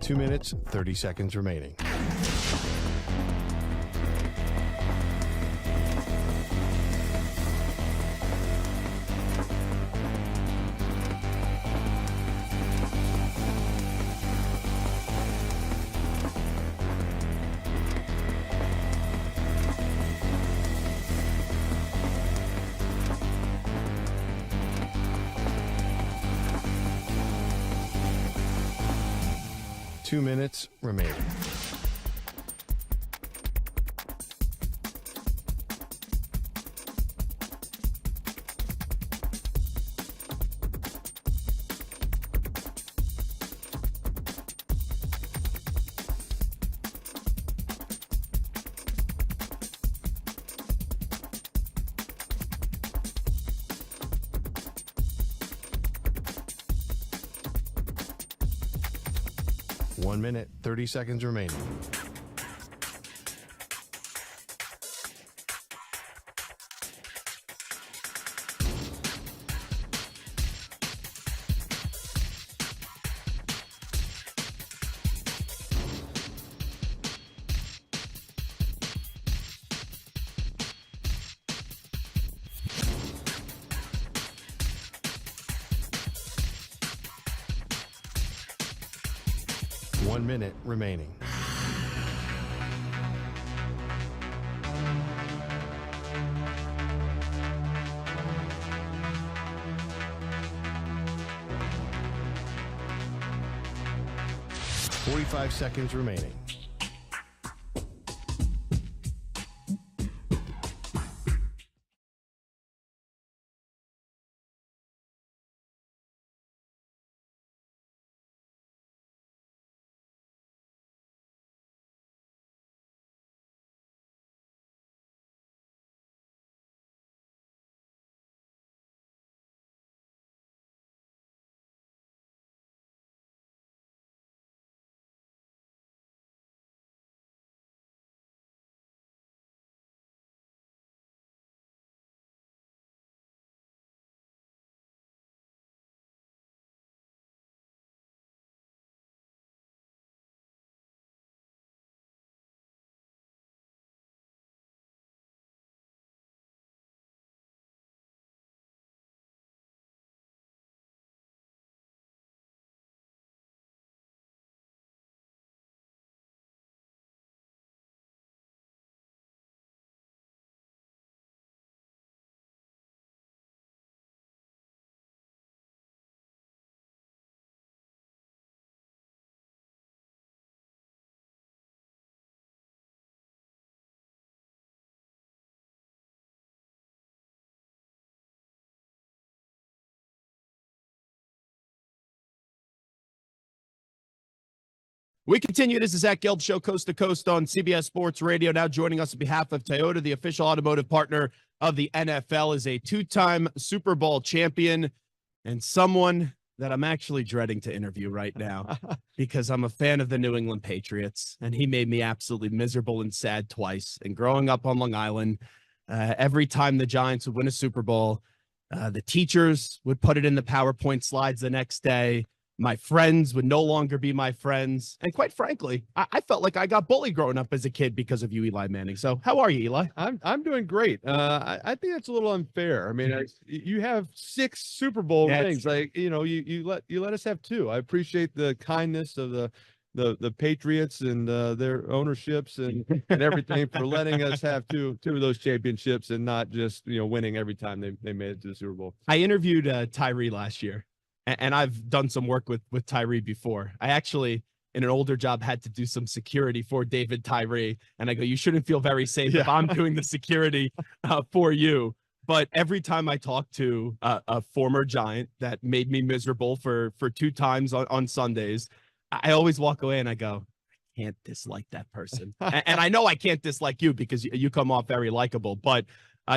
Two minutes, 30 seconds remaining. Two minutes remaining. One minute, 30 seconds remaining. One minute remaining. Forty-five seconds remaining. We continue. This is Zach Gelb Show, coast to coast on CBS Sports Radio. Now joining us on behalf of Toyota, the official automotive partner of the NFL, is a two-time Super Bowl champion and someone that I'm actually dreading to interview right now because I'm a fan of the New England Patriots, and he made me absolutely miserable and sad twice. And growing up on Long Island, every time the Giants would win a Super Bowl, the teachers would put it in the PowerPoint slides the next day. My friends would no longer be my friends. And quite frankly, I felt like I got bullied growing up as a kid because of you, Eli Manning. So how are you, Eli? I'm doing great. I think that's a little unfair. I mean, you have 6 Super Bowl rings. Like, you let us have 2. I appreciate the kindness of the Patriots and their ownerships and everything for letting us have two of those championships and not just winning every time they made it to the Super Bowl. I interviewed Tyree last year. And I've done some work with Tyree before. I actually, in an older job, had to do some security for David Tyree. And I go, you shouldn't feel very safe if I'm doing the security for you. But every time I talk to a former Giant that made me miserable for 2 times on Sundays, I always walk away and I go, I can't dislike that person. And I know I can't dislike you because you come off very likable. But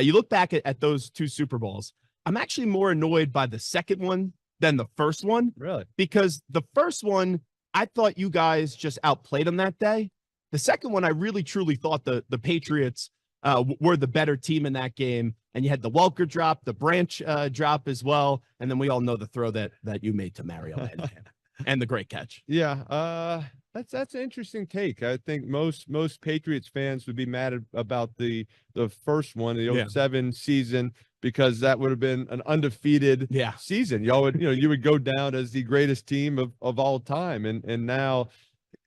you look back at those 2 Super Bowls, I'm actually more annoyed by the second one than the first one. Really? Because the first one, I thought you guys just outplayed them that day. The second one, I really truly thought the Patriots were the better team in that game. And you had the Welker drop, the Branch drop as well. And then we all know the throw that you made to Mario Manningham and the great catch. Yeah, that's an interesting take. I think most Patriots fans would be mad about the first one, the 07 season, because that would have been an undefeated season. Y'all would, you would go down as the greatest team of all time. And now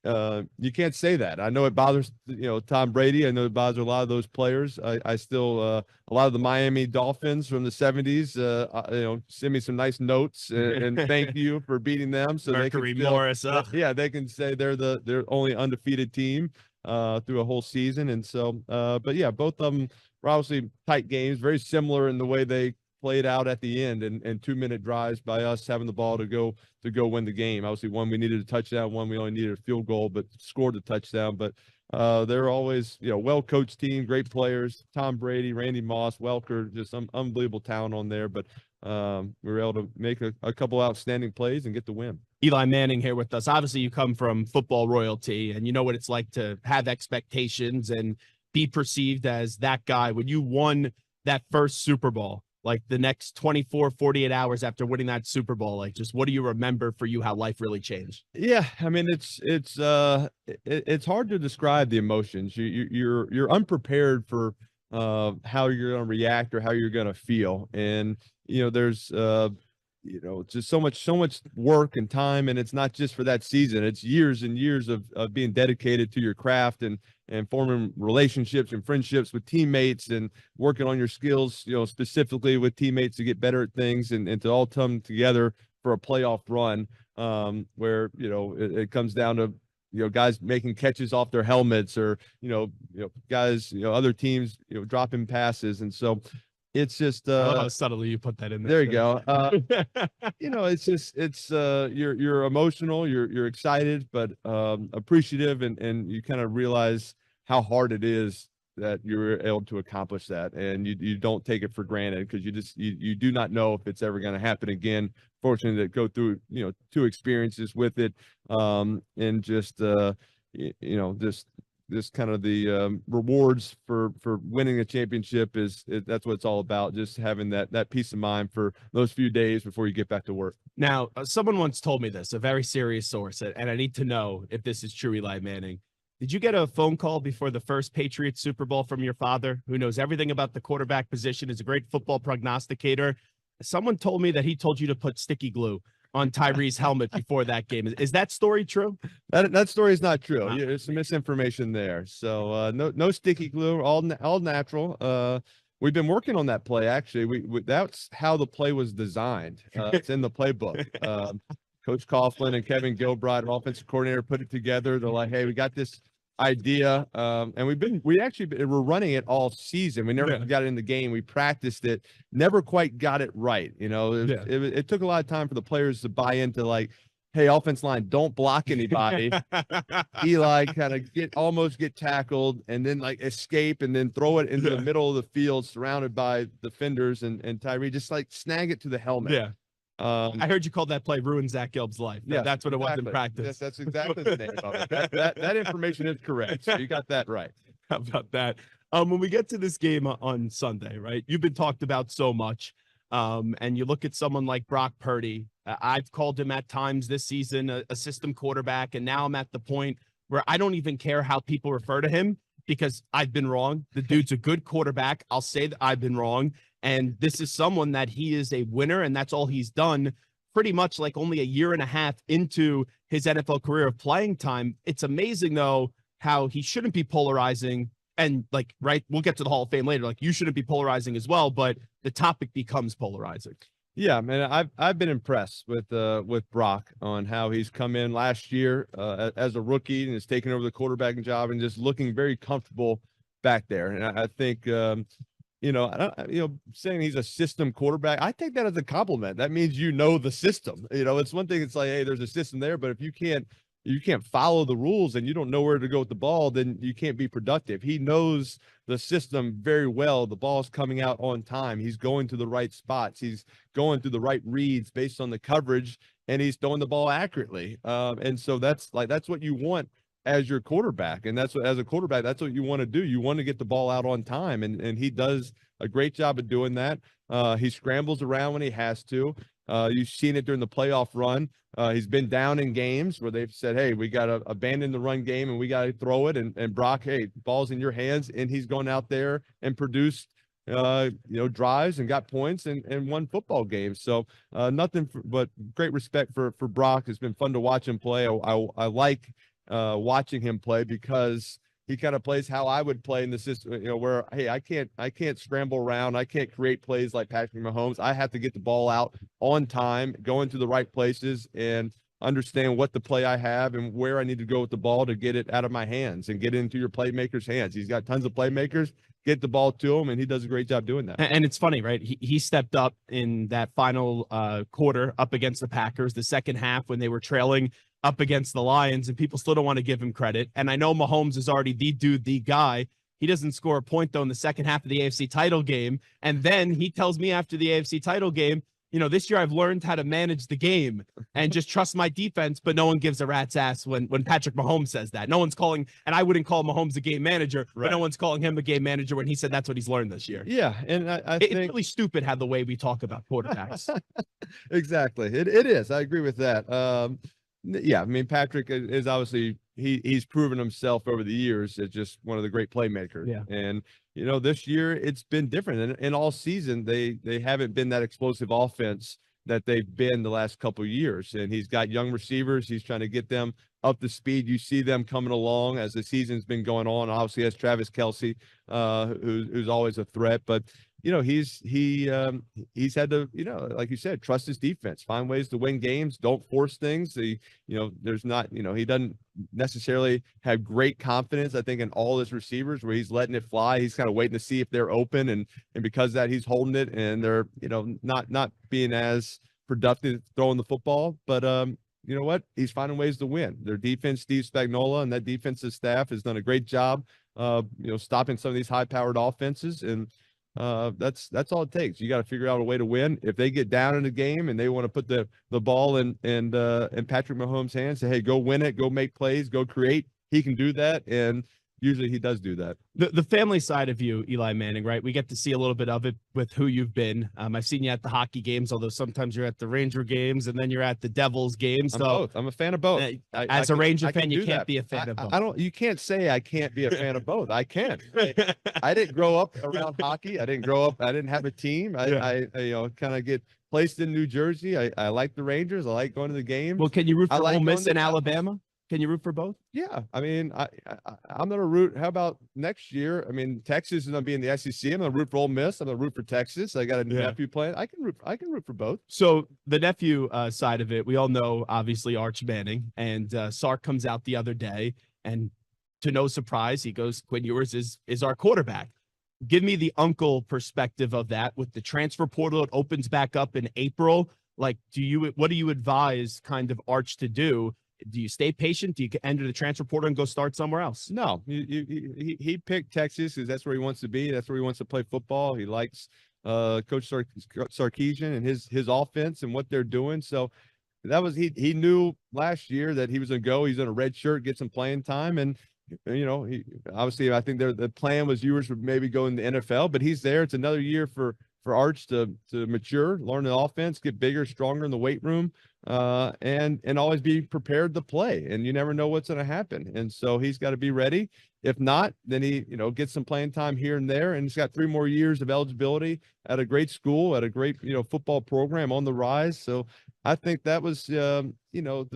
you can't say that. I know it bothers, Tom Brady. I know it bothers a lot of those players. I still, a lot of the Miami Dolphins from the 70s, send me some nice notes and thank you for beating them. So Mercury they can Morris. yeah, they can say they're only undefeated team through a whole season. And so, but yeah, both of them were obviously tight games, very similar in the way they played out at the end, and 2-minute drives by us having the ball to go win the game. Obviously, one we needed a touchdown, one we only needed a field goal, but scored a touchdown. But they're always, well-coached team, great players. Tom Brady, Randy Moss, Welker, just unbelievable talent on there. But we were able to make a couple outstanding plays and get the win. Eli Manning here with us. Obviously, you come from football royalty, and you know what it's like to have expectations and be perceived as that guy. When you won that first Super Bowl, like the next 24, 48 hours after winning that Super Bowl, like just what do you remember for you, how life really changed? Yeah, I mean, it's hard to describe the emotions. You're unprepared for how you're going to react or how you're going to feel. And, there's, just so much work and time, and it's not just for that season. It's years and years of being dedicated to your craft and forming relationships and friendships with teammates and working on your skills, specifically with teammates to get better at things and to all come together for a playoff run, where, it comes down to, guys making catches off their helmets or, guys, other teams, dropping passes. And so it's just I love how subtly you put that in there. There you go. It's you're emotional, you're excited, but appreciative, and you kind of realize how hard it is that you're able to accomplish that, and you don't take it for granted because you do not know if it's ever going to happen again. Fortunately, to go through 2 experiences with it, and just this kind of the rewards for winning a championship that's what it's all about. Just having that peace of mind for those few days before you get back to work. Now, someone once told me this, a very serious source, and I need to know if this is true, Eli Manning. Did you get a phone call before the first Patriots Super Bowl from your father, who knows everything about the quarterback position, is a great football prognosticator? Someone told me that he told you to put sticky glue on Tyree's helmet before that game. Is that story true? That story is not true. There's some misinformation there. So no sticky glue, all natural. We've been working on that play, actually. We that's how the play was designed. It's in the playbook. Coach Coughlin and Kevin Gilbride, our offensive coordinator, put it together. They're like, hey, we got this idea, and we're running it all season. We never got it in the game. We practiced it, never quite got it right. It took a lot of time for the players to buy into, like, hey, offense line, don't block anybody. Eli kind of almost get tackled and then like escape and then throw it into the middle of the field surrounded by defenders, and Tyree just like snag it to the helmet. Yeah. I heard you call that play "Ruin Zach Gelb's life." Yeah, that's what it was in practice. Yes, that's exactly the name of it. That information is correct. So you got that right. How about that? When we get to this game on Sunday, right? You've been talked about so much, and you look at someone like Brock Purdy. I've called him at times this season a system quarterback, and now I'm at the point where I don't even care how people refer to him because I've been wrong. The dude's a good quarterback. I'll say that I've been wrong. And this is someone that he is a winner, and that's all he's done pretty much like only a year and a half into his NFL career of playing time. It's amazing, though, how he shouldn't be polarizing. And, like, right, we'll get to the Hall of Fame later. Like, you shouldn't be polarizing as well, but the topic becomes polarizing. Yeah, man, I've been impressed with Brock on how he's come in last year as a rookie and has taken over the quarterbacking job and just looking very comfortable back there. And I think saying he's a system quarterback, I take that as a compliment. That means the system. It's one thing. It's like, hey, there's a system there, but if you can't you can't follow the rules and you don't know where to go with the ball, then you can't be productive. He knows the system very well. The ball's coming out on time. He's going to the right spots. He's going through the right reads based on the coverage, and he's throwing the ball accurately. And so that's what you want as your quarterback. And that's what, as a quarterback, that's what you want to do. You want to get the ball out on time. And he does a great job of doing that. He scrambles around when he has to. You've seen it during the playoff run. He's been down in games where they've said, hey, we got to abandon the run game and we got to throw it. And Brock, hey, ball's in your hands. And he's gone out there and produced, drives and got points and won football games. So nothing but great respect for Brock. It's been fun to watch him play. I like watching him play because he kind of plays how I would play in the system, where, hey, I can't scramble around. I can't create plays like Patrick Mahomes. I have to get the ball out on time, go into the right places, and understand what the play I have and where I need to go with the ball to get it out of my hands and get it into your playmakers' hands. He's got tons of playmakers. Get the ball to him, and he does a great job doing that. And it's funny, right? He stepped up in that final quarter up against the Packers, the second half when they were trailing up against the Lions, and people still don't want to give him credit. And I know Mahomes is already the dude, the guy. He doesn't score a point, though, in the second half of the AFC title game. And then he tells me after the AFC title game, this year I've learned how to manage the game and just trust my defense, but no one gives a rat's ass when Patrick Mahomes says that. No one's calling, and I wouldn't call Mahomes a game manager, but no one's calling him a game manager when he said that's what he's learned this year. Yeah, and I think it's really stupid how the way we talk about quarterbacks. Exactly. It is. I agree with that. Yeah, I mean, Patrick is obviously he's proven himself over the years as just one of the great playmakers. Yeah. And this year it's been different. And all season they haven't been that explosive offense that they've been the last couple of years. And he's got young receivers. He's trying to get them up to speed. You see them coming along as the season's been going on. Obviously, has Travis Kelce, who's always a threat, but he's had to, like you said, trust his defense, find ways to win games, don't force things. There's not, he doesn't necessarily have great confidence, I think, in all his receivers where he's letting it fly. He's kind of waiting to see if they're open. And because of that, he's holding it and they're, not being as productive throwing the football. But, you know what? He's finding ways to win. Their defense, Steve Spagnuolo and that defensive staff has done a great job, stopping some of these high-powered offenses. And that's all it takes. You got to figure out a way to win. If they get down in the game and they want to put the ball in Patrick Mahomes' hands, say, hey, go win it, go make plays, go create. He can do that, and usually he does do that. The family side of you, Eli Manning, right? We get to see a little bit of it with who you've been. I've seen you at the hockey games, although sometimes you're at the Ranger games and then you're at the Devils games. I'm both. I'm a fan of both. As a Ranger fan, you can't be a fan of both. You can't say I can't be a fan of both. I can. I didn't grow up around hockey. I didn't have a team. I kind of get placed in New Jersey. I like the Rangers. I like going to the games. Well, can you root for Ole Miss and Alabama? Can you root for both? Yeah. I mean, I'm going to root. How about next year? I mean, Texas is going to be in the SEC. I'm going to root for Ole Miss. I'm going to root for Texas. I got a nephew playing. I can root for both. So the nephew side of it, we all know, obviously, Arch Manning. And Sark comes out the other day. And to no surprise, he goes, Quinn Ewers is our quarterback. Give me the uncle perspective of that with the transfer portal. It opens back up in April. Like, what do you advise kind of Arch to do? Do you stay patient? Do you enter the transfer portal and go start somewhere else? No, he picked Texas because that's where he wants to be. That's where he wants to play football. He likes Coach Sarkisian and his offense and what they're doing. So that was he knew last year that he was going to go. He's in a red shirt, get some playing time, and he obviously I think the plan was Ewers would maybe go in the NFL, but he's there. It's another year for Arch to mature, learn the offense, get bigger, stronger in the weight room, and always be prepared to play. And you never know what's going to happen. And so he's got to be ready. If not, then he, gets some playing time here and there. And he's got 3 more years of eligibility at a great school, at a great, football program on the rise. So I think that was, the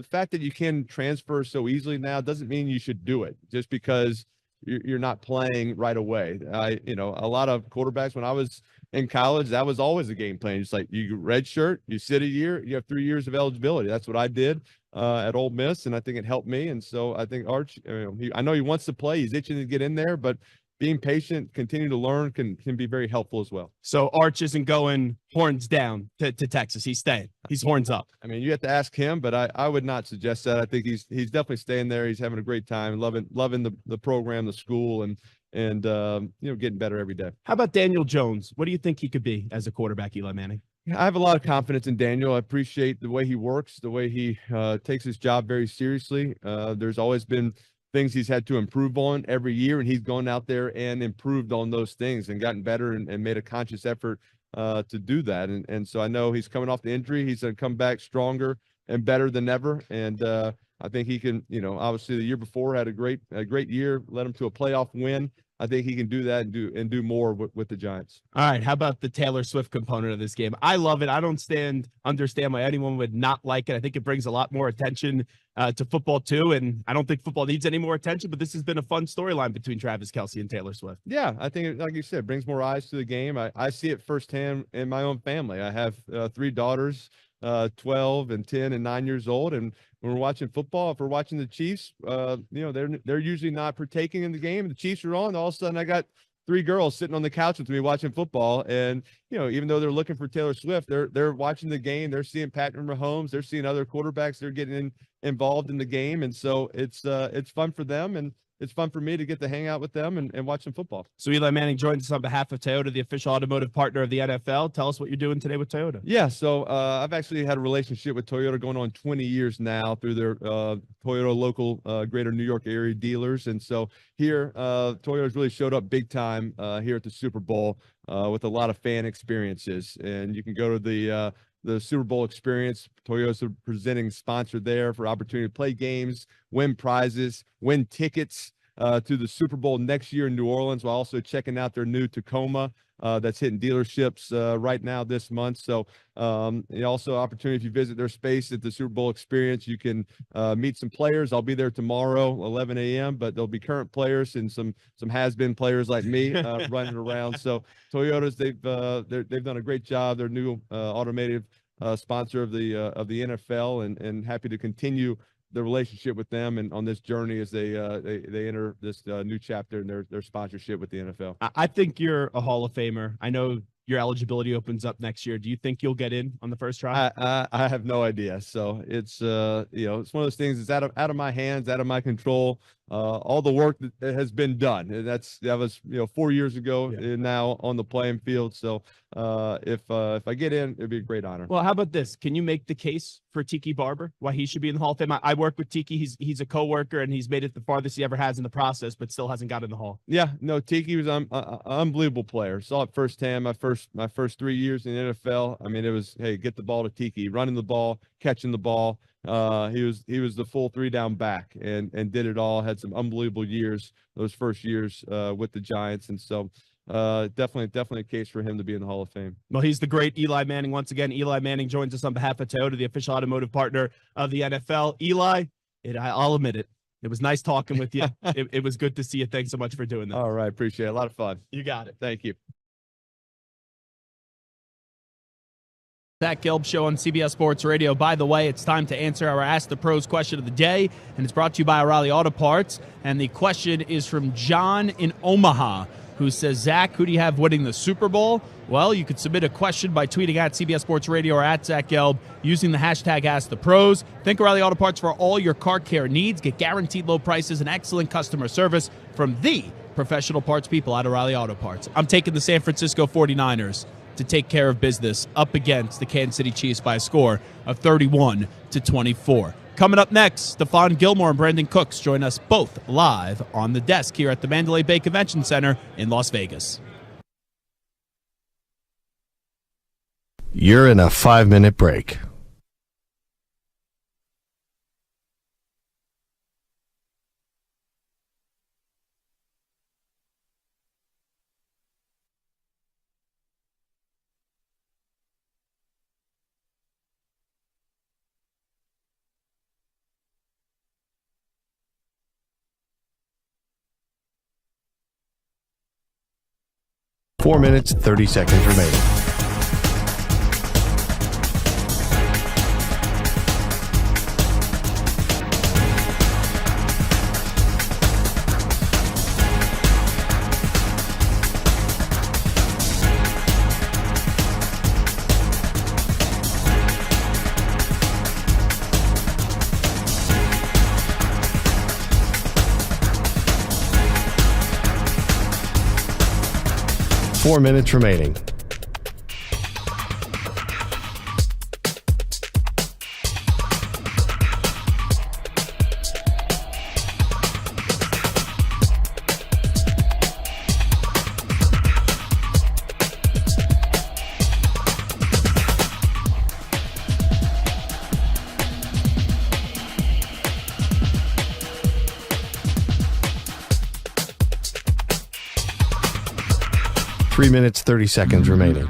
fact that you can transfer so easily now doesn't mean you should do it just because you're not playing right away. A lot of quarterbacks when I was in college, that was always a game plan. It's like you red shirt, you sit a year, you have 3 years of eligibility. That's what I did at Ole Miss, and I think it helped me. And so I think Arch, I know he wants to play. He's itching to get in there, but being patient, continue to learn can be very helpful as well. So Arch isn't going horns down to Texas. He's staying. He's horns up. I mean, you have to ask him, but I would not suggest that. I think he's definitely staying there. He's having a great time, loving the program, the school, and getting better every day. How about Daniel Jones? What do you think he could be as a quarterback, Eli Manning? I have a lot of confidence in Daniel. I appreciate the way he works, the way he takes his job very seriously. There's always been things he's had to improve on every year, and he's gone out there and improved on those things and gotten better and made a conscious effort to do that. And so I know he's coming off the injury. He's going to come back stronger and better than ever. And I think he can, obviously the year before had a great year, led him to a playoff win. I think he can do that and do more with the Giants. All right. How about the Taylor Swift component of this game? I love it. I don't understand why anyone would not like it. I think it brings a lot more attention to football too. And I don't think football needs any more attention, but this has been a fun storyline between Travis Kelce and Taylor Swift. Yeah, I think, like you said, it brings more eyes to the game. I see it firsthand in my own family. I have 3 daughters, 12 and 10 and 9 years old. And when we're watching football, if we're watching the Chiefs, they're usually not partaking in the game. The Chiefs are on. All of a sudden, I got 3 girls sitting on the couch with me watching football. And, even though they're looking for Taylor Swift, they're watching the game. They're seeing Patrick Mahomes. They're seeing other quarterbacks. They're getting involved in the game. And so it's fun for them. And it's fun for me to get to hang out with them and watch some football. So Eli Manning joins us on behalf of Toyota, the official automotive partner of the NFL. Tell us what you're doing today with Toyota. Yeah, so I've actually had a relationship with Toyota going on 20 years now through their Toyota local greater New York area dealers. And so here, Toyota's really showed up big time here at the Super Bowl with a lot of fan experiences. And you can go to the Super Bowl experience. Toyota's a presenting sponsor there for opportunity to play games, win prizes, win tickets to the Super Bowl next year in New Orleans, while also checking out their new Tacoma that's hitting dealerships right now this month. So also opportunity, if you visit their space at the Super Bowl experience, you can meet some players. I'll be there tomorrow, 11 a.m., but there'll be current players and some has-been players like me running around. So Toyota's, they've done a great job. They're new automotive sponsor of the NFL, and happy to continue the relationship with them and on this journey as they enter this new chapter in their sponsorship with the NFL. I think you're a Hall of Famer. I know your eligibility opens up next year. Do you think you'll get in on the first try? I have no idea. So it's it's one of those things that's out of my hands, out of my control. All the work that has been done, and that was 4 years ago, and now on the playing field. So if I get in, it'd be a great honor. Well, how about this? Can you make the case for Tiki Barber why he should be in the Hall of Fame? I work with Tiki. He's a coworker, and he's made it the farthest he ever has in the process, but still hasn't got in the Hall. Yeah, no, Tiki was an unbelievable player. Saw it firsthand. My first 3 years in the NFL. I mean, it was, hey, get the ball to Tiki, running the ball, catching the ball. He was the full 3-down back and did it all. Had some unbelievable years, those first years with the Giants, and so definitely a case for him to be in the Hall of Fame. Well, he's the great Eli Manning. Once again, Eli Manning joins us on behalf of Toyota, the official automotive partner of the NFL. Eli, I'll admit it. It was nice talking with you. It was good to see you. Thanks so much for doing that. All right, appreciate it. A lot of fun. You got it. Thank you. Zach Gelb Show on CBS Sports Radio. By the way, it's time to answer our Ask the Pros question of the day, and it's brought to you by O'Reilly Auto Parts. And the question is from John in Omaha, who says, Zach, who do you have winning the Super Bowl? Well, you could submit a question by tweeting at CBS Sports Radio or at Zach Gelb using the hashtag #AskThePros. Think O'Reilly Auto Parts for all your car care needs. Get guaranteed low prices and excellent customer service from the professional parts people at O'Reilly Auto Parts. I'm taking the San Francisco 49ers to take care of business up against the Kansas City Chiefs by a score of 31-24. Coming up next, Stephon Gilmore and Brandin Cooks join us both live on the desk here at the Mandalay Bay Convention Center in Las Vegas. You're in a 5-minute break. Four minutes, 30 seconds remaining. 4 minutes remaining. Three minutes, 30 seconds remaining.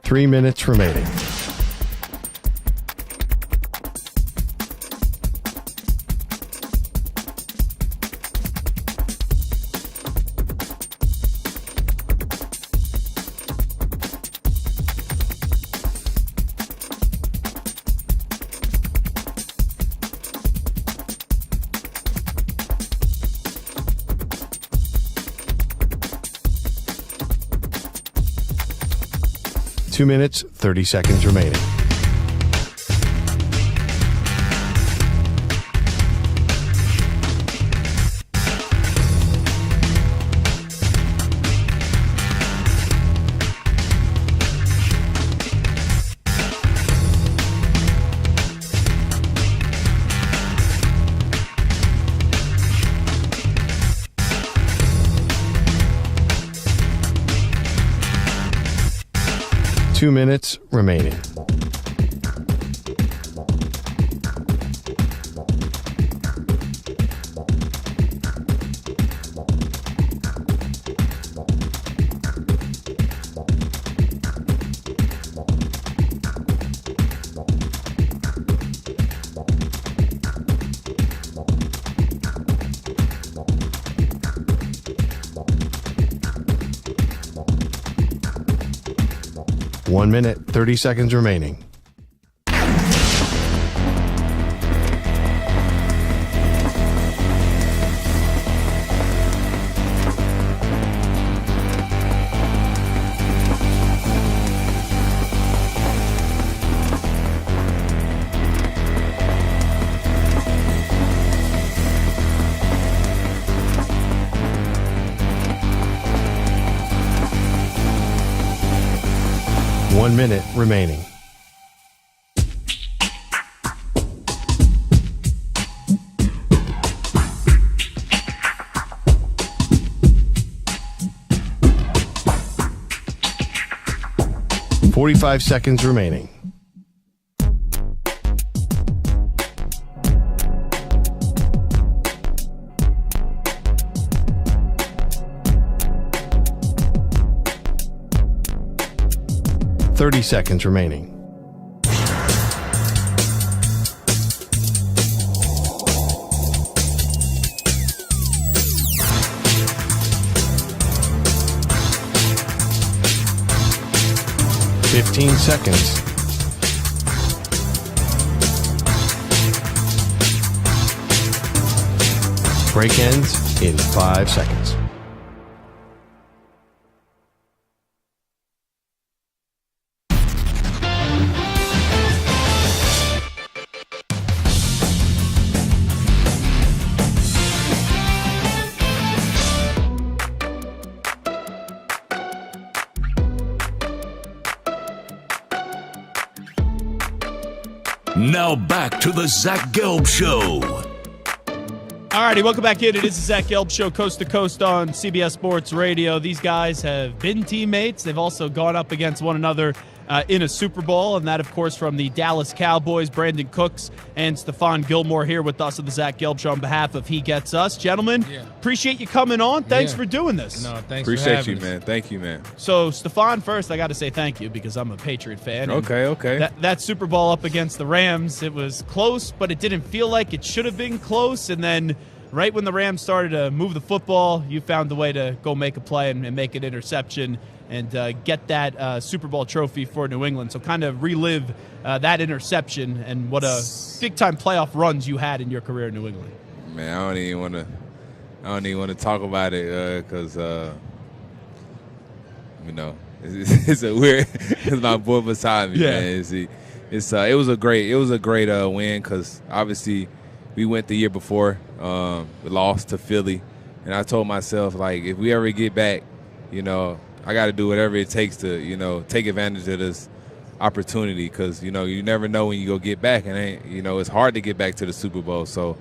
Three minutes remaining. Two minutes, 30 seconds remaining. Two minutes remaining. One minute, 30 seconds remaining. One minute remaining. "45 seconds remaining. "30 seconds remaining. "15 seconds. Break ends in 5 seconds. Now back to the Zach Gelb Show. All righty, welcome back in. It is the Zach Gelb Show, coast to coast on CBS Sports Radio. These guys have been teammates. They've also gone up against one another in a Super Bowl, and that, of course, from the Dallas Cowboys. Brandin Cooks and Stephon Gilmore here with us at the Zach Gelb Show on behalf of He Gets Us. Gentlemen, appreciate you coming on. Thanks for doing this. No, thanks for having us. Man. Thank you, man. So, Stephon, first, I got to say thank you because I'm a Patriot fan. Okay. That Super Bowl up against the Rams, it was close, but it didn't feel like it should have been close. And then right when the Rams started to move the football, you found the way to go make a play and make an interception and get that Super Bowl trophy for New England. So kind of relive that interception and what a big-time playoff runs you had in your career in New England. Man, I don't even want to talk about it because it's a weird. It's my boy beside me, man. It was a great win because obviously we went the year before, we lost to Philly, and I told myself, like, if we ever get back, I got to do whatever it takes to take advantage of this opportunity because you never know when you go get back, and it's hard to get back to the Super Bowl. So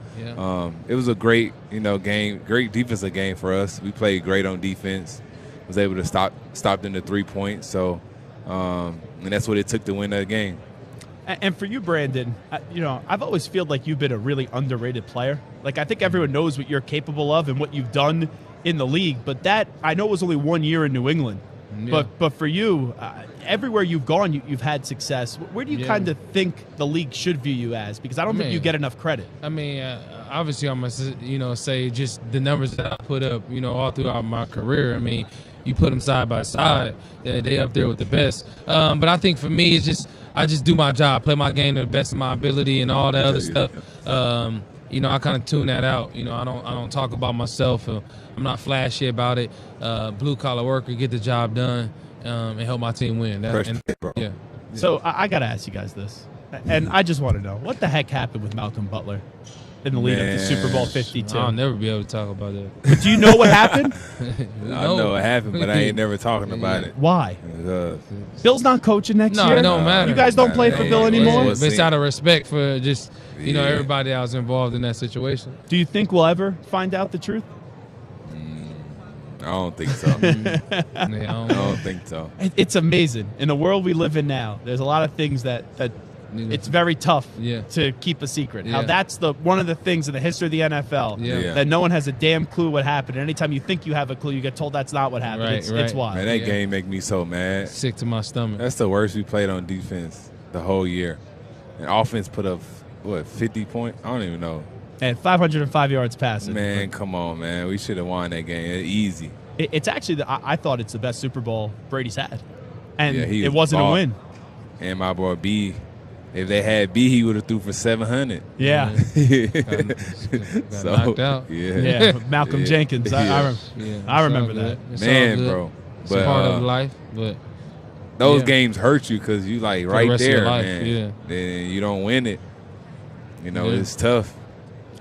it was a great game, great defensive game for us. We played great on defense. Was able to stop them to 3 points. So and that's what it took to win that game. And for you, Brandin, I've always felt like you've been a really underrated player. Like, I think everyone knows what you're capable of and what you've done in the league. But that, I know it was only 1 year in New England. Yeah. But for you, everywhere you've gone, you've had success. Where do you kind of think the league should view you as? Because I don't think you get enough credit. I mean, obviously, I'm going to, say just the numbers that I put up, all throughout my career. I mean, you put them side by side, they up there with the best. But I think for me, I just do my job, play my game to the best of my ability and all that other stuff. I kind of tune that out. I don't talk about myself. I'm not flashy about it. Blue collar worker, get the job done, and help my team win. So I got to ask you guys this, and I just want to know what the heck happened with Malcolm Butler in the lead up to Super Bowl 52. I'll never be able to talk about that. But do you know what happened? I know what happened, but I ain't never talking about it. Why? Bill's not coaching next year. No, it don't matter. You guys don't play for Bill anymore? It's out of respect for just everybody that was involved in that situation. Do you think we'll ever find out the truth? I don't think so. I don't think so. It's amazing. In the world we live in now, there's a lot of things that it's very tough to keep a secret. How that's one of the things in the history of the NFL that no one has a damn clue what happened. And anytime you think you have a clue, you get told that's not what happened. It's why. Man, that game make me so mad. Sick to my stomach. That's the worst we played on defense the whole year. And offense put up, 50 points? I don't even know. And 505 yards passing. Man, come on, man. We should have won that game. It's easy. It's actually, I thought it's the best Super Bowl Brady's had. And it wasn't a win. And my boy B, if they had B, he would have threw for 700. Yeah. Got knocked out. Yeah, Malcolm Jenkins. I remember that. Man, bro. It's a part of life, but those games hurt you because you like for right the rest there, of your life, man. Then you don't win it. It's tough.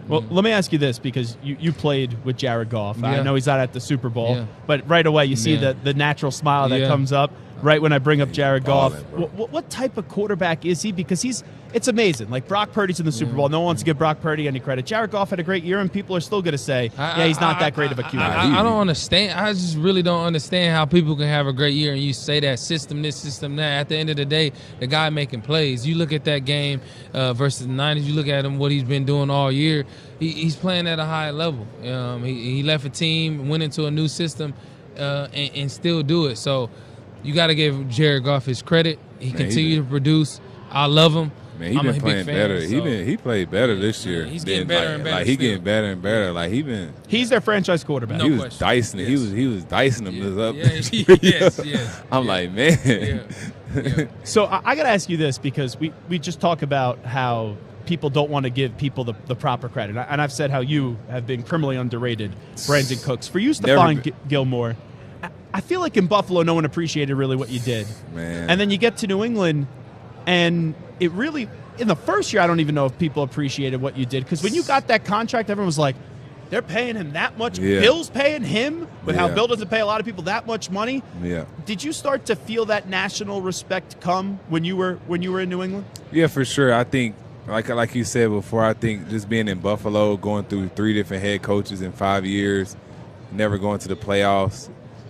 Well, let me ask you this, because you played with Jared Goff. I know he's not at the Super Bowl, but right away you see the natural smile that comes up right when I bring up Jared Goff. What type of quarterback is he? Because it's amazing. Like, Brock Purdy's in the Super Bowl. No one wants to give Brock Purdy any credit. Jared Goff had a great year, and people are still going to say, he's not that great of a QB. I don't understand. I just really don't understand how people can have a great year and you say that system this, system that. At the end of the day, the guy making plays. You look at that game versus the Niners. You look at him, what he's been doing all year. He's playing at a high level. He left a team, went into a new system, and still do it. So you got to give Jared Goff his credit. He continued to produce. I love him. Man, he's been playing better. He played better this year. He's getting better and better. He's getting better and better. He's their franchise quarterback. He was dicing it. He was dicing them up. Yes. I'm like, man. So I got to ask you this, because we just talk about how people don't want to give people the proper credit. And I've said how you have been criminally underrated, Brandin Cooks. For you, Stephon Gilmore, I feel like in Buffalo no one appreciated really what you did. Man. And then you get to New England, and it really, in the first year, I don't even know if people appreciated what you did, because when you got that contract, everyone was like, they're paying him that much. Yeah. Bill's paying him, but how Bill doesn't pay a lot of people that much money. Yeah. Did you start to feel that national respect come when you were in New England? Yeah, for sure. I think, like you said before, I think just being in Buffalo, going through 3 different head coaches in 5 years, never going to the playoffs.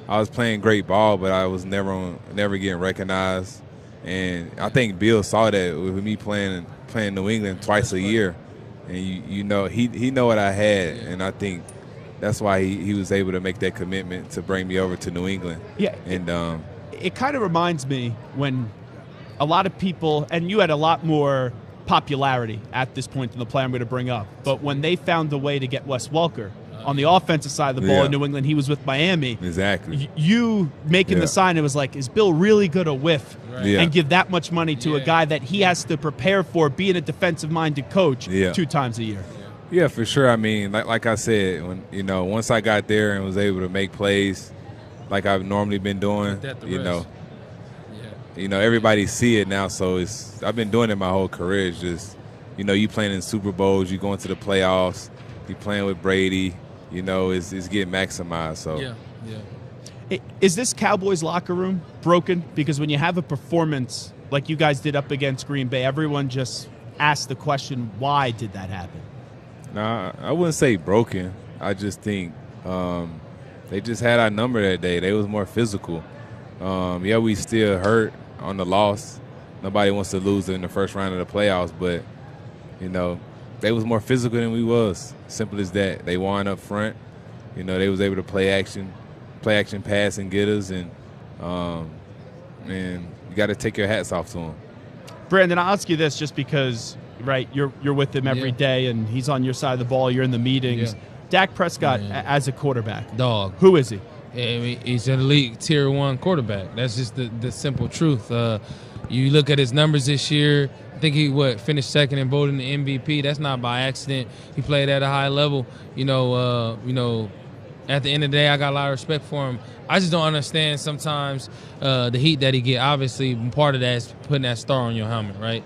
I was playing great ball, but I was never getting recognized. And I think Bill saw that with me playing New England twice a year, and he know what I had, and I think that's why he was able to make that commitment to bring me over to New England. Yeah, and it kind of reminds me when a lot of people, and you had a lot more popularity at this point in the play I'm going to bring up. But when they found a way to get Wes Welker on the offensive side of the ball in New England, he was with Miami. Exactly. You making the sign, it was like, is Bill really going to whiff and give that much money to a guy that he has to prepare for being a defensive-minded coach 2 times a year? Yeah, for sure. I mean, like I said, when once I got there and was able to make plays like I've normally been doing, everybody see it now. So I've been doing it my whole career. It's just, you playing in Super Bowls, you going to the playoffs, you playing with Brady, it's getting maximized. So Is this Cowboys locker room broken? Because when you have a performance like you guys did up against Green Bay, everyone just asks the question, why did that happen? Nah, I wouldn't say broken. I just think they just had our number that day. They was more physical. We still hurt on the loss. Nobody wants to lose in the first round of the playoffs, but, they was more physical than we was. Simple as that. They won up front. They was able to play action pass and get us, and you got to take your hats off to them. Brandin, I'll ask you this just because, you're with him every day, and he's on your side of the ball. You're in the meetings. Yeah. Dak Prescott as a quarterback. Dog. Who is he? I mean, he's an elite Tier 1 quarterback. That's just the simple truth. You look at his numbers this year, I think he finished second and voted in the MVP. That's not by accident. He played at a high level. At the end of the day, I got a lot of respect for him. I just don't understand sometimes the heat that he get. Obviously, part of that is putting that star on your helmet, right?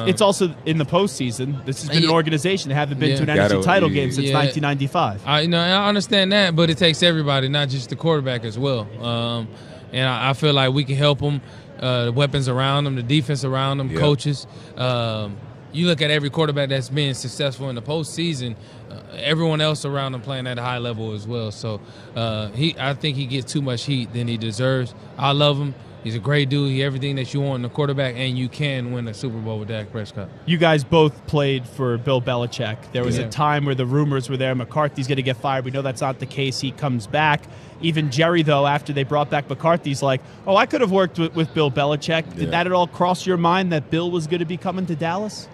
It's also in the postseason. This has been an organization that haven't been to an NFC title game since 1995. I understand that, but it takes everybody, not just the quarterback as well. And I feel like we can help him. The weapons around him, the defense around him, coaches. You look at every quarterback that's been successful in the postseason, everyone else around him playing at a high level as well. So I think he gets too much heat than he deserves. I love him. He's a great dude. He's everything that you want in a quarterback, and you can win a Super Bowl with Dak Prescott. You guys both played for Bill Belichick. There was a time where the rumors were there, McCarthy's going to get fired. We know that's not the case. He comes back. Even Jerry, though, after they brought back McCarthy's like, I could have worked with Bill Belichick. Did that at all cross your mind that Bill was going to be coming to Dallas?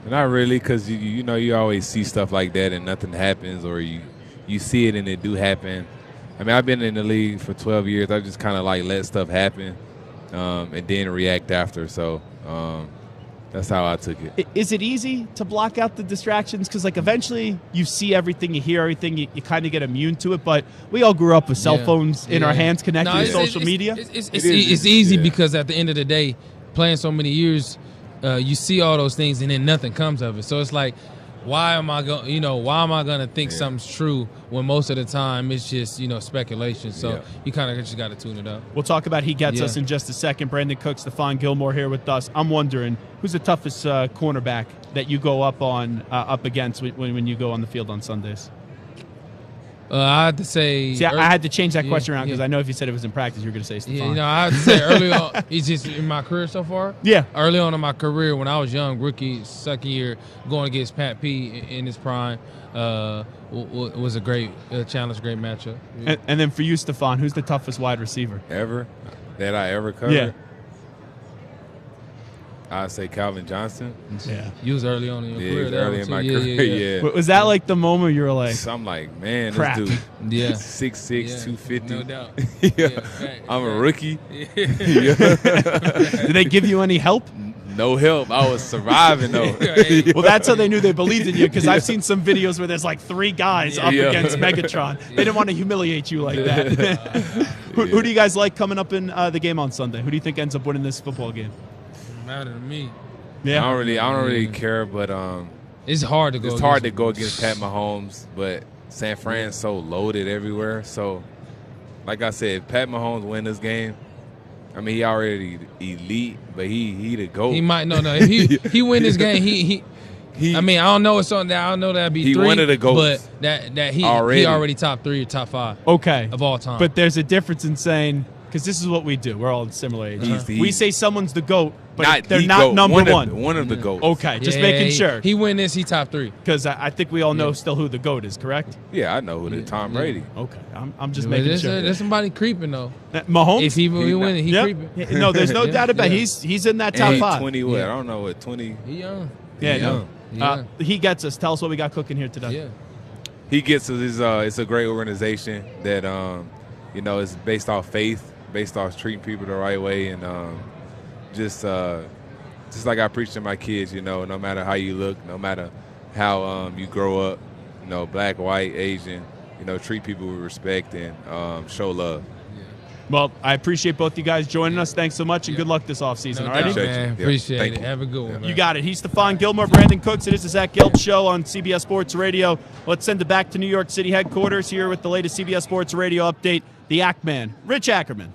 Not really, because you always see stuff like that and nothing happens, or you see it and it do happen. I mean, I've been in the league for 12 years. I just kind of let stuff happen and then react after. So that's how I took it. Is it easy to block out the distractions? Because eventually you see everything, you hear everything, you kind of get immune to it. But we all grew up with cell phones in our hands, connected to social media. It's easy because at the end of the day, playing so many years, you see all those things and then nothing comes of it. So it's like, why am I going to think something's true when most of the time it's just, speculation. So you kind of just got to tune it up. We'll talk about He Gets Us in just a second. Brandin Cooks, Stephon Gilmore here with us. I'm wondering, who's the toughest cornerback that you go up against when you go on the field on Sundays? I had to say. See, I had to change that question around because I know if you said it was in practice, you were going to say Stephon. I had to say early on. It's just in my career so far. Yeah. Early on in my career, when I was young, rookie, second year, going against Pat P in his prime, was a great challenge, great matchup. Yeah. And then for you, Stephon, who's the toughest wide receiver ever that I ever covered? Yeah. I'd say Calvin Johnson. Yeah. You was early on in your career. Early in my career, Was that like the moment you were like, so I'm like, man, crap. this dude, 6'6", 250. No doubt. I'm a rookie. Did they give you any help? No help. I was surviving, though. Well, that's how they knew they believed in you, because I've seen some videos where there's like 3 guys up against Megatron. They didn't want to humiliate you like that. Who do you guys like coming up in the game on Sunday? Who do you think ends up winning this football game? Matter to me. Yeah, I don't really care, but it's hard to go. It's hard to go against Pat Mahomes, but San Fran's so loaded everywhere. So, like I said, if Pat Mahomes win this game, I mean, he already elite, but he the GOAT. He might If he win this game, he I mean, I don't know it's on that. I don't know that'd be he 3. One of the GOATs, but that he already top 3 or top 5. Okay, of all time. But there's a difference in saying Because this is what we do. We're all in similar ages. He's We say someone's the GOAT, but they're the not GOAT. number one. One of the GOATs. Okay, just making sure. He win this, he top 3. Because I think we all know still who the GOAT is, correct? Yeah, I know who the Tom Brady. Okay, I'm just making sure. There's somebody creeping, though. Mahomes? If he win it, he creeping. No, there's no doubt about it. He's in that top 5. 20 what? I don't know what 20. He young. Yeah, He no. young. He gets us. Tell us what we got cooking here today. Yeah. He gets us. It's a great organization that is based off faith, based off treating people the right way, and just like I preach to my kids. No matter how you look, no matter how you grow up, black, white, Asian, treat people with respect and show love. Well, I appreciate both you guys joining us. Thanks so much, and good luck this offseason. All right, man. Appreciate it. Have a good one. You got it. He's Stephon Gilmore, Brandin Cooks. It is the Zach Gelb Show on CBS Sports Radio. Let's send it back to New York City headquarters here with the latest CBS Sports Radio update. The Ackman, Rich Ackerman.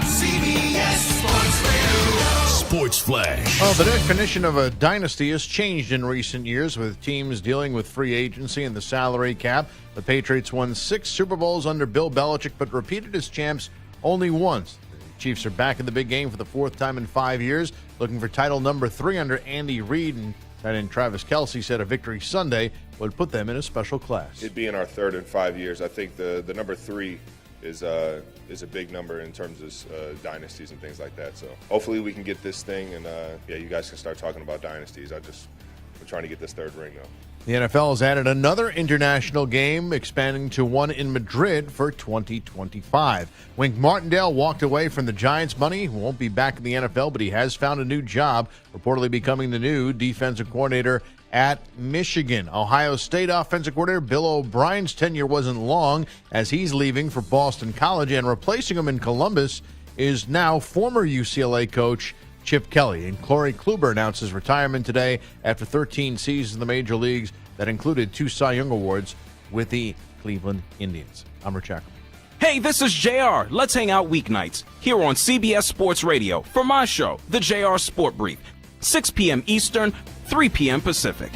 CBS Sports Radio. Sports Flash. Well, the definition of a dynasty has changed in recent years with teams dealing with free agency and the salary cap. The Patriots won 6 Super Bowls under Bill Belichick, but repeated as champs only once. The Chiefs are back in the big game for the 4th time in 5 years, looking for title number 3 under Andy Reid. And tight end Travis Kelce said a victory Sunday would put them in a special class. It'd be in our 3rd in 5 years. I think the number 3 is a big number in terms of dynasties and things like that. So hopefully we can get this thing, and you guys can start talking about dynasties. We're trying to get this 3rd ring, though. The NFL has added another international game, expanding to one in Madrid for 2025. Wink Martindale walked away from the Giants' money. He won't be back in the NFL, but he has found a new job, reportedly becoming the new defensive coordinator at Michigan. Ohio State offensive coordinator Bill O'Brien's tenure wasn't long, as he's leaving for Boston College, and replacing him in Columbus is now former UCLA coach Chip Kelly. And Corey Kluber announced his retirement today after 13 seasons in the major leagues that included 2 Cy Young Awards with the Cleveland Indians. I'm Rich Ackerman. Hey, this is JR. Let's hang out weeknights here on CBS Sports Radio for my show, the JR Sport Brief, 6 p.m. Eastern, 3 p.m. Pacific.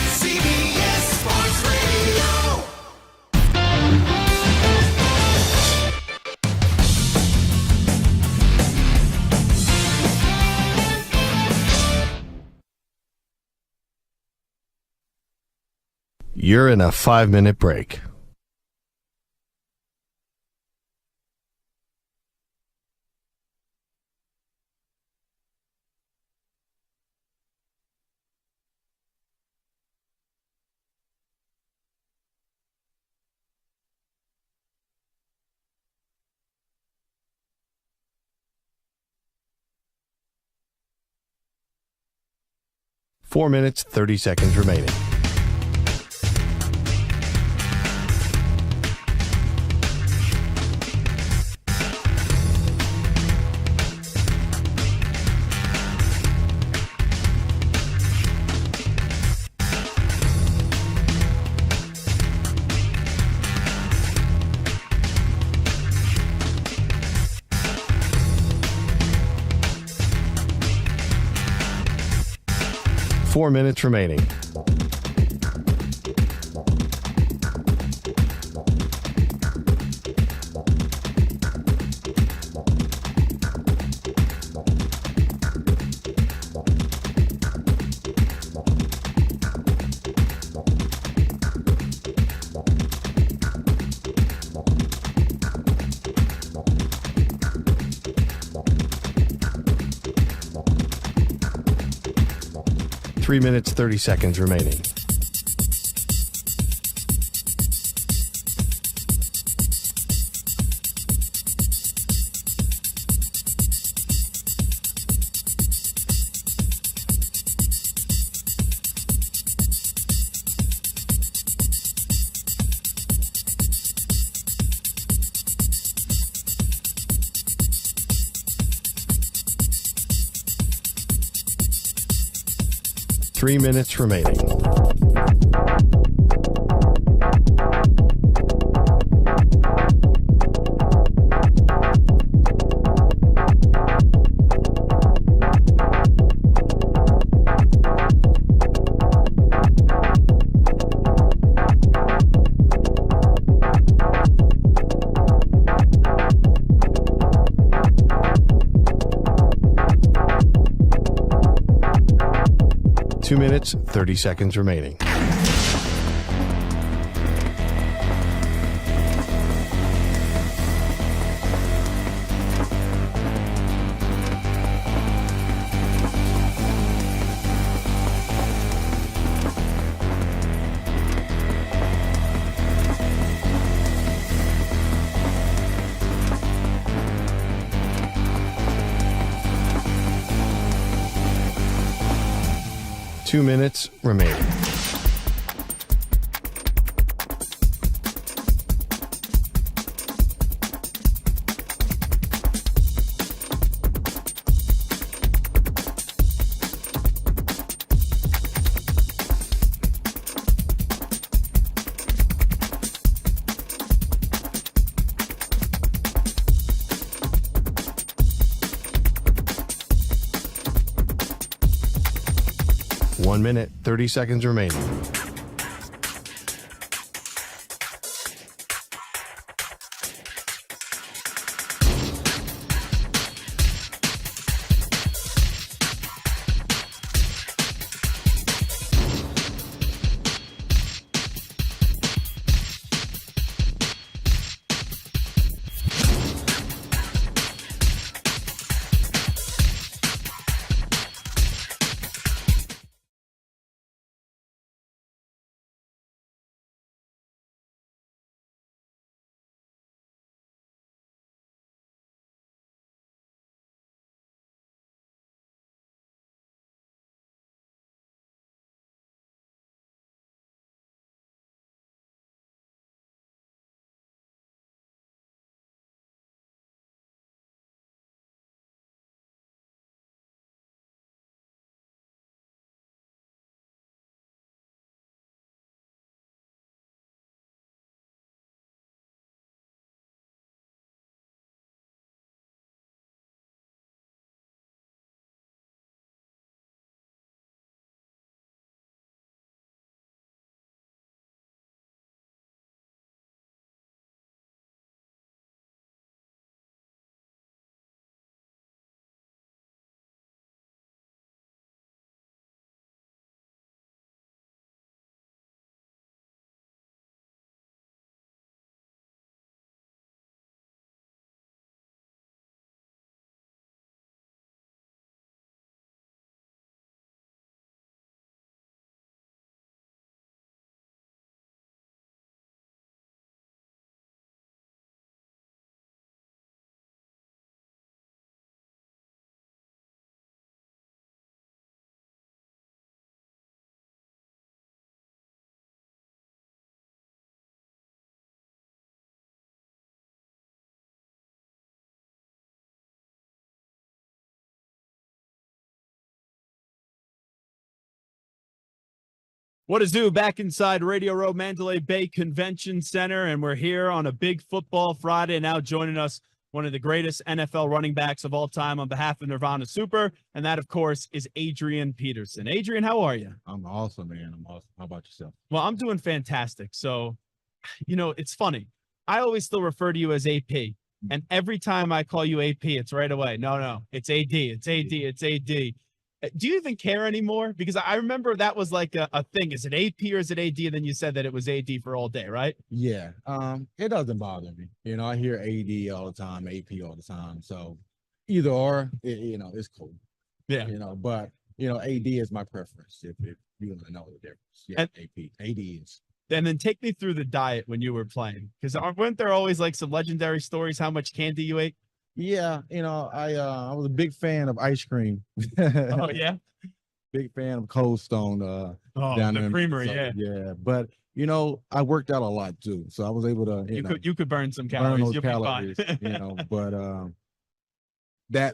CBS Sports Radio. You're in a 5-minute break. Four minutes, 30 seconds remaining. Four minutes remaining. Three minutes, 30 seconds remaining. Three minutes remaining. 2 minutes, 30 seconds remaining. Two minutes remaining. One minute, 30 seconds remaining. What is due? Back inside Radio Row, Mandalay Bay Convention Center, and we're here on a big football Friday. Now joining us, one of the greatest NFL running backs of all time on behalf of Nirvana Super, and that, of course, is Adrian Peterson. Adrian, how are you? I'm awesome, man. I'm awesome. How about yourself? Well, I'm doing fantastic. So, it's funny. I always still refer to you as AP, and every time I call you AP, it's right away. No, it's AD. It's AD. It's AD. Do you even care anymore? Because I remember that was like a thing. Is it AP or is it AD? And then you said that it was AD for all day, right? Yeah. It doesn't bother me. I hear AD all the time, AP all the time. So either or, it's cool. Yeah. But AD is my preference if you want to know the difference. Yeah, And- AP. AD is. And then take me through the diet when you were playing. Because weren't there always like some legendary stories how much candy you ate? Yeah, I was a big fan of ice cream. Oh, yeah? Big fan of Cold Stone down the there in creamery, Minnesota. Yeah. But I worked out a lot too. So I was able to You could burn some burn calories. those You'll calories, be fine. but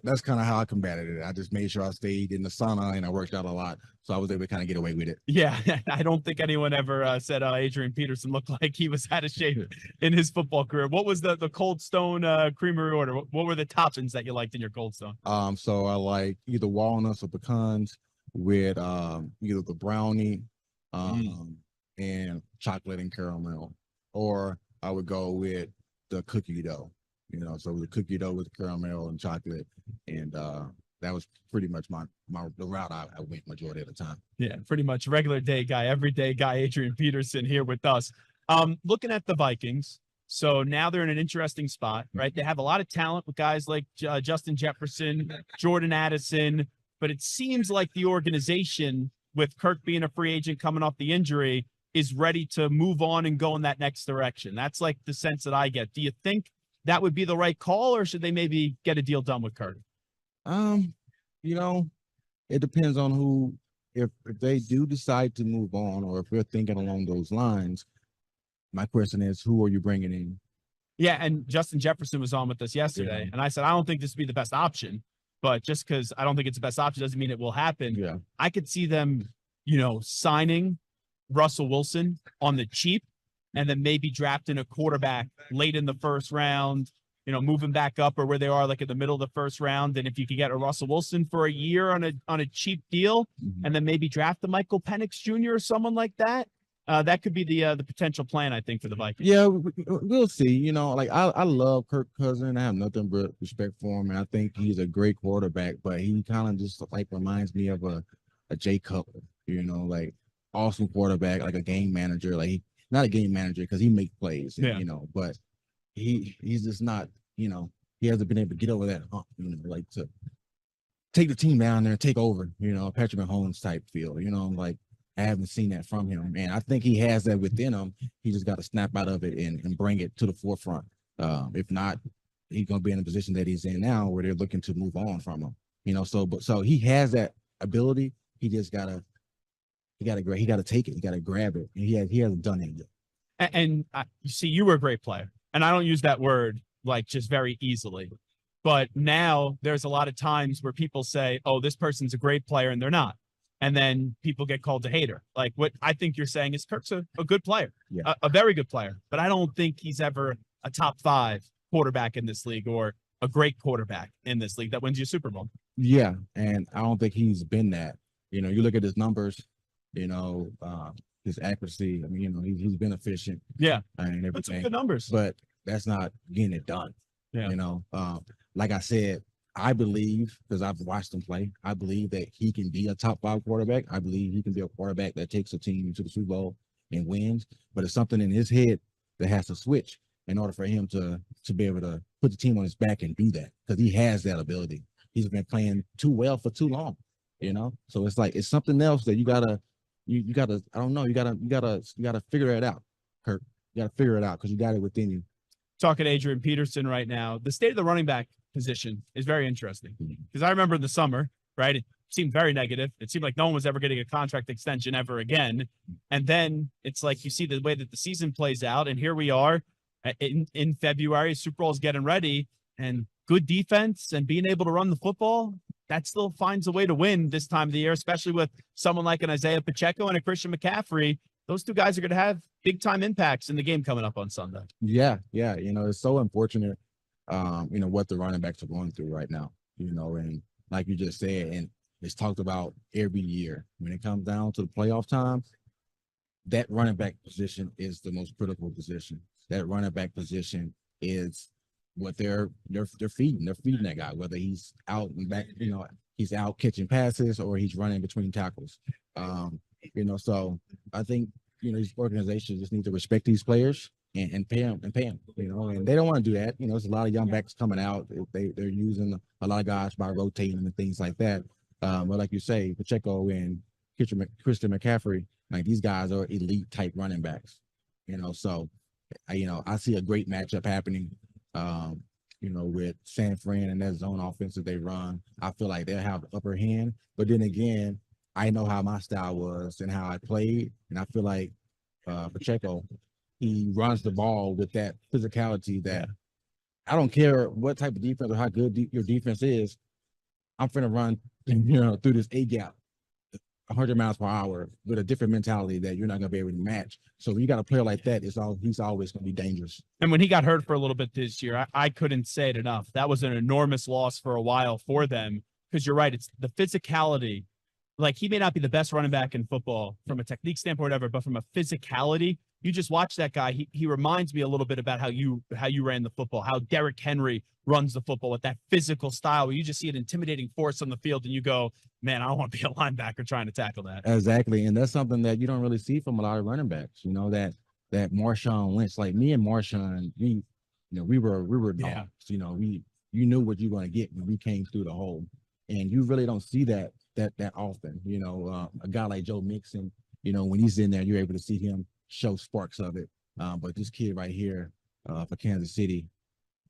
that's kind of how I combated it. I just made sure I stayed in the sauna and I worked out a lot. So I was able to kind of get away with it. Yeah, I don't think anyone ever said Adrian Peterson looked like he was out of shape in his football career. What was the Cold Stone creamery order? What were the toppings that you liked in your Cold Stone? So I like either walnuts or pecans with either the brownie and chocolate and caramel, or I would go with the cookie dough. So the cookie dough with caramel and chocolate, and that was pretty much the route I went majority of the time. Yeah, pretty much regular day guy, everyday guy, Adrian Peterson here with us. Looking at the Vikings, so now they're in an interesting spot, right? They have a lot of talent with guys like Justin Jefferson, Jordan Addison, but it seems like the organization, with Kirk being a free agent coming off the injury, is ready to move on and go in that next direction. That's like the sense that I get. Do you think that would be the right call, or should they maybe get a deal done with Kirk? You know, it depends on who. If they do decide to move on, or if we're thinking along those lines, my question is, who are you bringing in? Yeah, and Justin Jefferson was on with us yesterday, and I said, I don't think this would be the best option, but just because I don't think it's the best option doesn't mean it will happen. Yeah. I could see them, signing Russell Wilson on the cheap, and then maybe drafting a quarterback late in the first round, moving back up or where they are, like in the middle of the first round. And if you could get a Russell Wilson for a year on a cheap deal, and then maybe draft a Michael Penix Jr. or someone like that, that could be the potential plan, I think, for the Vikings. Yeah, we'll see. I love Kirk Cousins. I have nothing but respect for him, and I think he's a great quarterback. But he kind of just reminds me of a Jay Cutler. Awesome quarterback, like a game manager. Like not a game manager because he makes plays. Yeah. But he's just not. He hasn't been able to get over that hump. To take the team down there and take over. Patrick Mahomes type feel. I haven't seen that from him, and I think he has that within him. He just got to snap out of it and bring it to the forefront. If not, he's going to be in the position that he's in now, where they're looking to move on from him. So he has that ability. He just gotta take it. He gotta grab it. And he hasn't done it yet. And you see, you were a great player, and I don't use that word just very easily. But now there's a lot of times where people say, "Oh, this person's a great player," and they're not. And then people get called a hater. Like what I think you're saying is Kirk's a good player, a very good player, but I don't think he's ever a top 5 quarterback in this league or a great quarterback in this league that wins you a Super Bowl. Yeah, and I don't think he's been that. You look at his numbers, his accuracy. I mean, he's been efficient. Yeah, and everything. That's some good numbers. But that's not getting it done. Yeah. Like I said, I believe, because I've watched him play, I believe that he can be a top 5 quarterback. I believe he can be a quarterback that takes a team to the Super Bowl and wins. But it's something in his head that has to switch in order for him to be able to put the team on his back and do that, because he has that ability. He's been playing too well for too long, So it's something else that you gotta I don't know, you gotta figure it out, Kirk. You gotta figure it out because you got it within you. Talking to Adrian Peterson right now, the state of the running back position is very interesting, because I remember in the summer, right, it seemed very negative. It seemed like no one was ever getting a contract extension ever again. And then it's like you see the way that the season plays out, and here we are in February, Super Bowl is getting ready, and good defense and being able to run the football, that still finds a way to win this time of the year, especially with someone like an Isaiah Pacheco and a Christian McCaffrey. Those two guys are going to have big-time impacts in the game coming up on Sunday. Yeah. It's so unfortunate, what the running backs are going through right now, and like you just said, and it's talked about every year. When it comes down to the playoff time, that running back position is the most critical position. That running back position is what they're feeding. They're feeding that guy, whether he's out and back, he's out catching passes or he's running between tackles. So I think, these organizations just need to respect these players and pay them, and they don't want to do that. There's a lot of young backs coming out. They're using a lot of guys by rotating and things like that. But like you say, Pacheco and Christian McCaffrey, like these guys are elite type running backs. So I see a great matchup happening. With San Fran and that zone offense that they run, I feel like they'll have the upper hand. But then again, I know how my style was and how I played, and I feel like Pacheco, he runs the ball with that physicality that I don't care what type of defense or how good your defense is. I'm finna run, through this A gap, 100 miles per hour with a different mentality that you're not gonna be able to match. So when you got a player like that, he's always gonna be dangerous. And when he got hurt for a little bit this year, I couldn't say it enough. That was an enormous loss for a while for them, because you're right. It's the physicality. Like, he may not be the best running back in football from a technique standpoint, whatever, but from a physicality, you just watch that guy. He reminds me a little bit about how you ran the football, how Derrick Henry runs the football with that physical style where you just see an intimidating force on the field and you go, man, I don't want to be a linebacker trying to tackle that. Exactly. And that's something that you don't really see from a lot of running backs, that Marshawn Lynch, like me and Marshawn, we were dogs, you knew what you were going to get when we came through the hole. And you really don't see that often, a guy like Joe Mixon, when he's in there, you're able to see him show sparks of it. But this kid right here for Kansas City,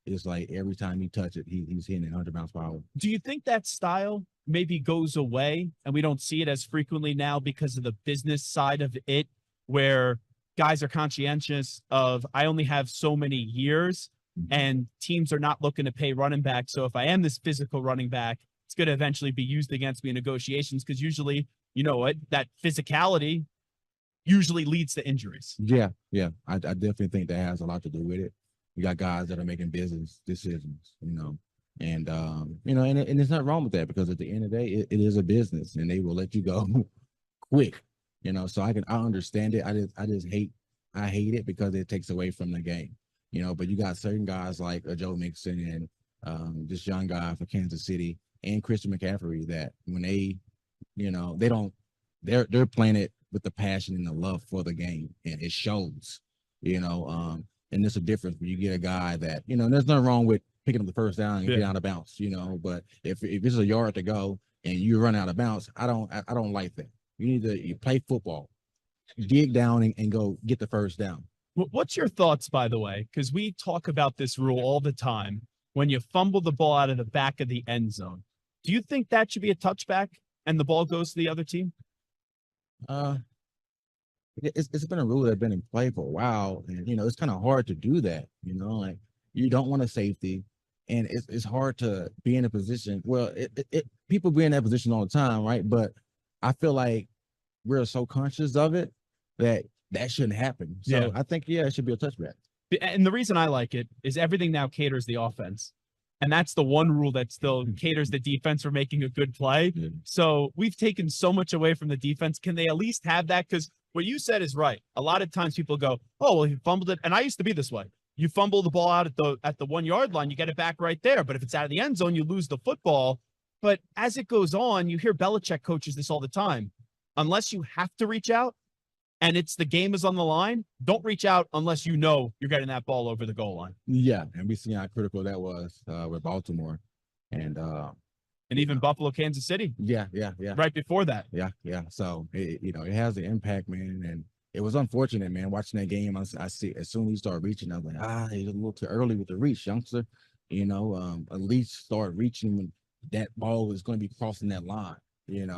it's like every time he touch it, he's hitting 100 miles per hour. Do you think that style maybe goes away and we don't see it as frequently now because of the business side of it, where guys are conscientious of, I only have so many years and teams are not looking to pay running back. So if I am this physical running back, it's going to eventually be used against me in negotiations, because usually, that physicality usually leads to injuries. Yeah. I definitely think that has a lot to do with it. You got guys that are making business decisions, and there's nothing wrong with that, because at the end of the day, it is a business and they will let you go quick, so I understand it. I hate it because it takes away from the game, but you got certain guys like Joe Mixon and this young guy for Kansas City and Christian McCaffrey that when they're playing it with the passion and the love for the game, and it shows, and there's a difference when you get a guy that, there's nothing wrong with picking up the first down and get out of bounds, but if there's a yard to go and you run out of bounds, I don't like that. You play football, dig down and go get the first down. What's your thoughts, by the way? Because we talk about this rule all the time. When you fumble the ball out of the back of the end zone, do you think that should be a touchback and the ball goes to the other team? It's been a rule that's been in play for a while, and it's kind of hard to do that. Like you don't want a safety, and it's hard to be in a position. Well, people be in that position all the time, right? But I feel like we're so conscious of it that shouldn't happen. So I think it should be a touchback. And the reason I like it is everything now caters the offense. And that's the one rule that still caters the defense for making a good play. So we've taken so much away from the defense. Can they at least have that? Because what you said is right. A lot of times people go, oh, well, he fumbled it. And I used to be this way. You fumble the ball out at the 1 yard line, you get it back right there. But if it's out of the end zone, you lose the football. But as it goes on, you hear Belichick coaches this all the time. Unless you have to reach out and the game is on the line, don't reach out unless you know you're getting that ball over the goal line. Yeah, and we see how critical that was with Baltimore. And even Buffalo, Kansas City. Yeah. Right before that. Yeah. So, it has the impact, man. And it was unfortunate, man, watching that game. I see as soon as he started reaching, I was like, he's a little too early with the reach, youngster. At least start reaching when that ball was going to be crossing that line, and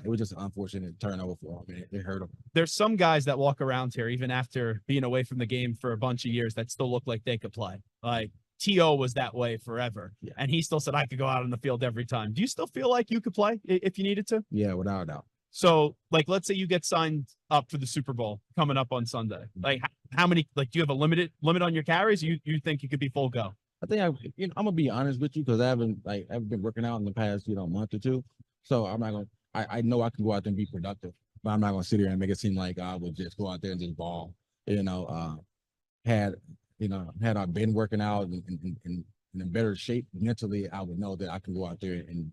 it was just an unfortunate turnover for him. It hurt him. There's some guys that walk around here, even after being away from the game for a bunch of years, that still look like they could play. Like, T.O. was that way forever. Yeah. And he still said, I could go out on the field every time. Do you still feel like you could play if you needed to? Yeah, without a doubt. So, let's say you get signed up for the Super Bowl coming up on Sunday. How many, do you have a limit on your carries? You think you could be full go? I think I'm going to be honest with you, because I've been working out in the past, month or two. So I'm not going to, I know I can go out there and be productive, but I'm not going to sit here and make it seem like I would just go out there and just ball, had I been working out in better shape mentally, I would know that I can go out there and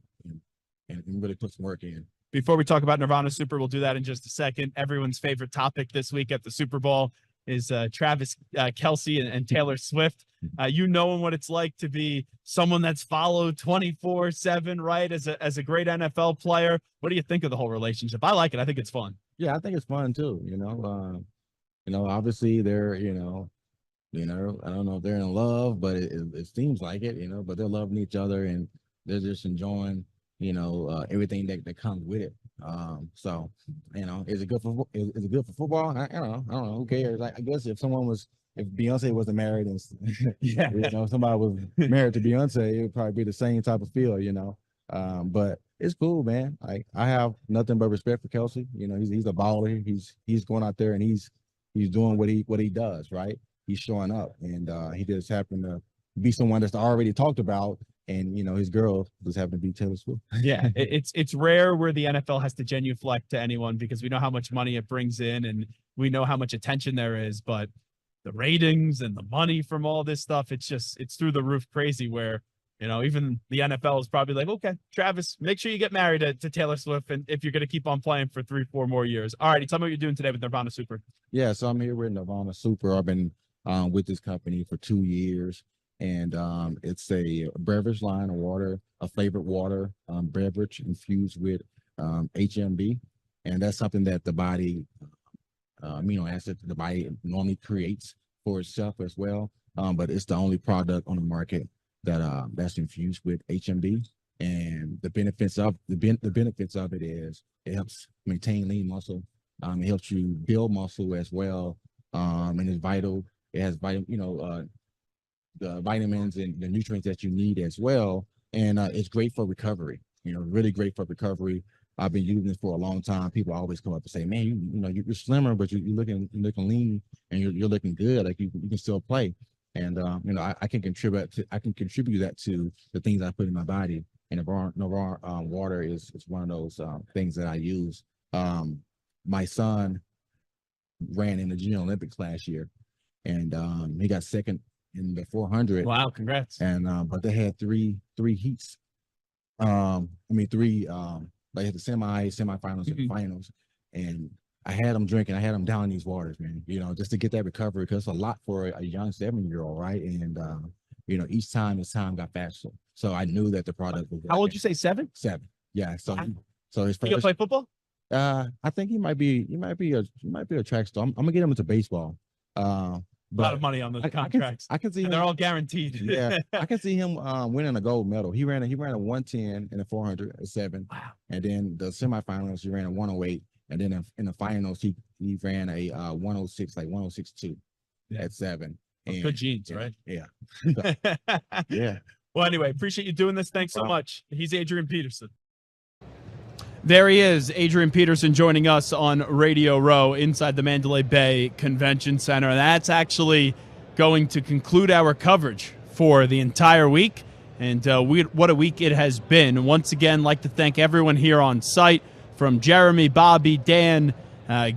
really put some work in. Before we talk about Nirvana Super, we'll do that in just a second. Everyone's favorite topic this week at the Super Bowl is Travis Kelce and Taylor Swift. Knowing what it's like to be someone that's followed 24/7, right? As a great NFL player, what do you think of the whole relationship? I like it. I think it's fun. Yeah, I think it's fun too. Obviously they're, I don't know if they're in love, but it seems like it, but they're loving each other and they're just enjoying, everything that comes with it. So, is it good for football? I don't know. Who cares? I guess if Beyonce wasn't married and somebody was married to Beyonce, it would probably be the same type of feel, but it's cool, man. I have nothing but respect for Kelce. He's a baller. He's going out there and he's doing what he does, right? He's showing up, and he just happened to be someone that's already talked about. And, his girl just happened to be Taylor Swift. Yeah, it's rare where the NFL has to genuflect to anyone, because we know how much money it brings in. And We know how much attention there is, but the ratings and the money from all this stuff, it's through the roof crazy where, even the NFL is probably like, okay, Travis, make sure you get married to Taylor Swift and if you're going to keep on playing for 3-4 more years. All righty, tell me what you're doing today with Nirvana Super. Yeah, so I'm here with Nirvana Super. I've been with this company for 2 years, and it's a beverage line of water, a flavored water beverage infused with HMB, and that's something that the body, amino acid, the body normally creates for itself as well, but it's the only product on the market that's infused with HMB. And the benefits of it is it helps maintain lean muscle. It helps you build muscle as well, and it's vital. It has the vitamins and the nutrients that you need as well, and it's great for recovery. Really great for recovery. I've been using this for a long time. People always come up and say, "Man, you're slimmer, but you're looking lean, and you're looking good. Like you can still play." And I can contribute that to the things I put in my body. And Nirvana water is one of those things that I use. My son ran in the Junior Olympics last year, and he got second in the 400. Wow, congrats! And but they had three heats. They had the semifinals, and finals, and I had them drinking. I had them down in these waters, man. Just to get that recovery, because it's a lot for a young 7-year-old, right? And each time his time got faster, so I knew that the product was. How old did you say? 7? 7. Yeah. So his first. You gonna play football? I think he might be a track star. I'm gonna get him into baseball. A lot of money on those contracts. I can see him, they're all guaranteed. Yeah, I can see him winning a gold medal. He ran a 110 in the 400 at 7. Wow. And then the semifinals, he ran a 108, and then in the finals, he ran a 106, like 106.2 at 7. And, good genes, right? Yeah. So, yeah. Well, anyway, appreciate you doing this. Thanks so much. He's Adrian Peterson. There he is, Adrian Peterson, joining us on Radio Row inside the Mandalay Bay Convention Center. That's actually going to conclude our coverage for the entire week. And what a week it has been. Once again, like to thank everyone here on site, from Jeremy, Bobby, Dan,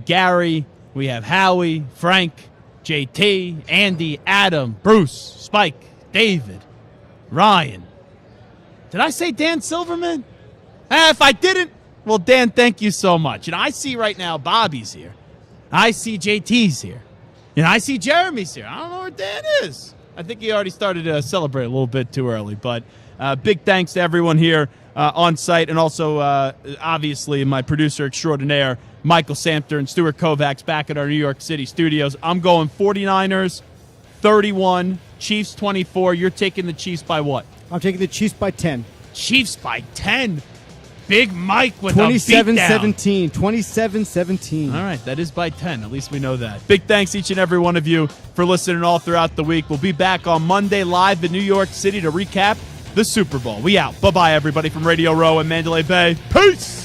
Gary. We have Howie, Frank, JT, Andy, Adam, Bruce, Spike, David, Ryan. Did I say Dan Silverman? If I didn't, well, Dan, thank you so much. I see right now Bobby's here. I see JT's here. I see Jeremy's here. I don't know where Dan is. I think he already started to celebrate a little bit too early. But big thanks to everyone here on site, and also, obviously, my producer extraordinaire, Michael Samter, and Stuart Kovacs back at our New York City studios. I'm going 49ers 31, Chiefs 24. You're taking the Chiefs by what? I'm taking the Chiefs by 10. Chiefs by 10. Big Mike with 27-17. 27-17. All right, that is by 10. At least we know that. Big thanks each and every one of you for listening all throughout the week. We'll be back on Monday live in New York City to recap the Super Bowl. We out. Bye-bye, everybody, from Radio Row and Mandalay Bay. Peace!